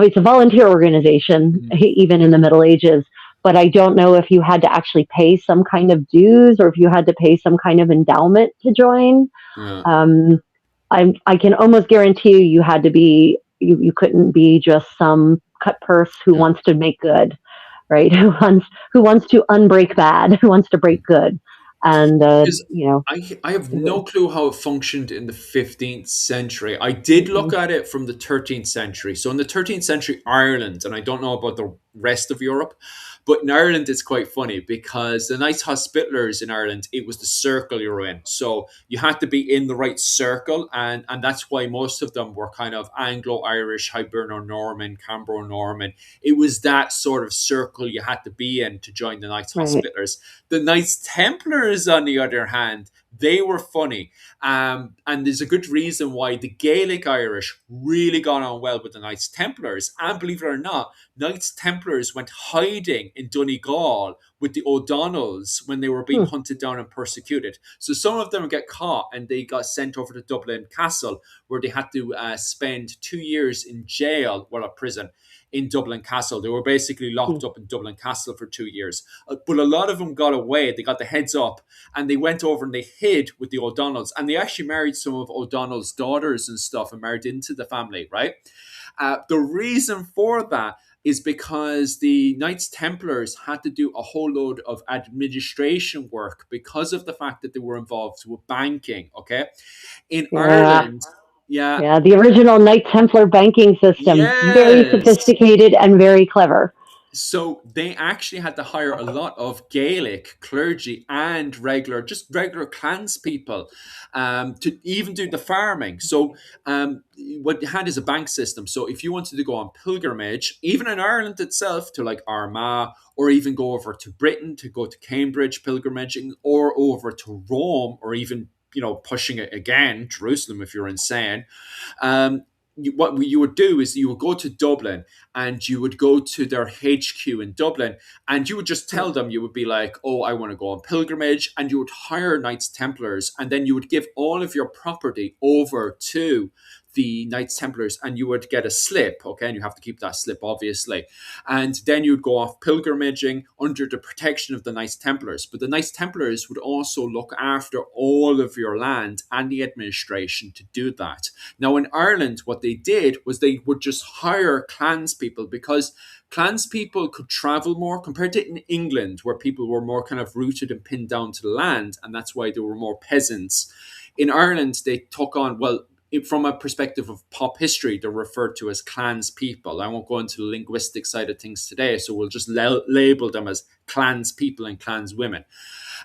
it's a volunteer organization, Mm. even in the Middle Ages, but I don't know if you had to actually pay some kind of dues or if you had to pay some kind of endowment to join. Yeah. Um, I can almost guarantee you had to be, you couldn't be just some cut purse who Yeah. wants to make good, right? Who wants to unbreak bad, who wants to break good. And, Because I have no clue how it functioned in the 15th century. I did look at it from the 13th century. So in the 13th century, Ireland, and I don't know about the rest of Europe, but in Ireland, it's quite funny because the Knights Hospitallers in Ireland, it was the circle you're in. So you had to be in the right circle. And that's why most of them were kind of Anglo-Irish, Hiberno-Norman, Cambro-Norman. It was that sort of circle you had to be in to join the Knights right. Hospitallers. The Knights Templars, on the other hand, they were funny. And there's a good reason why the Gaelic Irish really got on well with the Knights Templars. And believe it or not, Knights Templars went hiding in Donegal with the O'Donnells when they were being Hmm. hunted down and persecuted. So some of them get caught and they got sent over to Dublin Castle, where they had to spend 2 years in jail, well, a prison in Dublin Castle. They were basically locked up in Dublin Castle for 2 years. But a lot of them got away. They got the heads up and they went over and they hid with the O'Donnells. And they actually married some of O'Donnell's daughters and stuff and married into the family, right? The reason for that is because the Knights Templars had to do a whole load of administration work because of the fact that they were involved with banking. Okay. In Yeah. Ireland, yeah, Yeah, the original Knight Templar banking system, very yes. sophisticated and very clever. So they actually had to hire a lot of Gaelic clergy and regular clans people to even do the farming. So what you had is a bank system. So if you wanted to go on pilgrimage, even in Ireland itself, to like Armagh, or even go over to Britain to go to Cambridge pilgrimaging, or over to Rome, or even pushing it again, Jerusalem if you're insane. What you would do is you would go to Dublin and you would go to their HQ in Dublin and you would just tell them, you would be like, oh, I want to go on pilgrimage, and you would hire Knights Templars, and then you would give all of your property over to the Knights Templars and you would get a slip, okay, and you have to keep that slip obviously, and then you'd go off pilgrimaging under the protection of the Knights Templars. But the Knights Templars would also look after all of your land and the administration to do that. Now, in Ireland, what they did was they would just hire clanspeople, because clanspeople could travel more compared to in England, where people were more kind of rooted and pinned down to the land, and that's why there were more peasants. In Ireland, they took on, well, from a perspective of pop history, they're referred to as clans people. I won't go into the linguistic side of things today, so we'll just label them as clans people and clans women.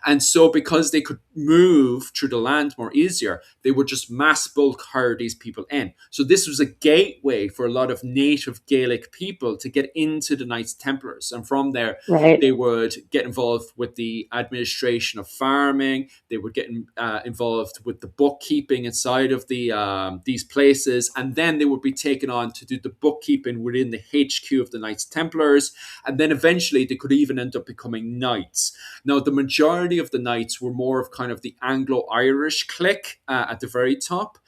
And so, because they could move through the land more easier, they would just mass bulk hire these people in. So this was a gateway for a lot of native Gaelic people to get into the Knights Templars. And from there, Right. they would get involved with the administration of farming. They would get involved with the bookkeeping inside of these places. And then they would be taken on to do the bookkeeping within the HQ of the Knights Templars. And then eventually they could even end up becoming knights. Now, the majority of the knights were more of kind of the Anglo-Irish clique at the very top.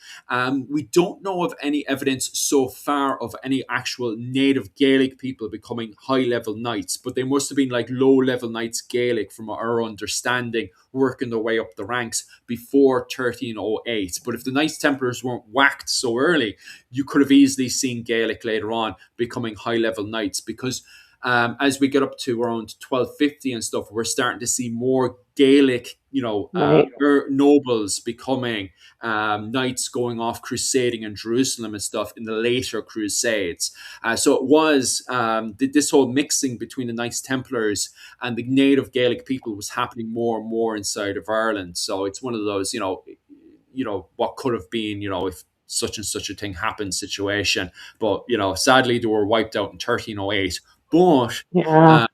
We don't know of any evidence so far of any actual native Gaelic people becoming high-level knights, but they must have been like low-level knights Gaelic from our understanding, working their way up the ranks before 1308. But if the Knights Templars weren't whacked so early, you could have easily seen Gaelic later on becoming high-level knights, because as we get up to around 1250 and stuff, we're starting to see more Gaelic, Right. nobles becoming knights, going off crusading in Jerusalem and stuff in the later crusades. So it was this whole mixing between the Knights Templars and the native Gaelic people was happening more and more inside of Ireland. So it's one of those, what could have been, if such and such a thing happened situation. But, sadly, they were wiped out in 1308. But Yeah.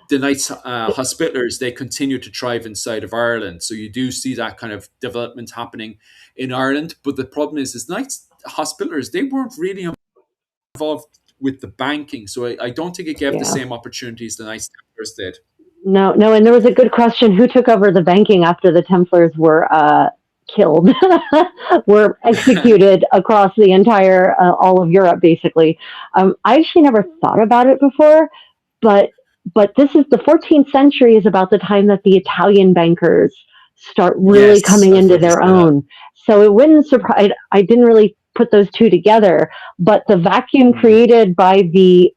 the Knights Hospitallers, they continue to thrive inside of Ireland. So you do see that kind of development happening in Ireland. But the problem is Knights Hospitallers, they weren't really involved with the banking. So I don't think it gave the Yeah. same opportunities the Knights Templars did. No, no, and there was a good question: who took over the banking after the Templars were killed, were executed across the entire all of Europe, basically? I actually never thought about it before, but this is the 14th century is about the time that the Italian bankers start really Yes, coming I was into about to their say that. own. So it wouldn't surprise. I didn't really put those two together, but the vacuum created by the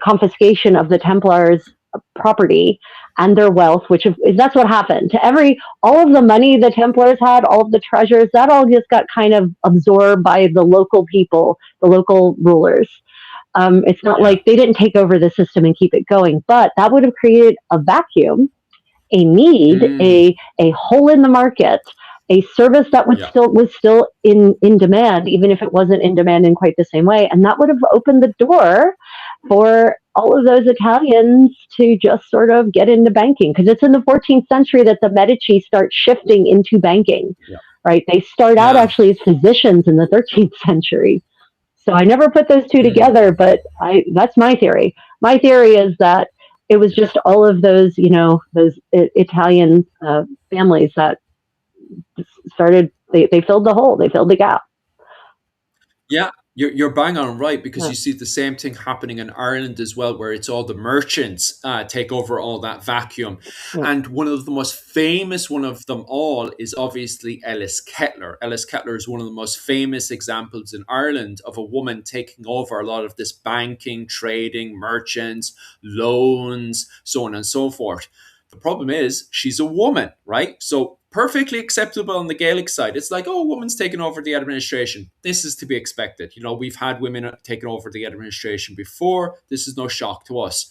confiscation of the Templars' property and their wealth, which is that's what happened to all of the money the Templars had, all of the treasures, that all just got kind of absorbed by the local people, the local rulers. It's not Yeah. like they didn't take over the system and keep it going, but that would have created a vacuum, a need, a hole in the market, a service that was still in demand, even if it wasn't in demand in quite the same way. And that would have opened the door for all of those Italians to just sort of get into banking, because it's in the 14th century that the Medici start shifting into banking, right? They start out actually as physicians in the 13th century. So I never put those two together, but that's my theory. My theory is that it was just all of those, those Italian families that started, they filled the hole, they filled the gap. Yeah, you're bang on right, because you see the same thing happening in Ireland as well, where it's all the merchants take over all that vacuum. And one of the most famous one of them all is obviously Ellis Kettler. Ellis Kettler is one of the most famous examples in Ireland of a woman taking over a lot of this banking, trading, merchants, loans, so on and so forth. The problem is she's a woman, right? So perfectly acceptable on the Gaelic side. It's like, oh, a woman's taking over the administration. This is to be expected. We've had women taking over the administration before. This is no shock to us.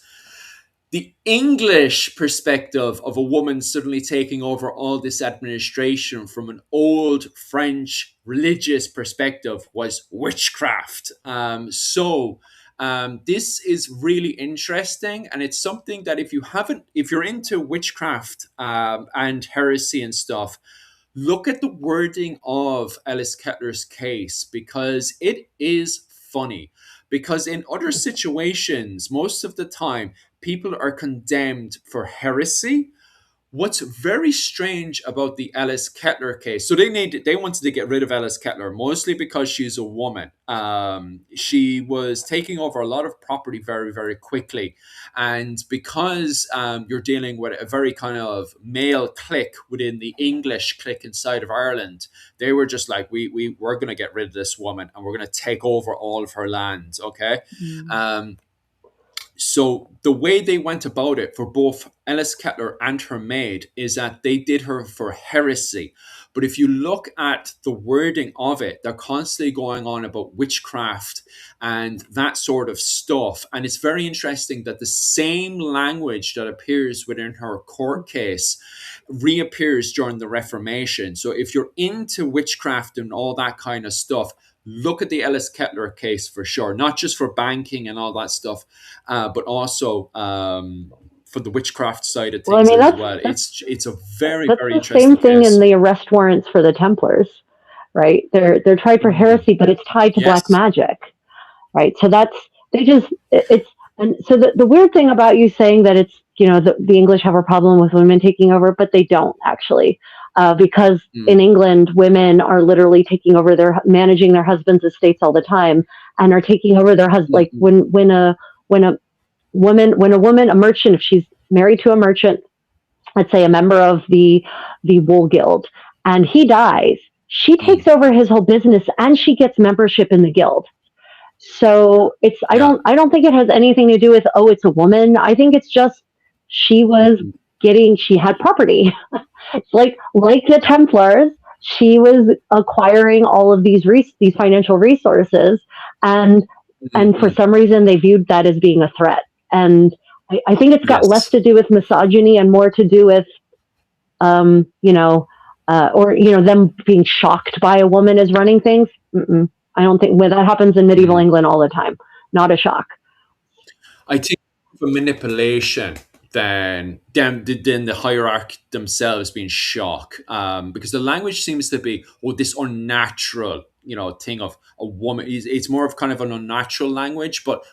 The English perspective of a woman suddenly taking over all this administration from an old French religious perspective was witchcraft. This is really interesting, and it's something that if you're into witchcraft and heresy and stuff, look at the wording of Ellis Kettler's case, because it is funny. Because in other situations, most of the time, people are condemned for heresy. What's very strange about the Ellis Kettler case, so they wanted to get rid of Ellis Kettler, mostly because she's a woman. She was taking over a lot of property very, very quickly. And because you're dealing with a very kind of male clique within the English clique inside of Ireland, they were just like, we're going to get rid of this woman and we're going to take over all of her lands, okay? So the way they went about it for both Ellis Kettler and her maid is that they did her for heresy. But if you look at the wording of it, they're constantly going on about witchcraft and that sort of stuff. And it's very interesting that the same language that appears within her court case reappears during the Reformation. So if you're into witchcraft and all that kind of stuff, look at the Ellis Kettler case for sure, not just for banking and all that stuff, but also for the witchcraft side of things as well. It's a very, very interesting same thing case. in the arrest warrants for the Templars, right? They're tried for heresy, but it's tied to black magic, right? So and so the weird thing about you saying that the English have a problem with women taking over, but they don't actually, because in England, women are literally taking over managing their husbands' estates all the time, and are taking over their husband. Like when a woman, a merchant, if she's married to a merchant, let's say a member of the wool guild, and he dies, she takes over his whole business, and she gets membership in the guild. So I don't think it has anything to do with, oh, it's a woman. I think it's just she had property. like the Templars, she was acquiring all of these financial resources, and for some reason they viewed that as being a threat. And I think it's got less to do with misogyny and more to do with, them being shocked by a woman as running things. I don't think that happens in medieval England all the time. Not a shock. I think for manipulation than the hierarchy themselves being shocked, because the language seems to be this unnatural, thing of a woman. It's more of kind of an unnatural language, but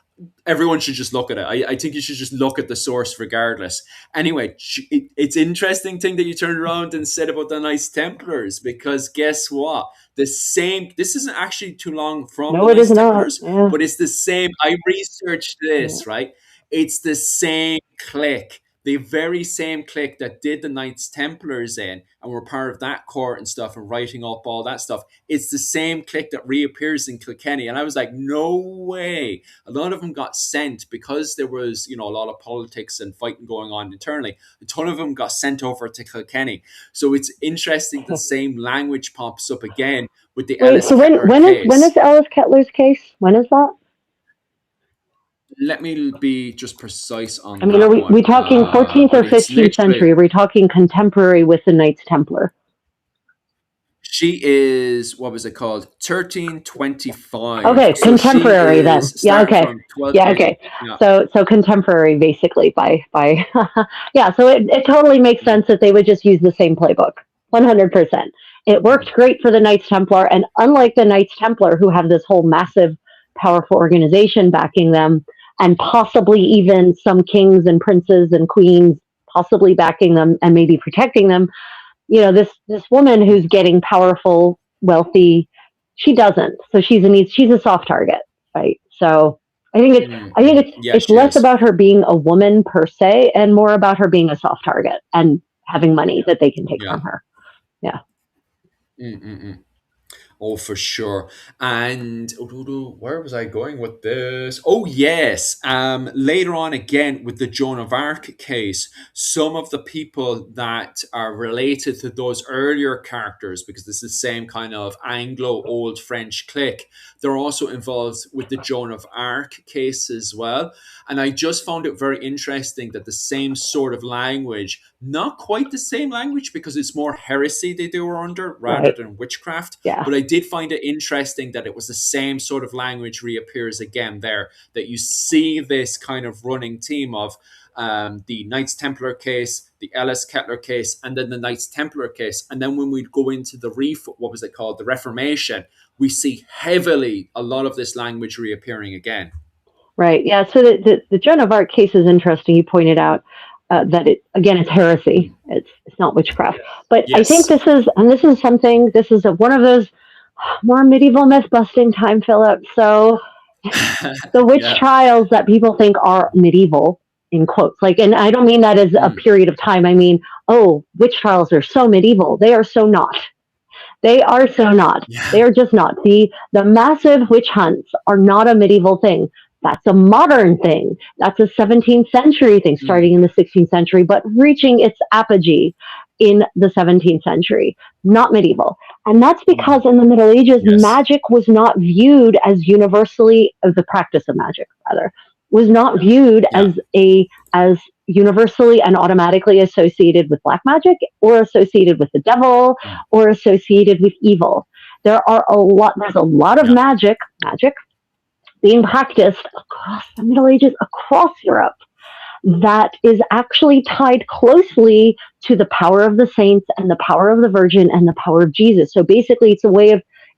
everyone should just look at it. I think you should just look at the source regardless. Anyway, it's interesting thing that you turned around and said about the Knights Templars, because guess what? This isn't actually too long from the Knights Templars, but it's the same. I researched this, right? It's the same clique, the very same clique that did the Knights Templars in and were part of that court and stuff and writing up all that stuff. It's the same clique that reappears in Kilkenny. And I was like, no way. A lot of them got sent because there was, a lot of politics and fighting going on internally. A ton of them got sent over to Kilkenny. So it's interesting the same language pops up again with the Ellis Kettler case. When is Ellis Kettler's case? When is that? Let me be just precise on that. I mean, are we talking 14th or 15th century? Are we talking contemporary with the Knights Templar? She is, what was it called? 1325. Okay, so contemporary then. Yeah, okay. Yeah, okay. Yeah. So contemporary, basically, by yeah. So it totally makes sense that they would just use the same playbook, 100%. It worked great for the Knights Templar, and unlike the Knights Templar, who have this whole massive, powerful organization backing them, and possibly even some kings and princes and queens possibly backing them and maybe protecting them. This woman who's getting powerful, wealthy, she doesn't. So she's a soft target, right? So I think it's less about her being a woman per se, and more about her being a soft target and having money that they can take from her. Yeah. Oh, for sure. And where was I going with this? Oh, yes. Later on, again, with the Joan of Arc case, some of the people that are related to those earlier characters, because this is the same kind of Anglo Old French clique, they're also involved with the Joan of Arc case as well. And I just found it very interesting that the same sort of language, not quite the same language because it's more heresy they were under rather than witchcraft. Yeah. But I did find it interesting that it was the same sort of language reappears again there, that you see this kind of running theme of the Knights Templar case, the Ellis Kettler case, and then the Knights Templar case. And then when we go into the the Reformation, we see heavily a lot of this language reappearing again. Right. Yeah. So the Joan of Arc case is interesting. You pointed out that it's heresy. It's not witchcraft. But I think this is one of those more medieval myth busting time, Philip. So the witch trials that people think are medieval, in quotes, and I don't mean that as a period of time. I mean, witch trials are so medieval. They are so not. They are so not. Yeah. They are just not. The massive witch hunts are not a medieval thing. That's a modern thing. That's a 17th century thing, starting in the 16th century, but reaching its apogee in the 17th century, not medieval. And that's because in the Middle Ages, magic was not viewed as universally, as the practice of magic, rather, was not viewed as universally and automatically associated with black magic, or associated with the devil, or associated with evil. There's a lot of magic being practiced across the Middle Ages, across Europe, that is actually tied closely to the power of the saints and the power of the Virgin and the power of Jesus. So basically,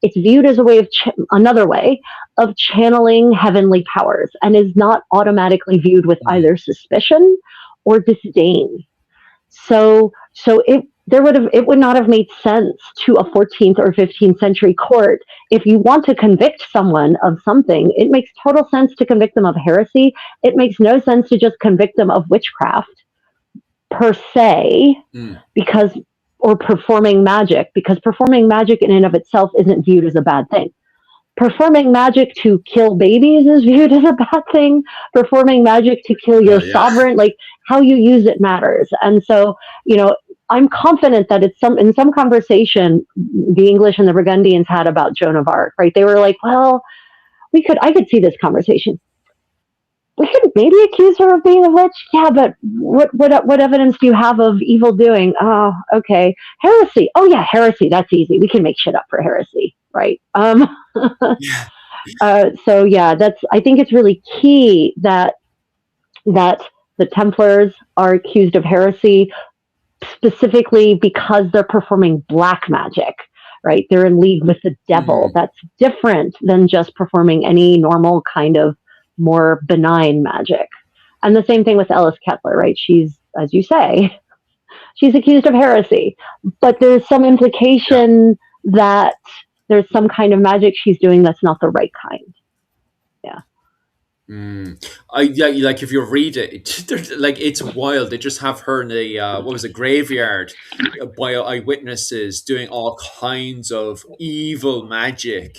it's viewed as a way of another way of channeling heavenly powers, and is not automatically viewed with either suspicion or disdain. So it would not have made sense to a 14th or 15th century court. If you want to convict someone of something, it makes total sense to convict them of heresy. It makes no sense to just convict them of witchcraft per se, because, or performing magic, because performing magic in and of itself isn't viewed as a bad thing. Performing magic to kill babies is viewed as a bad thing. Performing magic to kill your sovereign, like, how you use it matters. And so, I'm confident that in some conversation the English and the Burgundians had about Joan of Arc, right? They were like, well, I could see this conversation. We could maybe accuse her of being a witch. Yeah, but what evidence do you have of evil doing? Oh, okay. Heresy. Oh yeah, heresy. That's easy. We can make shit up for heresy, right? So yeah, I think it's really key that the Templars are accused of heresy, specifically because they're performing black magic, right? They're in league with the devil. That's different than just performing any normal kind of more benign magic. And the same thing with Alice Kettler, right? She's, as you say, she's accused of heresy, but there's some implication that there's some kind of magic she's doing that's not the right kind. Yeah. Like if you read it, like, it's wild. They just have her in the graveyard by eyewitnesses doing all kinds of evil magic.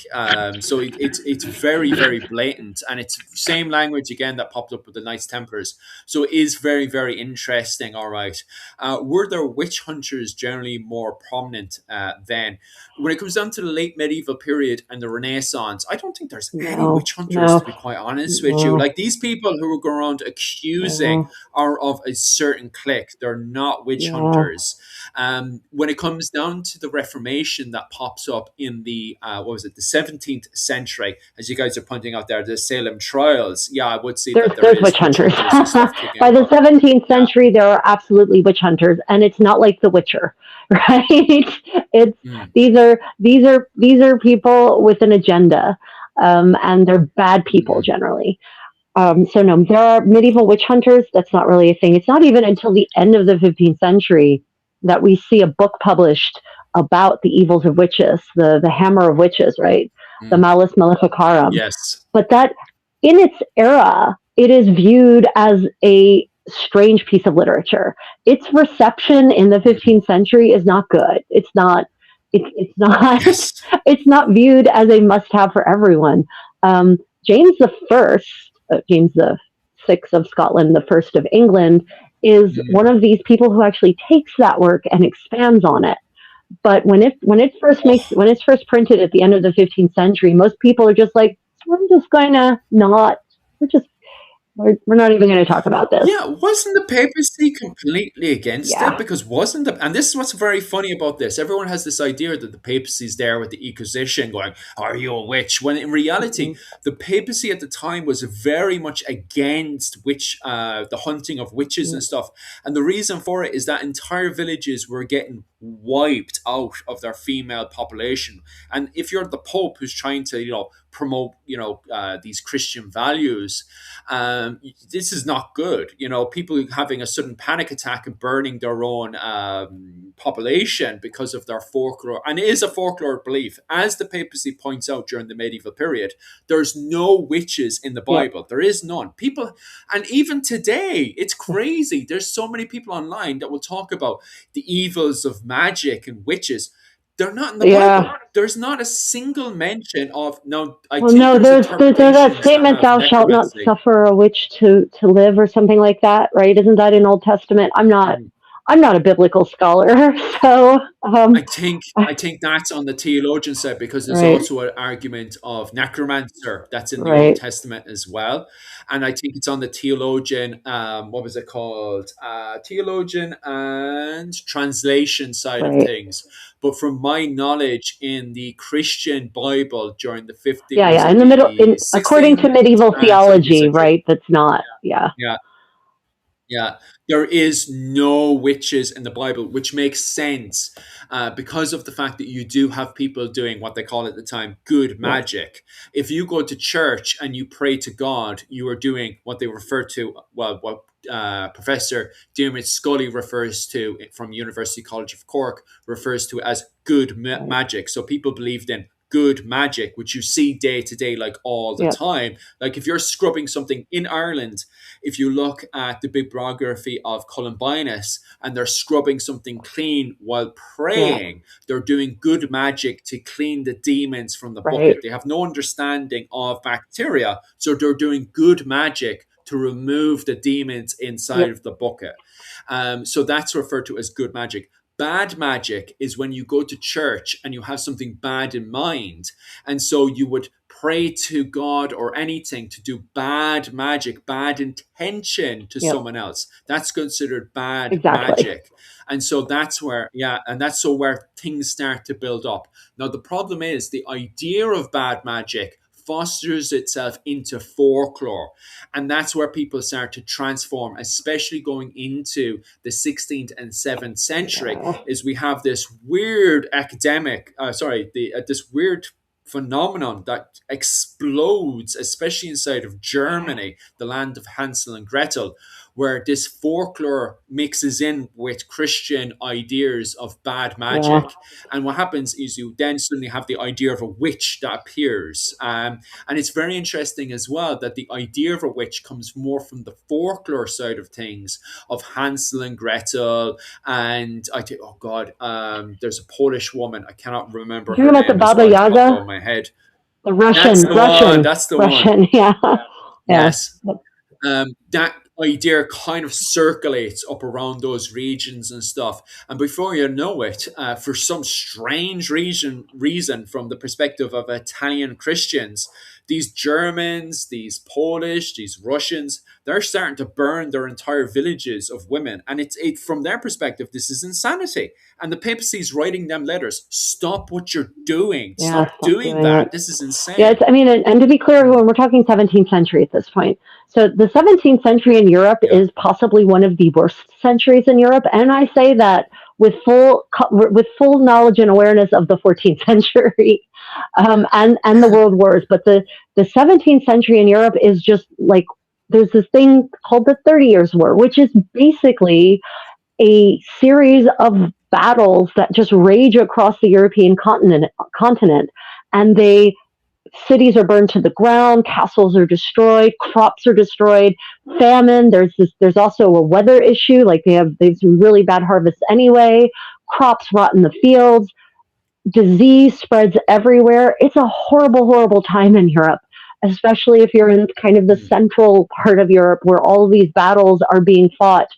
So it's very, very blatant, and it's same language again that popped up with the Knights Templars. So it is very, very interesting. All right, were there witch hunters generally more prominent then? When it comes down to the late medieval period and the Renaissance, I don't think there's any witch hunters, to be quite honest with you. Like, these people who go around accusing are of a certain clique. They're not witch hunters. When it comes down to the Reformation that pops up in the the 17th century, as you guys are pointing out there, the Salem trials. Yeah, I would say there's witch hunters. By the 17th century, there are absolutely witch hunters, and it's not like The Witcher, right? It's these are people with an agenda, and they're bad people generally. So no, there are medieval witch hunters. That's not really a thing. It's not even until the end of the 15th century that we see a book published about the evils of witches, the Hammer of Witches, right? The Malleus Maleficarum. Yes. But that, in its era, it is viewed as a strange piece of literature. Its reception in the 15th century is not good. It's not. It's not viewed as a must-have for everyone. James James the Sixth of Scotland, the First of England, is one of these people who actually takes that work and expands on it. But when it's first printed at the end of the 15th century, most people are just like, we're not even going to talk about this. Yeah, wasn't the papacy completely against it? Because and this is what's very funny about this. Everyone has this idea that the papacy's there with the Inquisition going, are you a witch? When in reality, the papacy at the time was very much against the hunting of witches and stuff. And the reason for it is that entire villages were getting wiped out of their female population. And if you're the Pope who's trying to, promote, these Christian values, this is not good. People having a sudden panic attack and burning their own population because of their folklore. And it is a folklore belief. As the papacy points out during the medieval period, there's no witches in the Bible. There is none. People, and even today, it's crazy. There's so many people online that will talk about the evils of magic and witches. They're not in the Bible. There's not a single mention of there's that statement, "Thou shalt not suffer a witch to live," or something like that, right? Isn't that in Old Testament? I'm not a biblical scholar, so I think that's on the theologian side, because there's also an argument of necromancer that's in the Old Testament as well, and I think it's on the theologian. What was it called? Theologian and translation side of things. But from my knowledge, in the Christian Bible during the 50s, in the middle, according to medieval theology, right? That's not, Yeah, there is no witches in the Bible, which makes sense because of the fact that you do have people doing what they call at the time good Yeah. magic. If you go to church and you pray to God, you are doing what they refer to, well, what Professor Diarmuid Scully refers to from University College of Cork, refers to as good Right. magic. So people believed in good magic, which you see day to day, like all the Yeah. time. Like if you're scrubbing something in Ireland, if you look at the bibliography of Columbinus and they're scrubbing something clean while Yeah. praying, they're doing good magic to clean the demons from the Right. bucket. They have no understanding of bacteria, so they're doing good magic to remove the demons inside Yep. of the bucket. So that's referred to as good magic. Bad magic is when you go to church and you have something bad in mind. And so you would pray to God or anything to do bad magic, bad intention to Yep. someone else. That's considered bad Exactly. magic. And so that's where, yeah, and that's so where things start to build up. Now, the problem is the idea of bad magic fosters itself into folklore. And that's where people start to transform, especially going into the 16th and 7th century, Yeah. is we have this weird this weird phenomenon that explodes, especially inside of Germany, the land of Hansel and Gretel, where this folklore mixes in with Christian ideas of bad Yeah. magic. And what happens is you then suddenly have the idea of a witch that appears. And it's very interesting as well that the idea of a witch comes more from the folklore side of things, of Hansel and Gretel. And I think, oh God, there's a Polish woman. I cannot remember You're her talking about the name as Baba well, to pop Yaga, on my head. the That's the one. That's the one. Russian. Yeah. Yeah. Yes. That idea kind of circulates up around those regions and stuff. And before you know it, for some strange reason, from the perspective of Italian Christians, these Germans, these Polish, these Russians, they're starting to burn their entire villages of women. And it from their perspective, this is insanity. And the papacy's writing them letters. Stop what you're doing. Yeah. Stop Stop doing doing it. that. This is Yeah. insane. It's, I mean, and to be clear, when we're talking 17th century at this point, so the 17th century in Europe Yeah. is possibly one of the worst centuries in Europe, and I say that with full knowledge and awareness of the 14th century, and the world wars. But the 17th century in Europe is just like, there's this thing called the 30 Years' War, which is basically a series of battles that just rage across the European continent, and cities are burned to the ground, castles are destroyed, crops are destroyed, famine. There's also a weather issue, like they've some really bad harvests anyway. Crops rot in the fields, disease spreads everywhere. It's a horrible, horrible time in Europe, especially if you're in kind of the central part of Europe where all of these battles are being fought.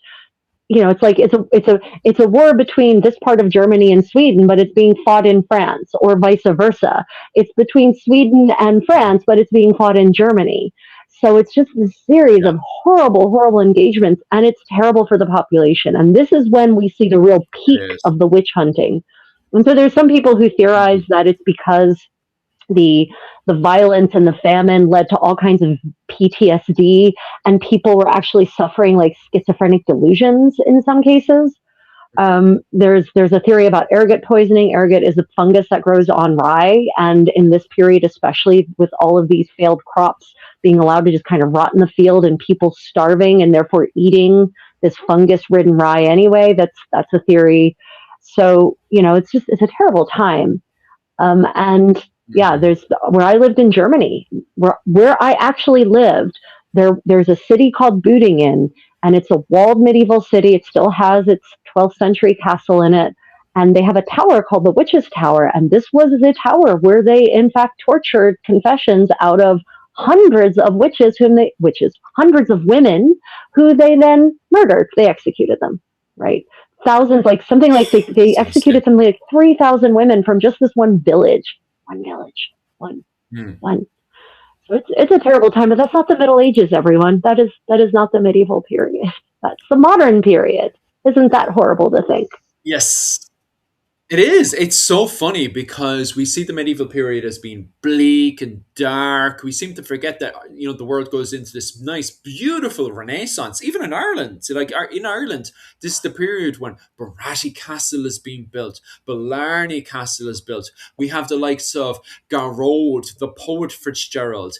It's like it's a war between this part of Germany and Sweden, but it's being fought in France, or vice versa. It's between Sweden and France, but it's being fought in Germany. So it's just this series Yeah. of horrible, horrible engagements, and it's terrible for the population. And this is when we see the real peak It is. of the witch hunting. And so there's some people who theorize that it's because the violence and the famine led to all kinds of PTSD, and people were actually suffering like schizophrenic delusions in some cases. There's a theory about ergot poisoning. Ergot is a fungus that grows on rye, and in this period, especially with all of these failed crops being allowed to just kind of rot in the field and people starving and therefore eating this fungus-ridden rye anyway, that's a theory. So it's a terrible time, and yeah, where I lived in Germany, where I actually lived, there's a city called Büdingen, and it's a walled medieval city. It still has its 12th century castle in it, and they have a tower called the Witches' Tower, and this was the tower where they in fact tortured confessions out of hundreds of hundreds of women who they then murdered. They executed them, right? Thousands, like something like they executed something like 3,000 women from just this one village. One. So it's a terrible time, but that's not the Middle Ages, everyone. That is not the medieval period. That's the modern period. Isn't that horrible to think? Yes. It is. It's so funny because we see the medieval period as being bleak and dark. We seem to forget that the world goes into this nice, beautiful Renaissance. Even in Ireland, so like in Ireland, this is the period when Barathi Castle is being built, Blarney Castle is built. We have the likes of Garrod, the poet Fitzgerald.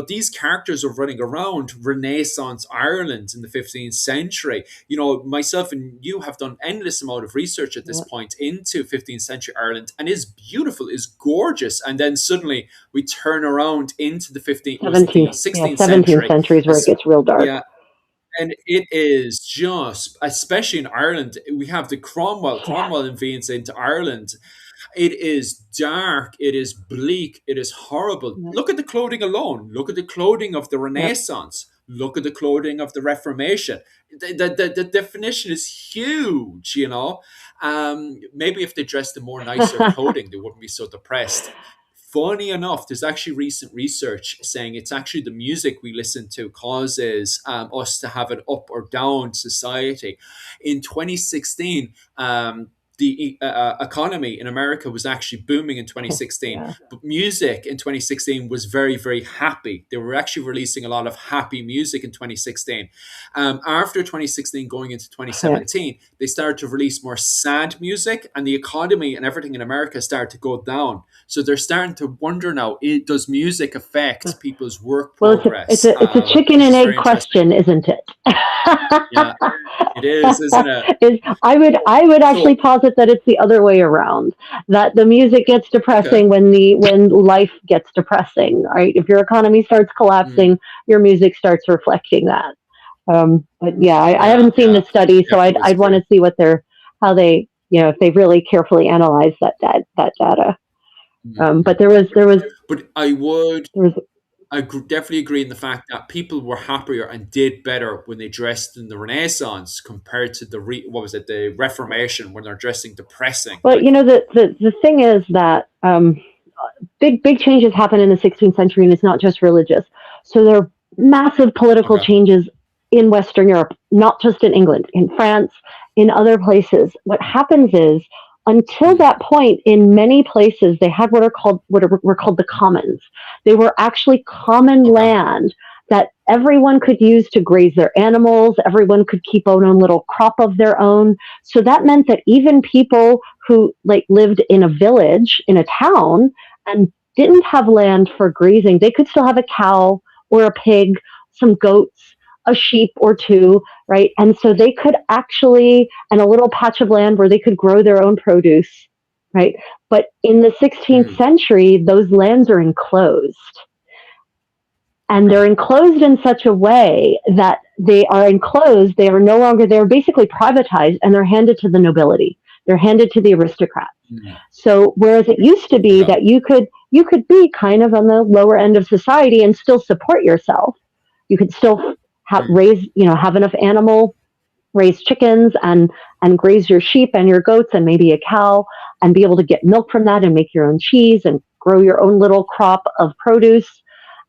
These characters are running around Renaissance Ireland in the 15th century. Myself and you have done endless amount of research at this Yeah. point into 15th century Ireland, and is beautiful, is gorgeous. And then suddenly we turn around into the 15th, was it the 17th, yeah, 16th 17th century? century is where it gets real dark. Yeah, and it is just, especially in Ireland, we have the Cromwell. Yeah. Cromwell invades into Ireland. It is dark. It is bleak. It is horrible. Yep. Look at the clothing alone. Look at the clothing of the Yep. Renaissance. Look at the clothing of the Reformation. The definition is huge, Maybe if they dressed in more nicer clothing, they wouldn't be so depressed. Funny enough, there's actually recent research saying it's actually the music we listen to causes us to have an up or down society. In 2016, the economy in America was actually booming in 2016, Yeah. but music in 2016 was very, very happy. They were actually releasing a lot of happy music in 2016. After 2016, going into 2017, they started to release more sad music, and the economy and everything in America started to go down. So they're starting to wonder now: does music affect people's work Well, progress? it's a chicken Which and is egg very interesting. question, isn't it? Yeah, it is, isn't it? I would actually So, posit that it's the other way around. That the music gets okay. depressing when life gets depressing. Right? If your economy starts Mm, collapsing, your music starts reflecting that. But yeah, I yeah, haven't seen yeah. the study, so Definitely was I'd want agree. to see how they if they really carefully analyze that data. But Mhm. But there was definitely agree in the fact that people were happier and did better when they dressed in the Renaissance compared to the Reformation, when they're dressing depressing. well, Like, the thing is that big changes happen in the 16th century, and it's not just religious. So there are massive political okay, changes in Western Europe, not just in England, in France, in other places. What happens is, until mm, that point, in many places, they had what were called the commons. They were actually common okay, land that everyone could use to graze their animals. Everyone could keep their own little crop of their own. So that meant that even people who lived in a village, in a town, and didn't have land for grazing, they could still have a cow or a pig, some goats, a sheep or two, right? And so they could actually, and a little patch of land where they could grow their own produce, right? But in the 16th mm, century, those lands are enclosed. And they're okay, enclosed in such a way that they are no longer, they're basically privatized, and they're handed to the nobility. They're handed to the aristocrats. mm, So whereas it used to be okay, that you could be kind of on the lower end of society and still support yourself. You could still mm, have enough animal, raise chickens and graze your sheep and your goats and maybe a cow, and be able to get milk from that and make your own cheese and grow your own little crop of produce.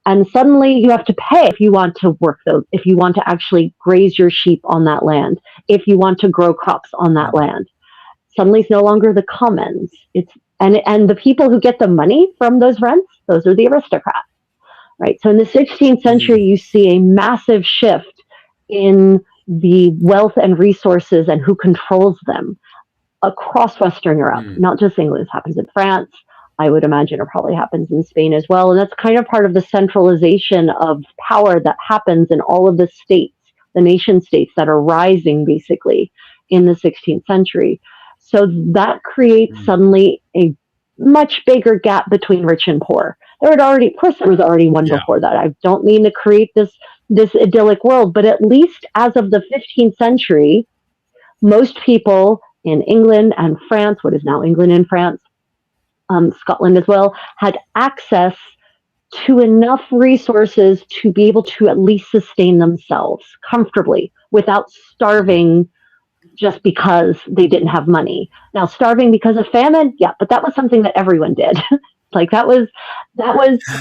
And suddenly you have to pay if you want to work those, if you want to actually graze your sheep on that land, if you want to grow crops on that mm, land. Suddenly it's no longer the commons. And the people who get the money from those rents, those are the aristocrats, right? So in the 16th century, mm, you see a massive shift in the wealth and resources and who controls them across Western Europe, mm, not just England. It happens in France. I would imagine it probably happens in Spain as well. And that's kind of part of the centralization of power that happens in all of the states, the nation states that are rising basically in the 16th century. So that creates mm. suddenly a much bigger gap between rich and poor. Of course, there was already one Yeah, before that. I don't mean to create this idyllic world, but at least as of the 15th century, most people in England and France, what is now England and France, Scotland as well, had access to enough resources to be able to at least sustain themselves comfortably without mm, starving just because they didn't have money. Now, starving because of famine, yeah, but that was something that everyone did. That was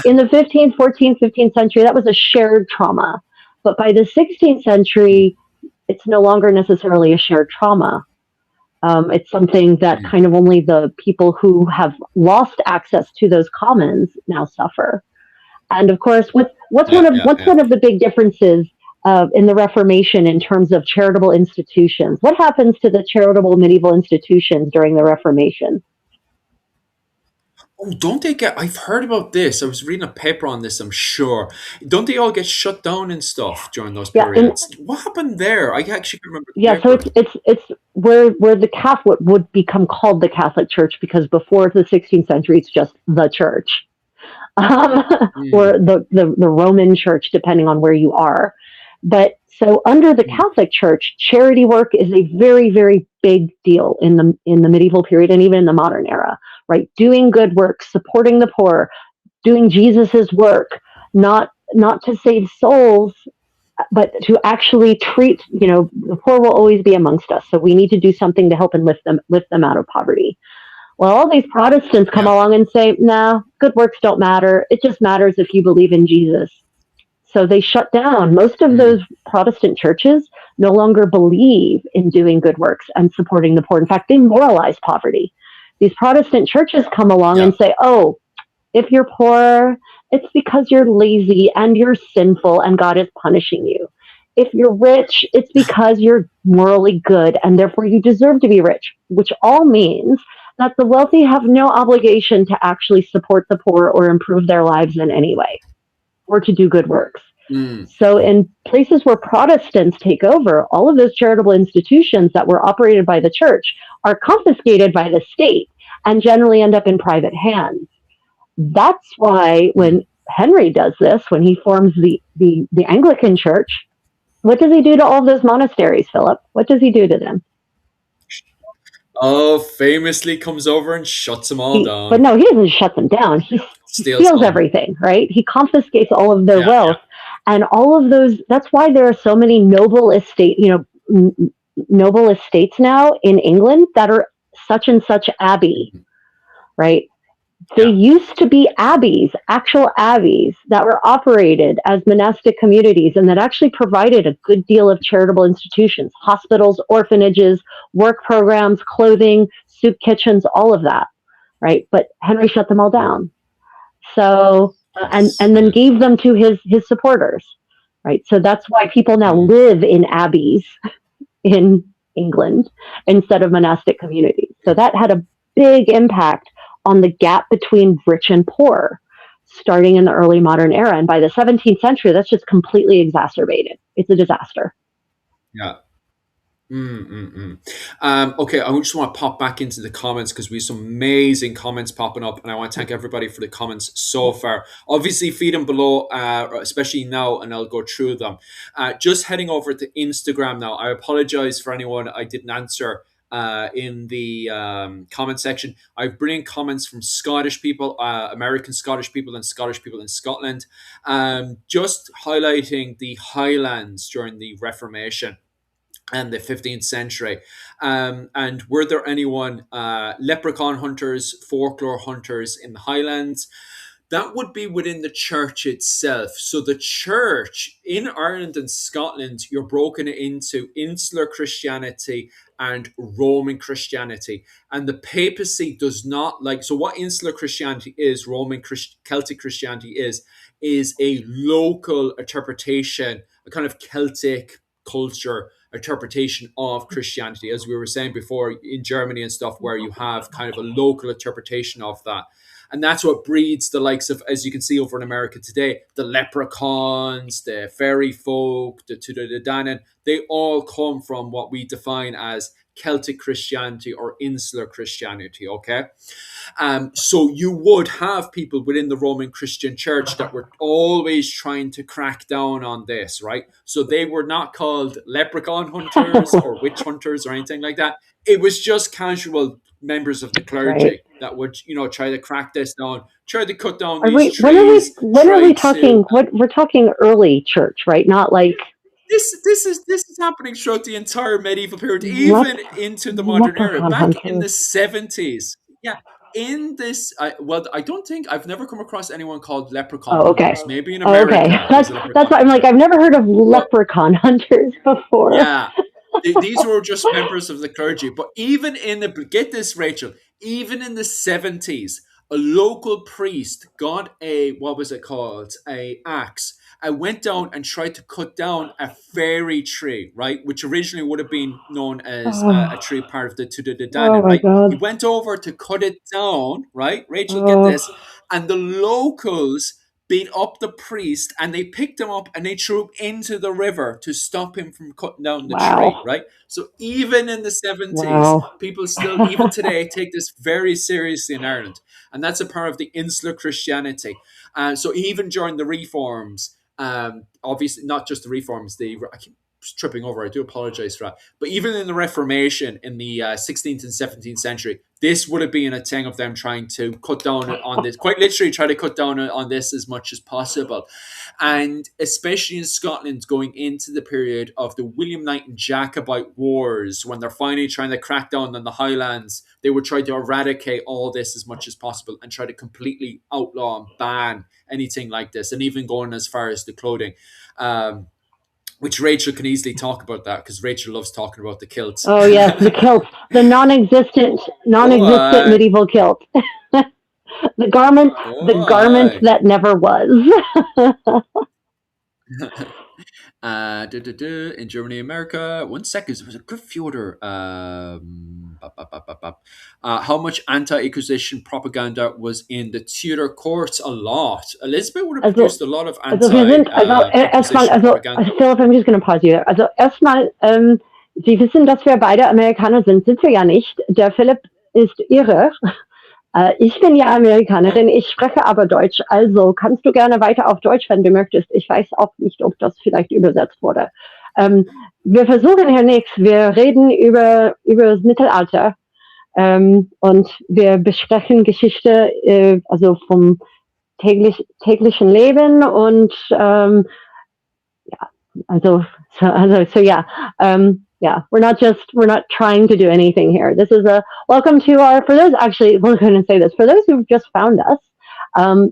in the 15th, 14th, 15th century, that was a shared trauma. But by the 16th mm, century, it's no longer necessarily a shared trauma. It's something that kind of only the people who have lost access to those commons now suffer. And of course, what's Yeah, what's yeah. one of the big differences in the Reformation in terms of charitable institutions? What happens to the charitable medieval institutions during the Reformation? Oh, don't they get? I've heard about this. I was reading a paper on this. I'm sure. Don't they all get shut down and stuff during those Yeah, and periods? What happened there? I actually can remember the yeah, so paper. it's where the Catholic would become called the Catholic Church because before the 16th century, it's just the Church, um, or Mm, the Roman Church, depending on where you are. But so under the mm, Catholic Church, charity work is a very, very big deal in the medieval period and even in the modern era, right? Doing good work, supporting the poor, doing Jesus's work, not to save souls, but to actually treat, the poor will always be amongst us. So we need to do something to help and lift them out of poverty. Well, all these Protestants come yeah. along and say, nah, good works don't matter. It just matters if you believe in Jesus. So they shut down. Most of those Mm, Protestant churches no longer believe in doing good works and supporting the poor. In fact, they moralize poverty. These Protestant churches come along and yeah. say, oh, if you're poor, it's because you're lazy and you're sinful and God is punishing you. If you're rich, it's because you're morally good and therefore you deserve to be rich, which all means that the wealthy have no obligation to actually support the poor or improve their lives in any way or to do good works. Mm, So, in places where Protestants take over, all of those charitable institutions that were operated by the church are confiscated by the state and generally end up in private hands. That's why mm. when Henry does this, when he forms the Anglican Church, what does he do to all those monasteries, Philip? What does he do to them? Oh, famously comes over and shuts them all But down. no, he doesn't shut them down. He Steals steals them. everything, right? He confiscates all of their Yeah, wealth, and all of those. That's why there are so many noble estates now in England that are such and such abbey, yeah. right? They Yeah. used to be abbeys, actual abbeys that were operated as monastic communities and that actually provided a good deal of charitable institutions, hospitals, orphanages, work programs, clothing, soup kitchens, all of that, right? But Henry shut them all down. So, Yes. and then Yeah. gave them to his supporters, right? So that's why people now Mm, live in abbeys in England instead of monastic communities. So that had a big impact on the gap between rich and poor starting in the early modern era. And by the 17th century, that's just completely exacerbated. It's a disaster. yeah. Mm, mm, mm. Okay, I just want to pop back into the comments because we have some amazing comments popping up, and I want to thank everybody for the comments so far. Obviously, feed them below, especially now, and I'll go through them. Just heading over to Instagram now. I apologize for anyone I didn't answer in the comment section. I have brilliant comments from Scottish people, American Scottish people, and Scottish people in Scotland, just highlighting the Highlands during the Reformation and the 15th century. And were there anyone leprechaun hunters, folklore hunters in the Highlands? That would be within the church itself. So the church in Ireland and Scotland, you're broken into insular Christianity and Roman Christianity. And the papacy does not like, so what insular Christianity is, Celtic Christianity is a local interpretation, a kind of Celtic culture interpretation of Christianity, as we were saying before in Germany and stuff, where you have kind of a local interpretation of that. And that's what breeds the likes of, as you can see over in America today, the leprechauns, the fairy folk, the Tuatha De Danann. They all come from what we define as Celtic Christianity or insular Christianity, okay? So you would have people within the Roman Christian church that were always trying to crack down on this, right? So they were not called leprechaun hunters or witch hunters or anything like that. It was just casual members of the Right. clergy that would, try to crack this down, try to cut down Are these we trees, when are try we to talking what we're talking early church, right? Not like this is happening throughout the entire medieval period, lep- even into the modern era. leprechaun Back in hunters. the 70s, yeah. In this, well, I don't think I've never come across anyone called leprechaun Oh, okay. hunters. Maybe in Oh, okay. America there's a That's leprechaun why I'm like hunter, I've never heard of but leprechaun hunters before. yeah, These were just members of the clergy. But even in the, get this, Rachel, even in the 70s, a local priest got a, what was it called? A axe. I went down and tried to cut down a fairy tree, right? Which originally would have been known as a Oh, tree part of the Tuatha De oh Danann, my right? He God. went over to cut it down, right? Rachel, get Oh, this. And the locals beat up the priest and they picked him up and they threw him into the river to stop him from cutting down the tree, wow. right? So even in the 70s, Wow. people still, even today, take this very seriously in Ireland. And that's a part of the insular Christianity. So even during the reforms, obviously not just the reforms, I keep tripping over, I do apologize for that. But even in the Reformation in the 16th and 17th century, this would have been a thing of them trying to cut down on this, quite literally try to cut down on this as much as possible. And especially in Scotland, going into the period of the William Knight and Jacobite Wars, when they're finally trying to crack down on the Highlands, they would try to eradicate all this as much as possible and try to completely outlaw and ban anything like this, and even going as far as the clothing. Which Rachel can easily talk about that because Rachel loves talking about the kilts. Oh yes, the kilt, the Oh, non-existent medieval kilt, the garment oh, that never was. in Germany, America. 1 second, there was a good Fyodor. How much anti-Inquisition propaganda was in the Tudor courts? A lot. Elizabeth would have Also, produced a lot of also wir sind, also erstmal, anti-Inquisition propaganda. Philipp, I'm just going to pause you there. Also erstmal, Sie wissen, dass wir beide Amerikaner sind wir ja nicht. Der Philipp ist Ire. Ich bin ja Amerikanerin, ich spreche aber Deutsch, also kannst du gerne weiter auf Deutsch, wenn du möchtest. Ich weiß auch nicht, ob das vielleicht übersetzt wurde. Wir versuchen hier nichts, wir reden über das Mittelalter und wir besprechen Geschichte, also vom täglichen Leben und ja, yeah, we're not trying to do anything here. This is a welcome to our, for those, actually, we're going to say this, for those who've just found us,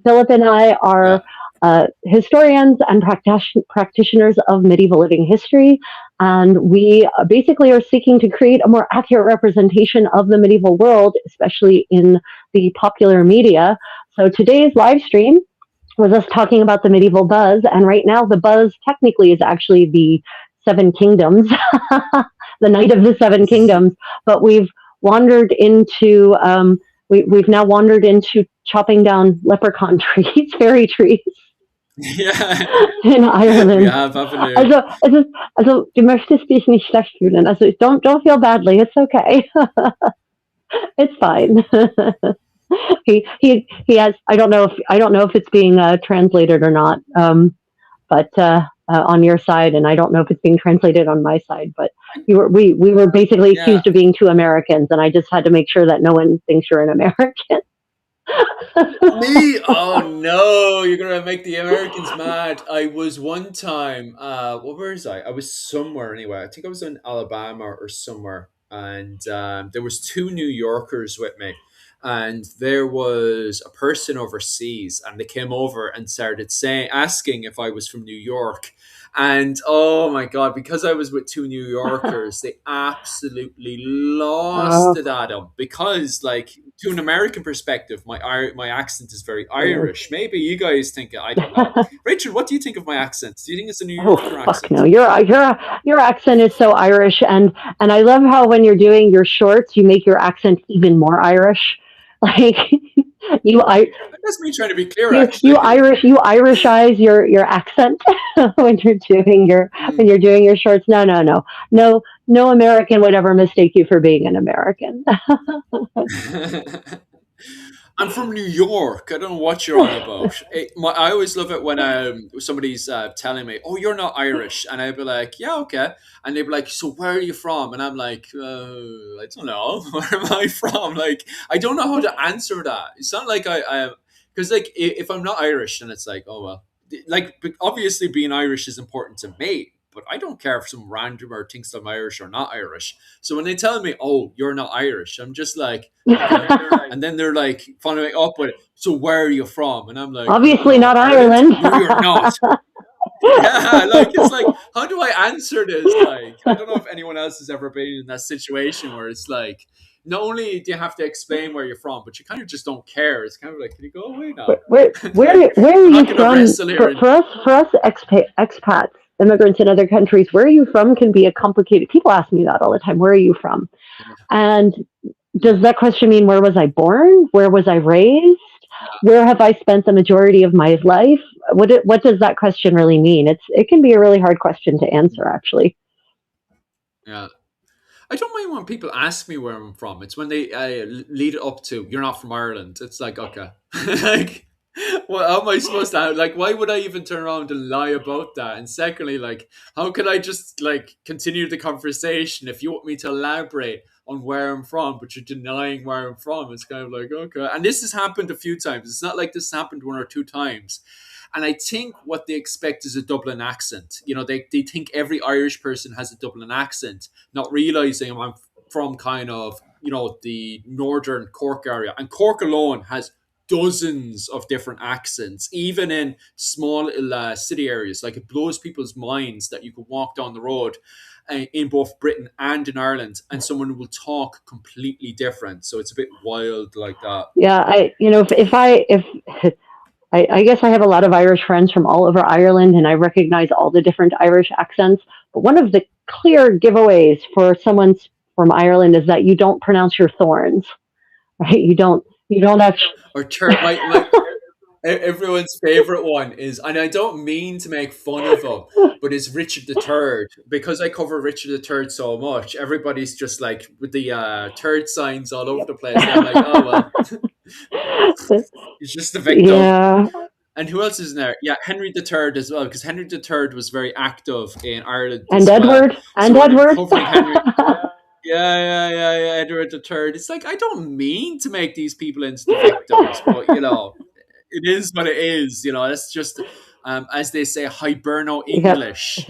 Philip and I are historians and practitioners of medieval living history, and we basically are seeking to create a more accurate representation of the medieval world, especially in the popular media. So today's live stream was us talking about the medieval buzz, and right now the buzz technically is actually the Seven Kingdoms, the Night of the Seven Kingdoms, but we've wandered into we've now wandered into chopping down leprechaun trees, fairy trees. Yeah. In Ireland. We have, haven't we? Also, du möchtest dich nicht schlecht fühlen. Also, don't feel badly. It's okay. It's fine. He has. I don't know if it's being translated or not. But on your side, and I don't know if it's being translated on my side. But we were basically accused of being two Americans, and I just had to make sure that no one thinks you're an American. Me? Oh no, you're gonna make the Americans mad. I was one time, where was I? I was somewhere anyway. I think I was in Alabama or somewhere, and there was two New Yorkers with me, and there was a person overseas, and they came over and started asking if I was from New York. And oh my God, because I was with two New Yorkers, they absolutely lost it at them. Because, like, to an American perspective, my accent is very Irish. Maybe you guys think, I don't know. Rachel, what do you think of my accent? Do you think it's a New Yorker accent? No, your accent is so Irish, and I love how when you're doing your shorts, you make your accent even more Irish. Like that's me trying to be clear. You Irishize your accent when you're doing your shorts. No American would ever mistake you for being an American. I'm from New York. I don't know what you're on about. I always love it when somebody's telling me, "Oh, you're not Irish," and I'd be like, "Yeah, okay," and they'd be like, "So where are you from?" And I'm like, "I don't know. Where am I from?" Like, I don't know how to answer that. It's not like I because, like, if I'm not Irish, then it's like, oh well. Like, obviously, being Irish is important to me. But I don't care if some randomer thinks I'm Irish or not Irish. So when they tell me, "Oh, you're not Irish," I'm just like, okay. And then they're like following up with, "So where are you from?" And I'm like, obviously not Ireland. No, you're not. Yeah, like, it's like, how do I answered is like, I don't know if anyone else has ever been in that situation where it's like, not only do you have to explain where you're from, but you kind of just don't care. It's kind of like, can you go away now? Like, where are we're you not going to from? wrestle here. For us expats, immigrants in other countries, where are you from can be a complicated. People ask me that all the time. Where are you from? And does that question mean where was I born? Where was I raised? Where have I spent the majority of my life? What does that question really mean? It can be a really hard question to answer, actually. Yeah. I don't mind when people ask me where I'm from. It's when they lead it up to, you're not from Ireland. It's like, okay. Like, well, how am I supposed to, like, why would I even turn around and lie about that? And secondly, like, how could I just, like, continue the conversation if you want me to elaborate on where I'm from, but you're denying where I'm from? It's kind of like, okay. And this has happened a few times. It's not like this happened one or two times. And I think what they expect is a Dublin accent. You know, they think every Irish person has a Dublin accent, not realizing I'm from kind of, you know, the northern Cork area. And Cork alone has dozens of different accents, even in small city areas. Like, it blows people's minds that you could walk down the road in both Britain and in Ireland, and someone will talk completely different. So it's a bit wild like that. Yeah, if I guess I have a lot of Irish friends from all over Ireland, and I recognize all the different Irish accents. But one of the clear giveaways for someone from Ireland is that you don't pronounce your thorns, right? You don't actually. Or my everyone's favorite one is, and I don't mean to make fun of him, but it's Richard the Third. Because I cover Richard the Third so much, everybody's just like with the third signs all over the place. And I'm like, oh well, he's just a victim. Yeah, And who else is in there? Yeah, Henry the Third as well, because Henry the Third was very active in Ireland and as well. Edward So and when I'm Edward. covering Henry, yeah, Edward the Third. It's like, I don't mean to make these people into the victims, but you know, it is what it is. You know, that's just, as they say, Hiberno Yep. English,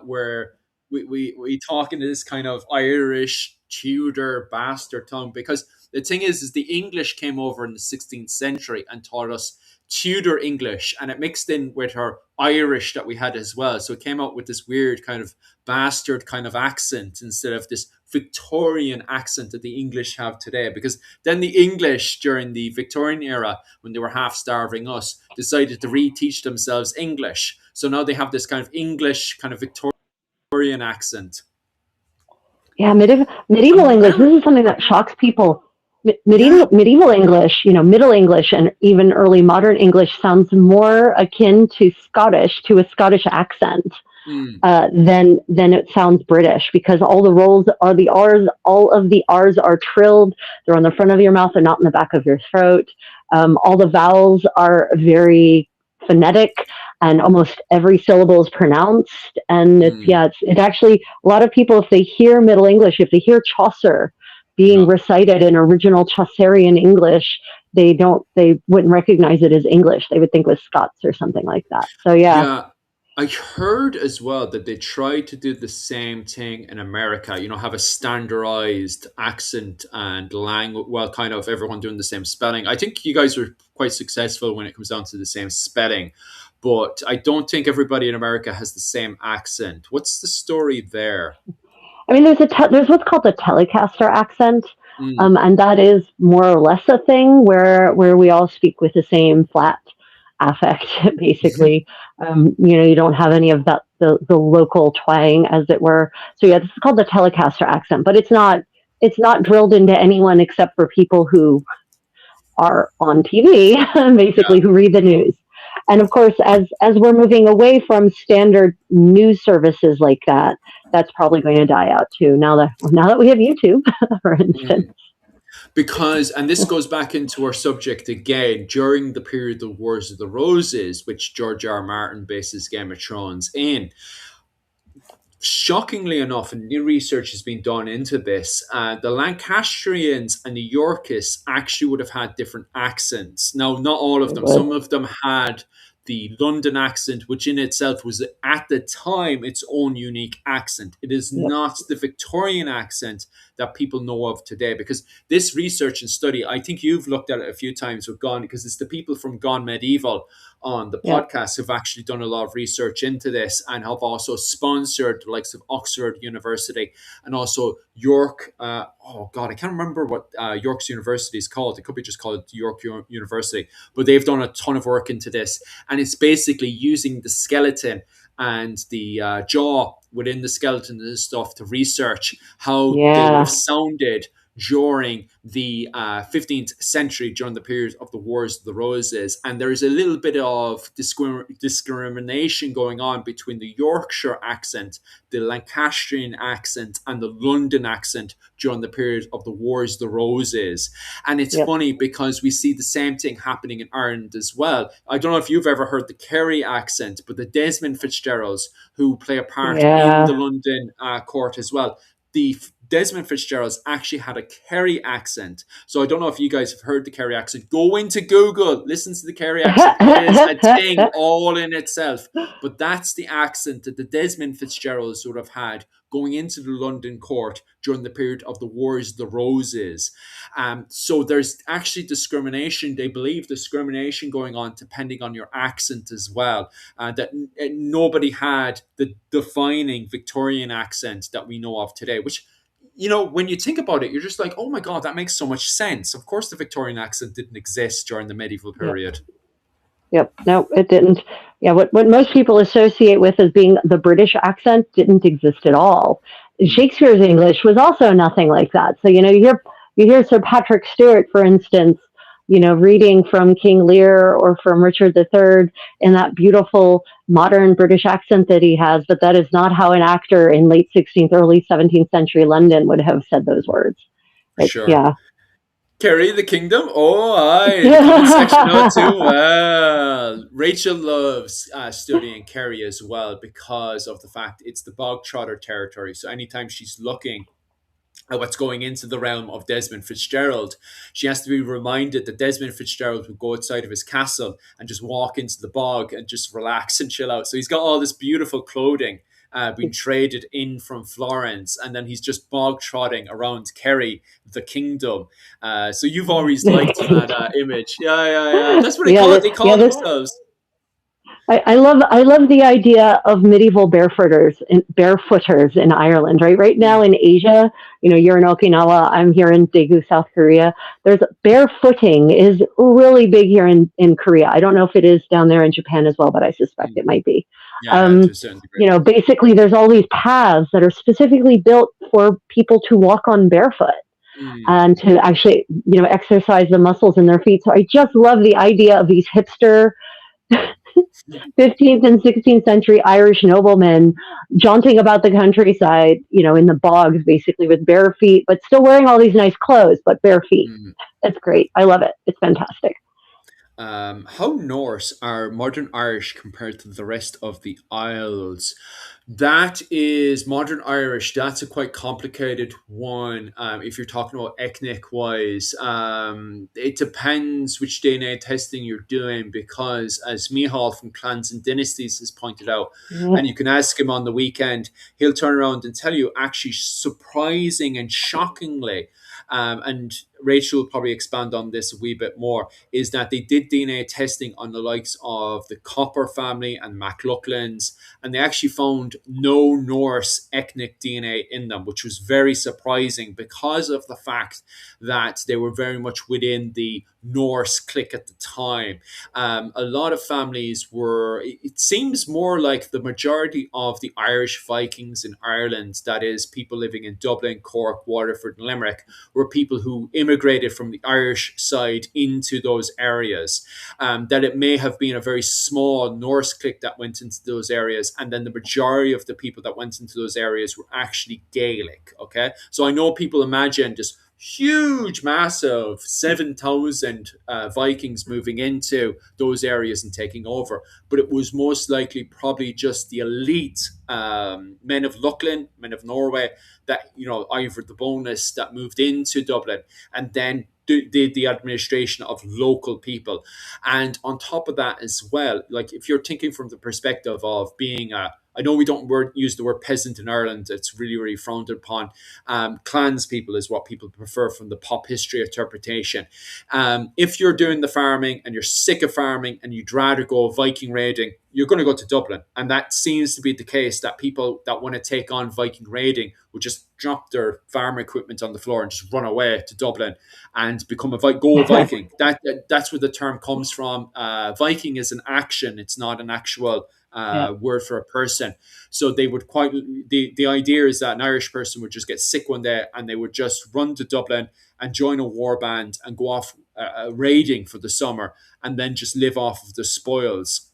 where we talk in this kind of Irish Tudor bastard tongue. Because the thing is the English came over in the 16th century and taught us Tudor English, and it mixed in with our Irish that we had as well. So it came out with this weird kind of bastard kind of accent instead of this Victorian accent that the English have today. Because then the English during the Victorian era, when they were half starving us, decided to reteach themselves English. So now they have this kind of English, kind of Victorian accent. Yeah, medieval English. This is something that shocks people. Yeah. Medieval English, Middle English, and even early modern English sounds more akin to a Scottish accent, Mm. than it sounds British, because all the rolls are the R's. All of the R's are trilled. They're on the front of your mouth. They're not in the back of your throat. All the vowels are very phonetic, and almost every syllable is pronounced. And Mm. it actually, a lot of people, if they hear Middle English, if they hear Chaucer being Yeah. recited in original Chaucerian English, they wouldn't recognize it as English. They would think it was Scots or something like that. So yeah. Yeah. I heard as well that they tried to do the same thing in America, you know, have a standardized accent and language, well, kind of everyone doing the same spelling. I think you guys were quite successful when it comes down to the same spelling, but I don't think everybody in America has the same accent. What's the story there? I mean, there's what's called the Telecaster accent, Mm. and that is more or less a thing where we all speak with the same flat affect, basically. You don't have any of that the local twang, as it were. So yeah, this is called the Telecaster accent, but it's not drilled into anyone except for people who are on TV, basically, Yeah. who read the news. And of course, as we're moving away from standard news services like that, that's probably going to die out too. Now that we have YouTube, for instance. Mm. Because, and this goes back into our subject again, during the period of Wars of the Roses, which George R. R. Martin bases Game of Thrones in, shockingly enough, and new research has been done into this, the Lancastrians and the Yorkists actually would have had different accents. Now, not all of them. Some of them had the London accent, which in itself was at the time its own unique accent. It is Yep. not the Victorian accent that people know of today, because this research and study, I think you've looked at it a few times with Gone, because it's the people from Gone Medieval on the Yeah. podcast have actually done a lot of research into this and have also sponsored the likes of Oxford University and also York. Oh God, I can't remember what York's university is called. It could be just called York University, but they've done a ton of work into this, and it's basically using the skeleton and the jaw within the skeleton and stuff to research how they would have Yeah. sounded during the 15th century, during the period of the Wars of the Roses. And there's a little bit of discrimination going on between the Yorkshire accent, the Lancastrian accent, and the London accent during the period of the Wars of the Roses. And it's Yep. funny because we see the same thing happening in Ireland as well. I don't know if you've ever heard the Kerry accent, but the Desmond Fitzgeralds, who play a part in the Yeah. London court as well, the Desmond Fitzgerald's actually had a Kerry accent. So I don't know if you guys have heard the Kerry accent. Go into Google, listen to the Kerry accent. It is a thing all in itself. But that's the accent that the Desmond Fitzgeralds would have had going into the London court during the period of the Wars of the Roses. So there's actually discrimination. They believe discrimination going on depending on your accent as well. Nobody had the defining Victorian accent that we know of today, which, when you think about it, you're just like, oh my God, that makes so much sense. Of course, the Victorian accent didn't exist during the medieval Yep. period. Yep. No, it didn't. Yeah. What most people associate with as being the British accent didn't exist at all. Mm. Shakespeare's English was also nothing like that. So you hear Sir Patrick Stewart, for instance, reading from King Lear or from Richard III in that beautiful modern British accent that he has, but that is not how an actor in late 16th, early 17th century London would have said those words. Sure. Yeah. Kerry the Kingdom. Oh, aye. The comment section know it too well. Rachel loves studying Kerry as well because of the fact it's the bog trotter territory. So anytime she's looking at what's going into the realm of Desmond Fitzgerald, she has to be reminded that Desmond Fitzgerald would go outside of his castle and just walk into the bog and just relax and chill out. So he's got all this beautiful clothing being traded in from Florence, and then he's just bog trotting around Kerry, the kingdom. So you've always liked that image. Yeah. That's what Yeah. they call themselves. I love the idea of medieval barefooters in Ireland, right? Right now in Asia, you're in Okinawa, I'm here in Daegu, South Korea. There's barefooting is really big here in Korea. I don't know if it is down there in Japan as well, but I suspect it might be. Yeah, to a certain degree. Basically there's all these paths that are specifically built for people to walk on barefoot and to actually, exercise the muscles in their feet. So I just love the idea of these hipster 15th and 16th century Irish noblemen jaunting about the countryside, in the bogs, basically with bare feet, but still wearing all these nice clothes, but bare feet. It's great. I love it. It's fantastic. How Norse are modern Irish compared to the rest of the Isles? That is modern Irish. That's a quite complicated one. If you're talking about ethnic wise, it depends which DNA testing you're doing because, as Mihal from Clans and Dynasties has pointed out, Yeah. and you can ask him on the weekend, he'll turn around and tell you actually surprising and shockingly. And Rachel will probably expand on this a wee bit more, is that they did DNA testing on the likes of the Copper family and MacLachlan's, and they actually found no Norse ethnic DNA in them, which was very surprising because of the fact that they were very much within the Norse clique at the time. A lot of families it seems more like the majority of the Irish Vikings in Ireland, that is, people living in Dublin, Cork, Waterford, and Limerick, were people who immigrated from the Irish side into those areas. That it may have been a very small Norse clique that went into those areas, and then the majority of the people that went into those areas were actually Gaelic. Okay, so I know people imagine just huge, massive 7,000 Vikings moving into those areas and taking over, but it was most likely probably just the elite men of Luckland, men of Norway, that Ivor the Bonus, that moved into Dublin and then did the administration of local people. And on top of that as well, like if you're thinking from the perspective of being a I know we don't use the word peasant in Ireland. It's really, really frowned upon. Clanspeople is what people prefer from the pop history interpretation. If you're doing the farming and you're sick of farming and you'd rather go Viking raiding, you're going to go to Dublin. And that seems to be the case, that people that want to take on Viking raiding would just drop their farm equipment on the floor and just run away to Dublin and become a go Viking. That's where the term comes from. Viking is an action; it's not an actual Yeah. word for a person. So they would the idea is that an Irish person would just get sick one day and they would just run to Dublin and join a war band and go off raiding for the summer and then just live off of the spoils.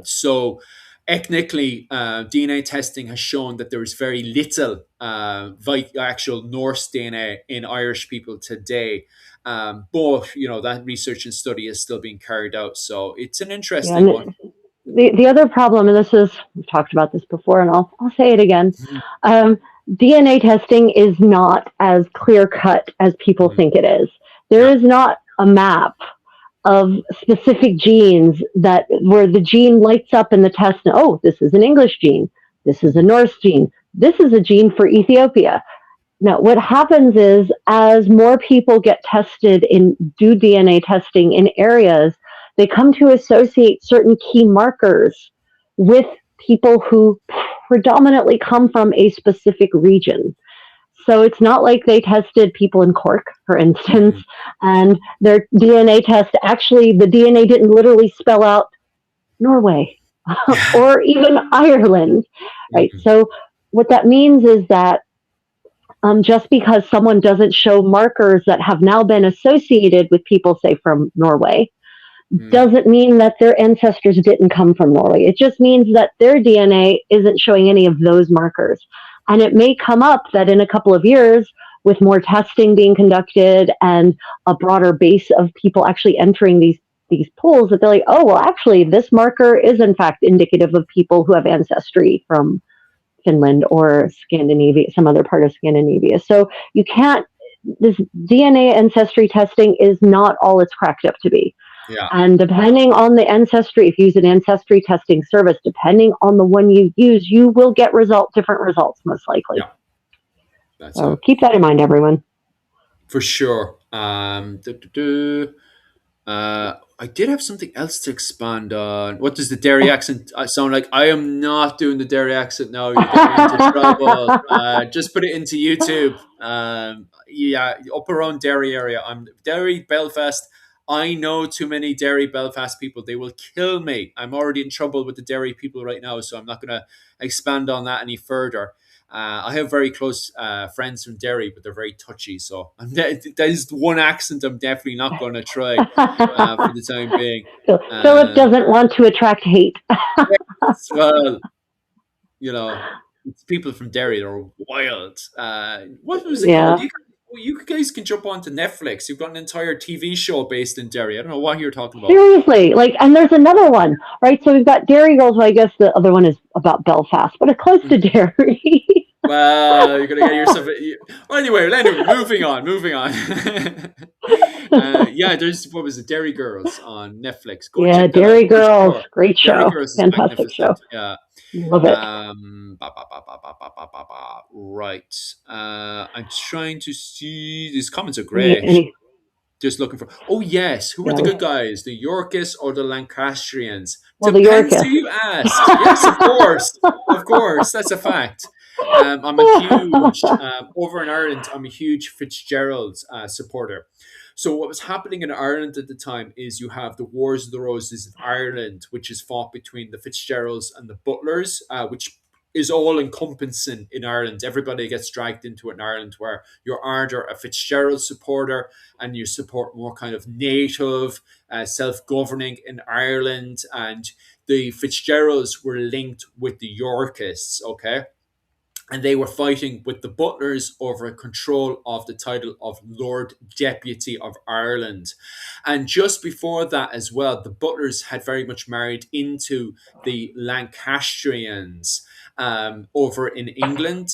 So ethnically, DNA testing has shown that there is very little actual Norse DNA in Irish people today. But that research and study is still being carried out. So it's an Yeah, interesting one. and the other problem, and we've talked about this before, and I'll say it again. Um, DNA testing is not as clear cut as people think it is. There Yeah. is not a map of specific genes that where the gene lights up in the test. And, oh, this is an English gene. This is a Norse gene. This is a gene for Ethiopia. Now, what happens is as more people get tested do DNA testing in areas, they come to associate certain key markers with people who predominantly come from a specific region. So it's not like they tested people in Cork, for instance, and their DNA test, actually, the DNA didn't literally spell out Norway or even Ireland, right? So what that means is that just because someone doesn't show markers that have now been associated with people, say, from Norway, doesn't mean that their ancestors didn't come from Norway. It just means that their DNA isn't showing any of those markers. And it may come up that in a couple of years, with more testing being conducted and a broader base of people actually entering these pools, that they're like, oh, well, actually, this marker is in fact indicative of people who have ancestry from Finland or Scandinavia, some other part of Scandinavia. So this DNA ancestry testing is not all it's cracked up to be. Yeah. And depending on the ancestry, if you use an ancestry testing service, depending on the one you use, you will get different results, most likely. Yeah. So keep that in mind, everyone. For sure. I did have something else to expand on. What does the Derry accent sound like? I am not doing the Derry accent now. You're getting into trouble. Just put it into YouTube. Yeah, up around Derry area. I'm Derry, Belfast. I know too many Derry, Belfast people. They will kill me. I'm already in trouble with the Derry people right now, so I'm not going to expand on that any further. I have very close friends from Derry, but they're very touchy. So that is one accent I'm definitely not going to try for the time being. Philip doesn't want to attract hate. Well, it's people from Derry that are wild. What was it called? You guys can jump onto Netflix. You've got an entire TV show based in Derry. I don't know what you're talking about. Seriously, and there's another one, right? So we've got Derry Girls. Well, I guess the other one is about Belfast, but it's close to Derry. Well, you're gonna get yourself. Anyway, moving on. There's what was it? Derry Girls on Netflix. Derry Girls, great show, fantastic show. Yeah, love it. Right. I'm trying to see. These comments are great. Just looking for. Oh yes, who are the good guys? The Yorkists or the Lancastrians? Well, Depends the Yorkists. who you ask. Yes, of course, that's a fact. I'm a huge over in Ireland. I'm a huge Fitzgerald supporter. So what was happening in Ireland at the time is you have the Wars of the Roses in Ireland, which is fought between the Fitzgeralds and the Butlers, which is all encompassing in Ireland. Everybody gets dragged into it in Ireland, where you're either a Fitzgerald supporter and you support more kind of native, self-governing in Ireland, and the Fitzgeralds were linked with the Yorkists, okay? And they were fighting with the Butlers over control of the title of Lord Deputy of Ireland. And just before that as well, the Butlers had very much married into the Lancastrians over in England.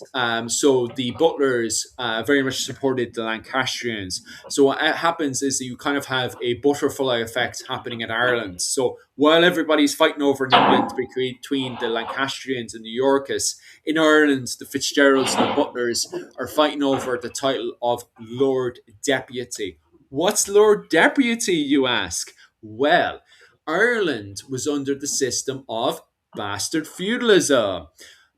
So the Butlers very much supported the Lancastrians. So what happens is that you kind of have a butterfly effect happening in Ireland. So while everybody's fighting over in England between the Lancastrians and the Yorkists, in Ireland, the Fitzgeralds and the Butlers are fighting over the title of Lord Deputy. What's Lord Deputy, you ask? Well, Ireland was under the system of bastard feudalism.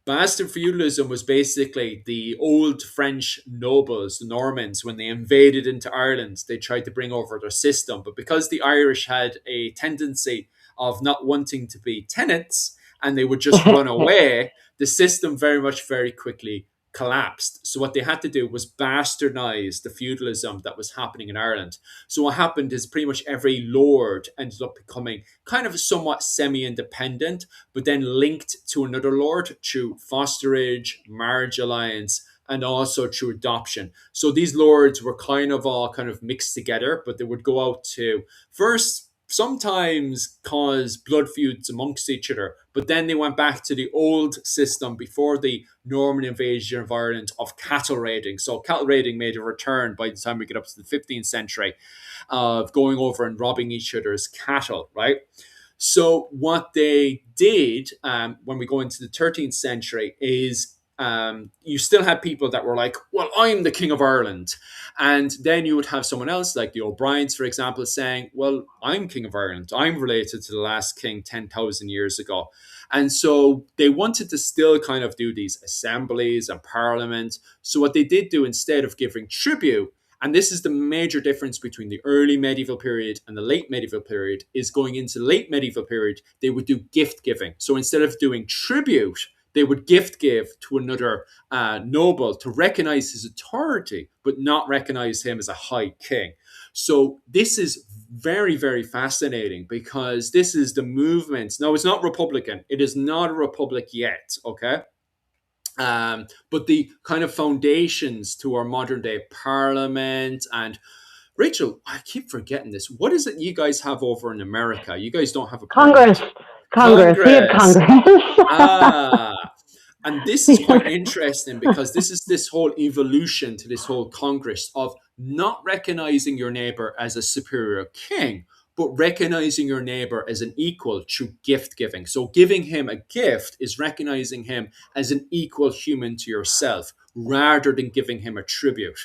Bastard feudalism was basically the old French nobles, the Normans, when they invaded into Ireland, they tried to bring over their system. But because the Irish had a tendency of not wanting to be tenants and they would just run away, the system very quickly collapsed. So what they had to do was bastardize the feudalism that was happening in Ireland. So what happened is pretty much every lord ended up becoming kind of somewhat semi-independent, but then linked to another lord through fosterage, marriage alliance, and also through adoption. So these lords were kind of all kind of mixed together, but they would go out to first sometimes cause blood feuds amongst each other, but then they went back to the old system before the Norman invasion of Ireland of cattle raiding. So cattle raiding made a return by the time we get up to the 15th century of going over and robbing each other's cattle, right? So what they did when we go into the 13th century is you still had people that were like, well, I'm the King of Ireland. And then you would have someone else like the O'Briens, for example, saying, well, I'm King of Ireland. I'm related to the last king 10,000 years ago. And so they wanted to still kind of do these assemblies and parliament. So what they did do, instead of giving tribute, and this is the major difference between the early medieval period and the late medieval period, is going into the late medieval period, they would do gift giving. So instead of doing tribute, they would gift give to another noble to recognize his authority, but not recognize him as a high king. So this is very fascinating because this is the movement. Now, it's not Republican. It is not a republic yet, okay? But the kind of foundations to our modern day parliament. And Rachel, I keep forgetting this. What is it you guys have over in America? You guys don't have a Congress. Congress. We have Congress. And this is quite interesting because this is this whole evolution to this whole Congress of not recognizing your neighbor as a superior king, but recognizing your neighbor as an equal through gift giving. So giving him a gift is recognizing him as an equal human to yourself rather than giving him a tribute.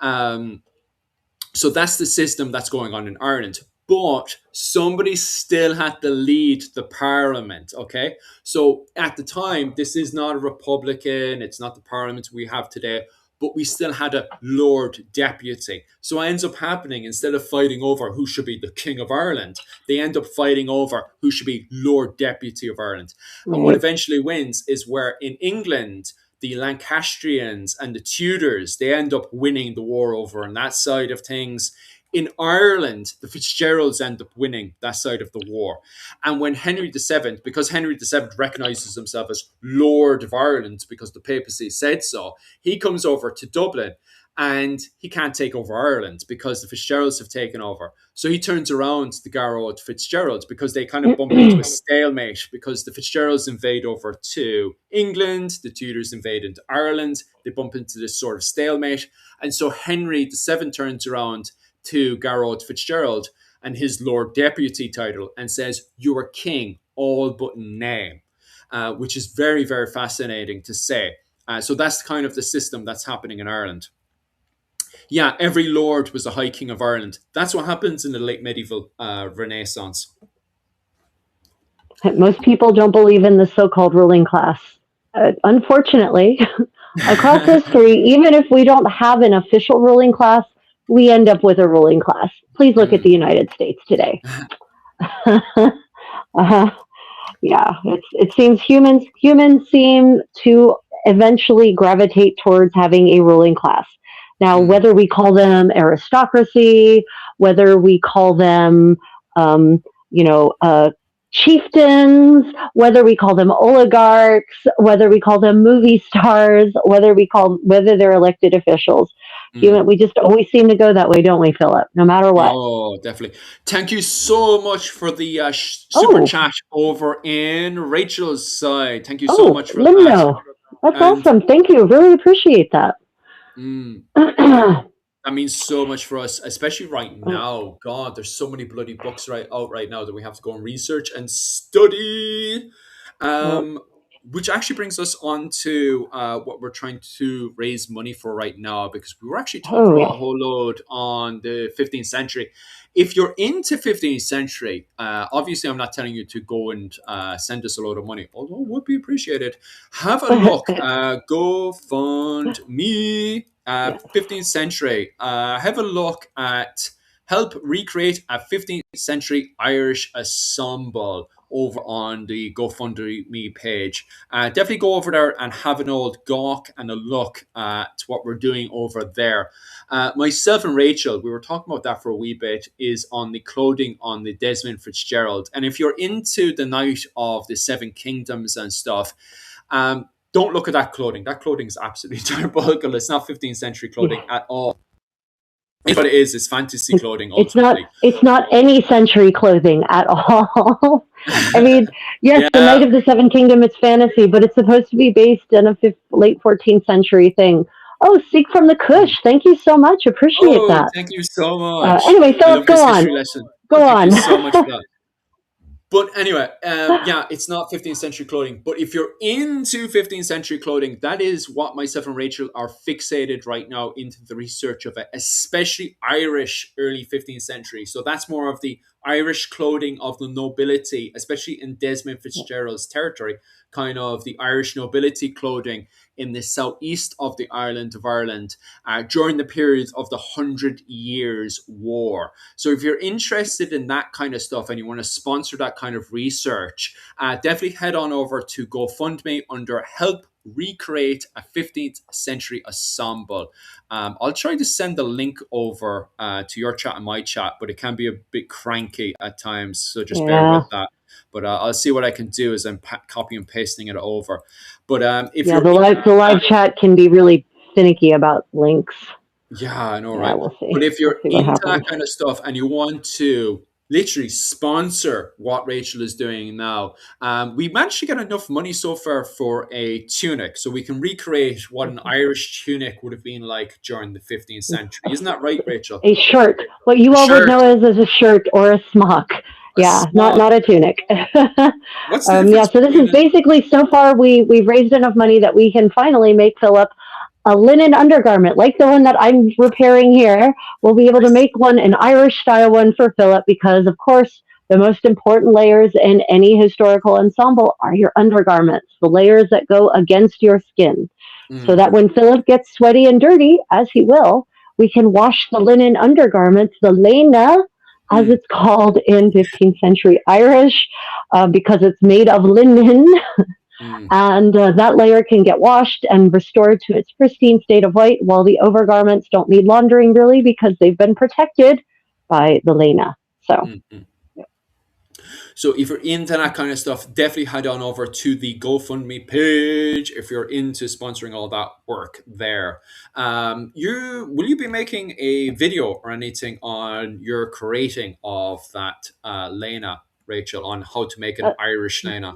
So that's the system that's going on in Ireland. But somebody still had to lead the parliament, okay? So at the time, this is not a Republican, it's not the parliament we have today, but we still had a Lord Deputy. So what ends up happening, instead of fighting over who should be the King of Ireland, they end up fighting over who should be Lord Deputy of Ireland. And what eventually wins is where in England, the Lancastrians and the Tudors, they end up winning the war over on that side of things. In Ireland, the Fitzgeralds end up winning that side of the war. And when Henry VII, because Henry VII recognizes himself as Lord of Ireland because the papacy said so, he comes over to Dublin and he can't take over Ireland because the Fitzgeralds have taken over. So he turns around to the Garrod Fitzgeralds because they kind of bump into a stalemate because the Fitzgeralds invade over to England, the Tudors invade into Ireland, they bump into this sort of stalemate. And so Henry VII turns around to Garrod Fitzgerald and his Lord Deputy title and says, you're a king, all but in name, which is very fascinating to say. So that's kind of the system that's happening in Ireland. Yeah, every lord was a high king of Ireland. That's what happens in the late medieval Renaissance. Most people don't believe in the so-called ruling class. Unfortunately, across history, even if we don't have an official ruling class, we end up with a ruling class. Please look at the United States today. Yeah, it seems humans seem to eventually gravitate towards having a ruling class. Now, whether we call them aristocracy, whether we call them, chieftains, whether we call them oligarchs, whether we call them movie stars, whether they're elected officials. We just always seem to go that way, don't we, Philip? No matter what. Oh, definitely. Thank you so much for the super chat over in Rachel's side. Thank you so much for that. That's awesome. Thank you. Really appreciate that. That means so much for us, especially right Oh, now. God, there's so many bloody books out right now that we have to go and research and study. oh, Um, which actually brings us on to what we're trying to raise money for right now, because we were actually talking oh about yes. a whole load on the 15th century. If you're into 15th century, obviously I'm not telling you to go and send us a load of money, although it would be appreciated. Have a look. Go fund me. Yes. 15th century. Have a look at help recreate a 15th century Irish ensemble over on the GoFundMe page. Definitely go over there and have an old gawk and a look at what we're doing over there. Myself and Rachel, we were talking about that for a wee bit, is on the clothing on the Desmond Fitzgerald. And if you're into the Night of the Seven Kingdoms and stuff, don't look at that clothing. That clothing is absolutely diabolical. It's not 15th century clothing Yeah. at all. It's what it is. It's fantasy It, clothing it's not ultimately. it's not any century clothing at all. I mean, yes, the Knight Yeah. of the Seven Kingdom is fantasy, but it's supposed to be based in a late 14th century thing. Oh, Seek from the Kush. Thank you so much. Appreciate Oh, that. thank you so much. Anyway, I Philip, love go this on. history lesson. Go Thank you on. so much for that. But anyway, yeah, it's not 15th century clothing. But if you're into 15th century clothing, that is what myself and Rachel are fixated right now into the research of it, especially Irish early 15th century. So that's more of the Irish clothing of the nobility, especially in Desmond Fitzgerald's territory, kind of the Irish nobility clothing in the southeast of the island of Ireland during the period of the Hundred Years' War. So if you're interested in that kind of stuff and you want to sponsor that kind of research, definitely head on over to GoFundMe under Help Recreate a 15th Century Ensemble. I'll try to send the link over to your chat and my chat, but it can be a bit cranky at times, so just bear Yeah. with that. But I'll see what I can do as I'm copying and pasting it over. But if Yeah, you're the live chat can be really finicky about links. yeah, I know, Yeah, right? we'll see. But if We'll you're see what into that happens. kind of stuff and you want to literally sponsor what Rachel is doing now, we managed to get enough money so far for a tunic, so we can recreate what an Irish tunic would have been like during the 15th century. Isn't that right, Rachel? A shirt. What A you all would shirt, know as a shirt or a smock. a Yeah, smock. not a tunic. What's the Yeah, difference so this between is an basically so far we've raised enough money that we can finally make Philip a linen undergarment like the one that I'm repairing here. We'll be able to make one, an Irish style one for Philip, because of course the most important layers in any historical ensemble are your undergarments, the layers that go against your skin. So Mm, that when Philip gets sweaty and dirty, as he will, we can wash the linen undergarments, the lena, as mm, it's called in 15th century Irish, because it's made of linen, mm. and that layer can get washed and restored to its pristine state of white, while the overgarments don't need laundering really because they've been protected by the lena. So, Mm, mm. So if you're into that kind of stuff, definitely head on over to the GoFundMe page if you're into sponsoring all that work there. You will you be making a video or anything on your creating of that Lena, Rachel, on how to make an uh, Irish Lena?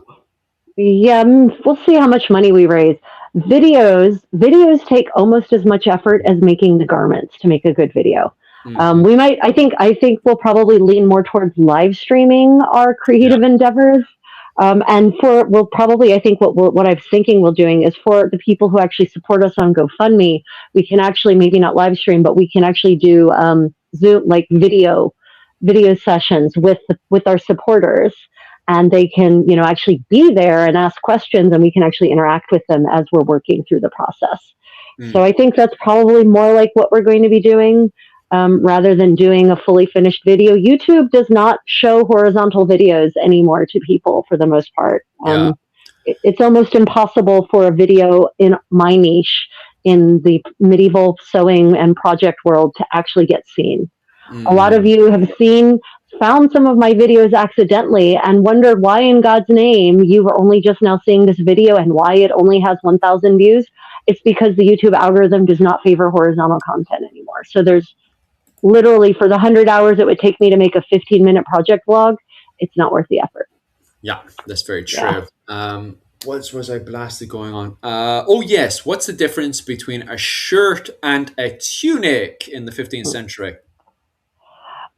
yeah, we'll see how much money we raise. Videos take almost as much effort as making the garments to make a good video. Mm-hmm. We might, I think we'll probably lean more towards live streaming our Yeah. creative endeavors. And for we'll probably, I think what I'm thinking we're doing is for the people who actually support us on GoFundMe, we can actually maybe not live stream, but we can actually do Zoom like video sessions with our supporters, and they can actually be there and ask questions, and we can actually interact with them as we're working through the process. So Mm. I think that's probably more like what we're going to be doing, rather than doing a fully finished video. YouTube does not show horizontal videos anymore to people for the most part. Yeah. It's almost impossible for a video in my niche in the medieval sewing and project world to actually get seen. A lot of Mm. you have found some of my videos accidentally and wondered why in God's name you were only just now seeing this video and why it only has 1,000 views. It's because the YouTube algorithm does not favor horizontal content anymore. So there's literally, for the 100 hours it would take me to make a 15-minute project vlog, it's not worth the effort. Yeah, that's very Yeah. true. What was I blasted going on? Oh yes, what's the difference between a shirt and a tunic in the 15th century?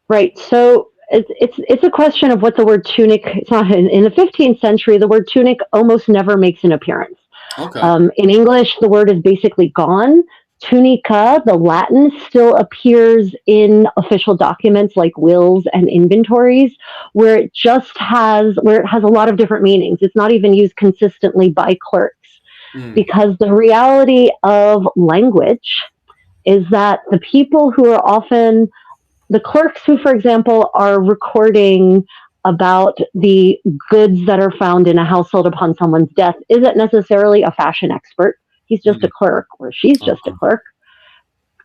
Right. So it's a question of what the word tunic. It's not in the 15th century. The word tunic almost never makes an appearance. Okay. In English, the word is basically gone. Tunica, the Latin, still appears in official documents like wills and inventories, where it has a lot of different meanings. It's not even used consistently by clerks Mm, because the reality of language is that the people who are often the clerks who, for example, are recording about the goods that are found in a household upon someone's death isn't necessarily a fashion expert. He's just a mm, clerk or she's just a uh-huh, clerk.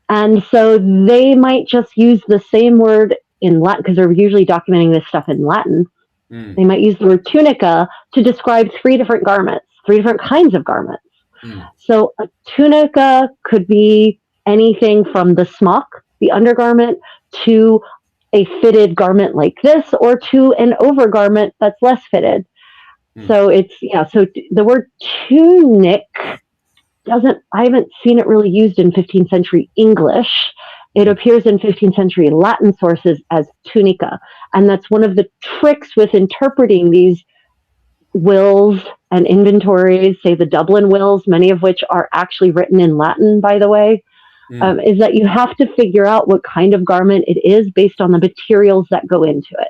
And so they might just use the same word in Latin because they're usually documenting this stuff in Latin. mm, They might use the word tunica to describe three different garments, three different kinds of garments. mm, So a tunica could be anything from the smock, the undergarment, to a fitted garment like this, or to an overgarment that's less fitted. mm, So so the word tunic I haven't seen it really used in 15th century English. It mm, appears in 15th century Latin sources as tunica. And that's one of the tricks with interpreting these wills and inventories, say the Dublin wills, many of which are actually written in Latin, by the way, mm. is that you have to figure out what kind of garment it is based on the materials that go into it.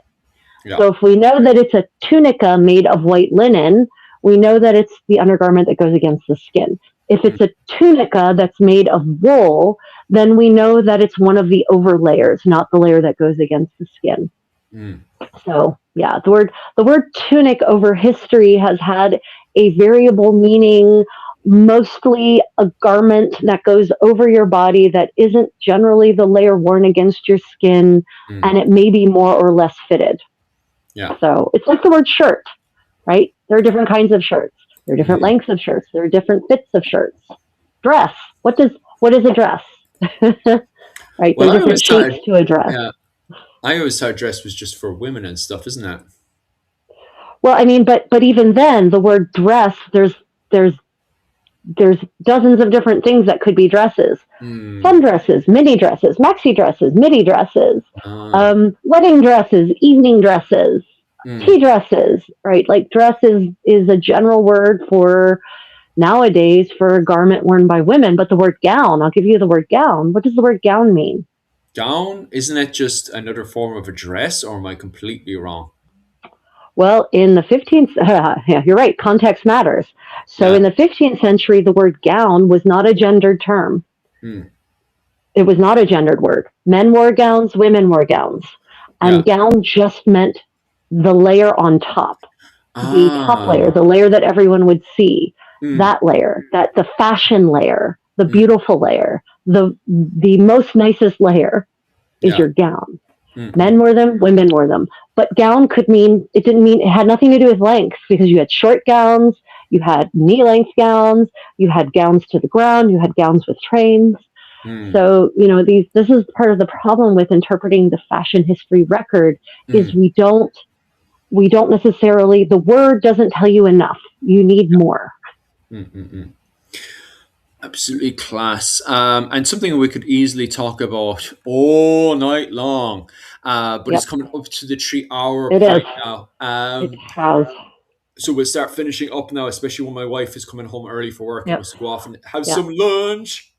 Yeah. So if we know that it's a tunica made of white linen, we know that it's the undergarment that goes against the skin. If Mm, it's a tunica that's made of wool, then we know that it's one of the over layers, not the layer that goes against the skin. mm, So yeah, the word tunic over history has had a variable meaning, mostly a garment that goes over your body that isn't generally the layer worn against your skin, mm. and it may be more or less fitted. Yeah. So it's like the word shirt, right? There are different kinds of shirts. There are different Mm. lengths of shirts. There are different fits of shirts. Dress. What is a dress? Right? There Well, are I always different shapes thought, to a dress. yeah, I always thought dress was just for women and stuff, isn't it? Well, I mean, but even then, the word dress, there's there's dozens of different things that could be dresses. Mm. Sundresses, mini dresses, maxi dresses, midi dresses, Ah. wedding dresses, evening dresses, tea Mm. dresses, right? Like dress is a general word for nowadays for a garment worn by women, but the word gown, I'll give you the word gown. What does the word gown mean? Gown, isn't it just another form of a dress, or am I completely wrong? Well, in the 15th, yeah, you're right, context matters. So Yeah. in the 15th century, the word gown was not a gendered term. Mm. It was not a gendered word. Men wore gowns, women wore gowns. Yeah. And gown just meant the layer on top, the top Ah. layer, the layer that everyone would see, Mm. that layer, that the fashion layer, the Mm. beautiful layer, the most nicest layer is Yeah. your gown. Mm-hmm. Men wore them, women wore them. But gown could mean, it had nothing to do with length because you had short gowns, you had knee length gowns, you had gowns to the ground, you had gowns with trains. Mm. So, this is part of the problem with interpreting the fashion history record is Mm. we don't necessarily, the word doesn't tell you enough. You need more. Mm-mm-mm. Absolutely class. And something we could easily talk about all night long. But it's Yep, coming up to the 3 hour it is. point now. It has. So we'll start finishing up now, especially when my wife is coming home early for work and Yep. wants to go off and have Yeah. some lunch.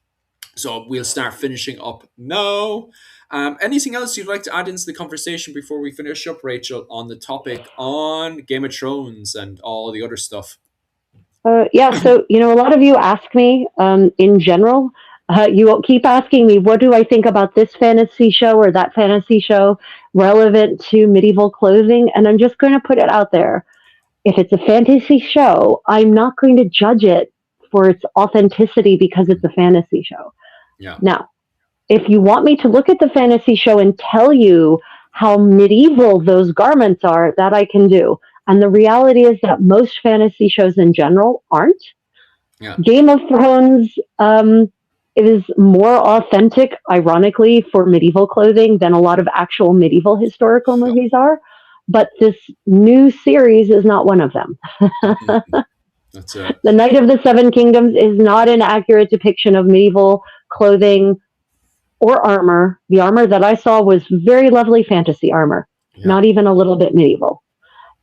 So we'll start finishing up now. Anything else you'd like to add into the conversation before we finish up, Rachel, on the topic on Game of Thrones and all the other stuff? Yeah, so a lot of you ask me in general. You keep asking me, what do I think about this fantasy show or that fantasy show relevant to medieval clothing? And I'm just going to put it out there. If it's a fantasy show, I'm not going to judge it for its authenticity because it's a fantasy show. Yeah. Now, if you want me to look at the fantasy show and tell you how medieval those garments are, that I can do. And the reality is that most fantasy shows in general aren't. Yeah. Game of Thrones is more authentic, ironically, for medieval clothing than a lot of actual medieval historical movies are. But this new series is not one of them. Mhm. That's it. The Knight of the Seven Kingdoms is not an accurate depiction of medieval clothing or armor. The armor that I saw was very lovely fantasy armor, Yeah. not even a little bit medieval.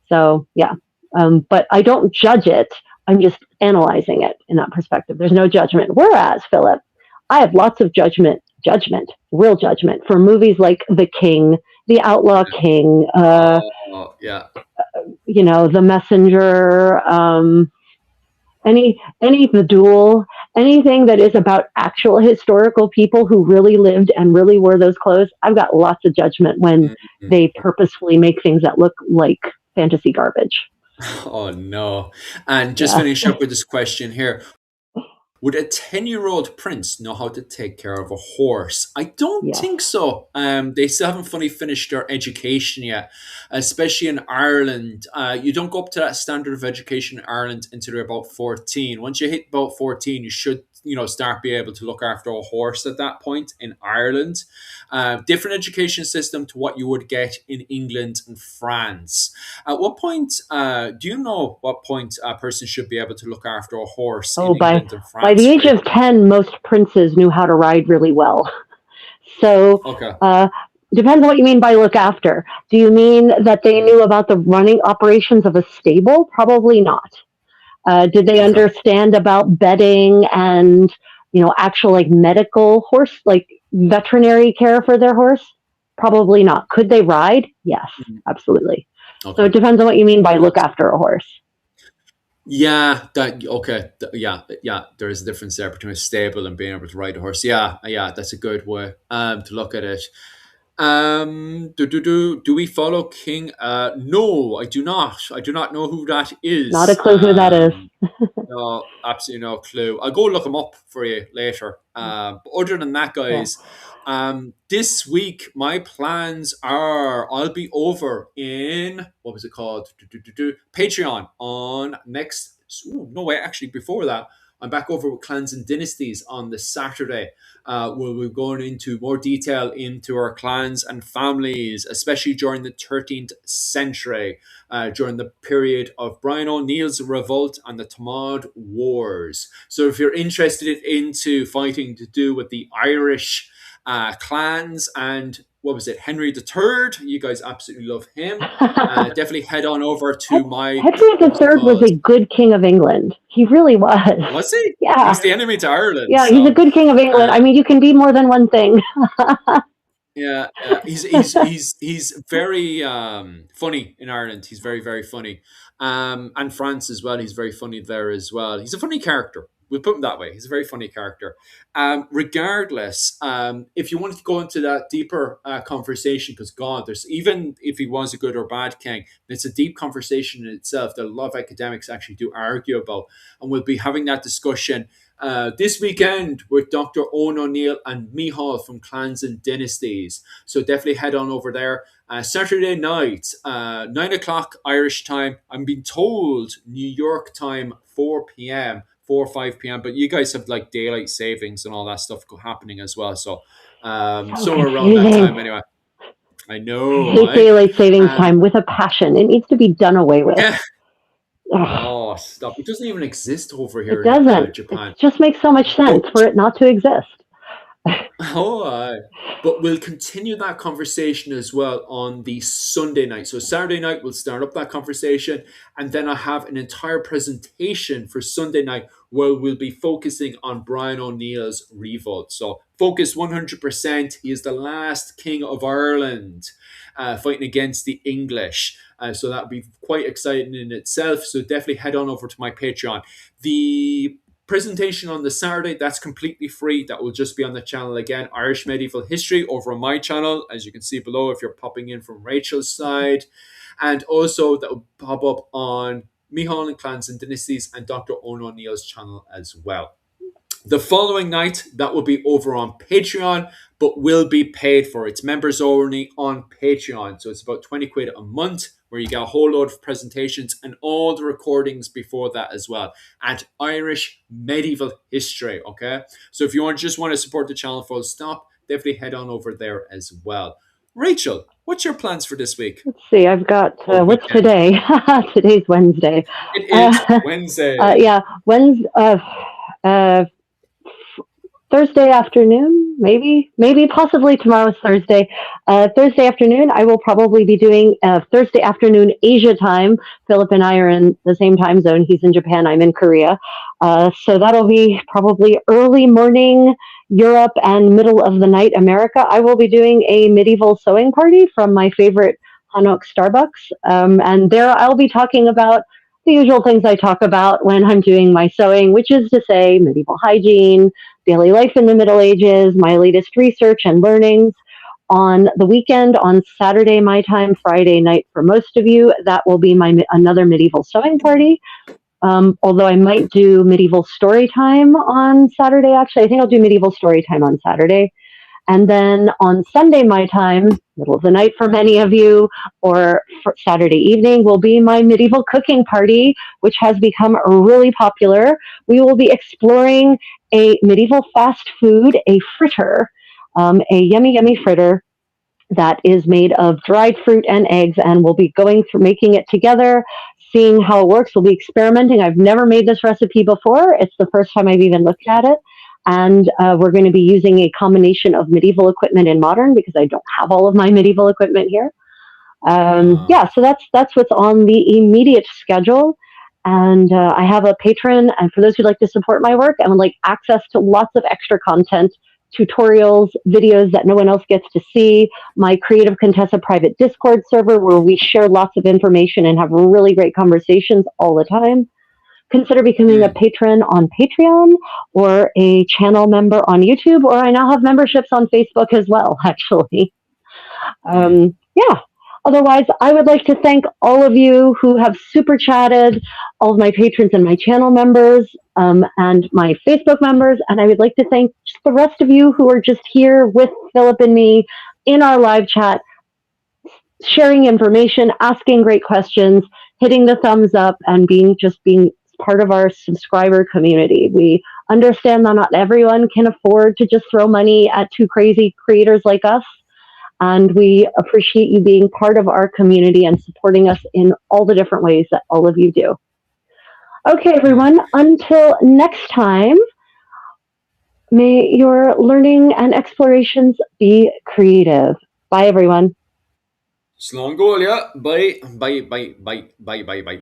So, yeah. But I don't judge it. I'm just analyzing it in that perspective. There's no judgment. Whereas, Philip, I have lots of real judgment for movies like The King, The Outlaw King, Oh, yeah. The Messenger, any The Duel, anything that is about actual historical people who really lived and really wore those clothes. I've got lots of judgment when Mhm. they purposefully make things that look like fantasy garbage. Oh no. And just Yeah, finish up with this question here. Would a 10-year-old prince know how to take care of a horse? I don't yes. think so. They still haven't fully finished their education yet, especially in Ireland. You don't go up to that standard of education in Ireland until you're about 14. Once you hit about 14, you should, start being able to look after a horse at that point in Ireland. Different education system to what you would get in England and France. At what point, do you know what point a person should be able to look after a horse Oh, in by England and by the France, age of Rachel? 10, most princes knew how to ride really well. So, Okay. depends on what you mean by look after. Do you mean that they Mm, knew about the running operations of a stable? Probably not. Did they okay. understand about bedding and actual like medical horse like veterinary care for their horse? Probably not. Could they ride? Yes, Mhm. absolutely. So Okay. it depends on what you mean by Okay. look after a horse. Yeah, that okay. Yeah, yeah. There is a difference there between a stable and being able to ride a horse. Yeah, yeah. That's a good way to look at it. Do we follow King? No, I do not. I do not know who that Not a is. clue who that is. No, absolutely no clue. I'll go look them up for you later. But other than that, Yeah. guys, this week my plans are I'll be over in what was it called? Patreon on next. Ooh, no way, actually, before that, I'm back over with Clans and Dynasties on the Saturday. Where we're going into more detail into our clans and families, especially during the 13th century during the period of Brian O'Neill's revolt and the Tamad Wars. So if you're interested into fighting to do with the Irish clans and what was it, Henry III, you guys absolutely love him. Definitely head on over to my Henry what was it III was called? a good king of England. He really was. Was he? Yeah, He's the enemy to Ireland, yeah, he's a so good king of England. uh, I mean, you can be more than one thing. yeah, he's very funny in Ireland. He's very very funny, and France as well. He's very funny there as well. He's a funny character. We'll put him that way. He's a very funny character. Regardless, if you wanted to go into that deeper conversation, because God, there's even if he was a good or bad king, it's a deep conversation in itself that a lot of academics actually do argue about, and we'll be having that discussion this weekend with Dr. Owen O'Neill and Mihal from Clans and Dynasties. So definitely head on over there. Saturday night, 9 o'clock Irish time. I'm being told New York time, 4 p.m., 4 or 5 p.m. But you guys have like daylight savings and all that stuff happening as well. So So somewhere around that time confusing. anyway. I I know, hate right? daylight savings Um, time with a passion. It needs to be done away with. yeah. Ugh, Oh, stop. It doesn't even exist over it here in doesn't. It Japan. just makes so much sense But for it not to exist. Oh, aye. But we'll continue that conversation as well on the Sunday night. So Saturday night we'll start up that conversation, and then I have an entire presentation for Sunday night where we'll be focusing on Brian O'Neill's revolt. So focus 100%. He is the last king of Ireland, fighting against the English. So that'll be quite exciting in itself. So definitely head on over to my Patreon. The presentation on the Saturday, that's completely free. That will just be on the channel again, Irish Medieval History, over on my channel, as you can see below if you're popping in from Rachel's side. And also that will pop up on Mihal and Clans and Dynasties and Dr. Owen O'Neill's channel as well. The following night, that will be over on Patreon, but will be paid for. It's members only on Patreon. So it's about 20 quid a month where you get a whole load of presentations and all the recordings before that as well. And Irish medieval history, okay? So if you just want to support the channel full stop, definitely head on over there as well. Rachel, What's your plans for this week? Let's see. I've got Or what's weekend? today? Today's Wednesday. It is Wednesday. Yeah, Wednesday. Uh, Thursday afternoon, maybe possibly tomorrow's Thursday. Thursday afternoon, I will probably be doing Thursday afternoon Asia time. Philip and I are in the same time zone. He's in Japan, I'm in Korea. So that'll be probably early morning Europe and middle of the night America. I will be doing a medieval sewing party from my favorite Hanok Starbucks. And there I'll be talking about the usual things I talk about when I'm doing my sewing, which is to say medieval hygiene, daily life in the Middle Ages, my latest research and learnings. On the weekend, on Saturday my time, Friday night for most of you, that will be my another medieval sewing party. Although I might do medieval story time on Saturday. Actually, I think I'll do medieval story time on Saturday. And then on Sunday, my time, middle of the night for many of you, or for Saturday evening, will be my medieval cooking party, which has become really popular. We will be exploring a medieval fast food, a fritter, a yummy, yummy fritter that is made of dried fruit and eggs, and we'll be going through making it together, seeing how it works. We'll be experimenting. I've never made this recipe before. It's the first time I've even looked at it. And we're going to be using a combination of medieval equipment and modern because I don't have all of my medieval equipment here. Yeah, so that's what's on the immediate schedule. And I have a Patreon, and for those who'd like to support my work and would like access to lots of extra content, tutorials, videos that no one else gets to see, my Creative Contessa private Discord server where we share lots of information and have really great conversations all the time. Consider becoming a patron on Patreon or a channel member on YouTube, or I now have memberships on Facebook as well, actually. Yeah. Otherwise, I would like to thank all of you who have super chatted, all of my patrons and my channel members, and my Facebook members. And I would like to thank just the rest of you who are just here with Philip and me in our live chat, sharing information, asking great questions, hitting the thumbs up, and being part of our subscriber community. We understand that not everyone can afford to just throw money at two crazy creators like us. And we appreciate you being part of our community and supporting us in all the different ways that all of you do. Okay, everyone, until next time, may your learning and explorations be creative. Bye, everyone. Slán Golia. Bye, bye, bye, bye, bye, bye, bye.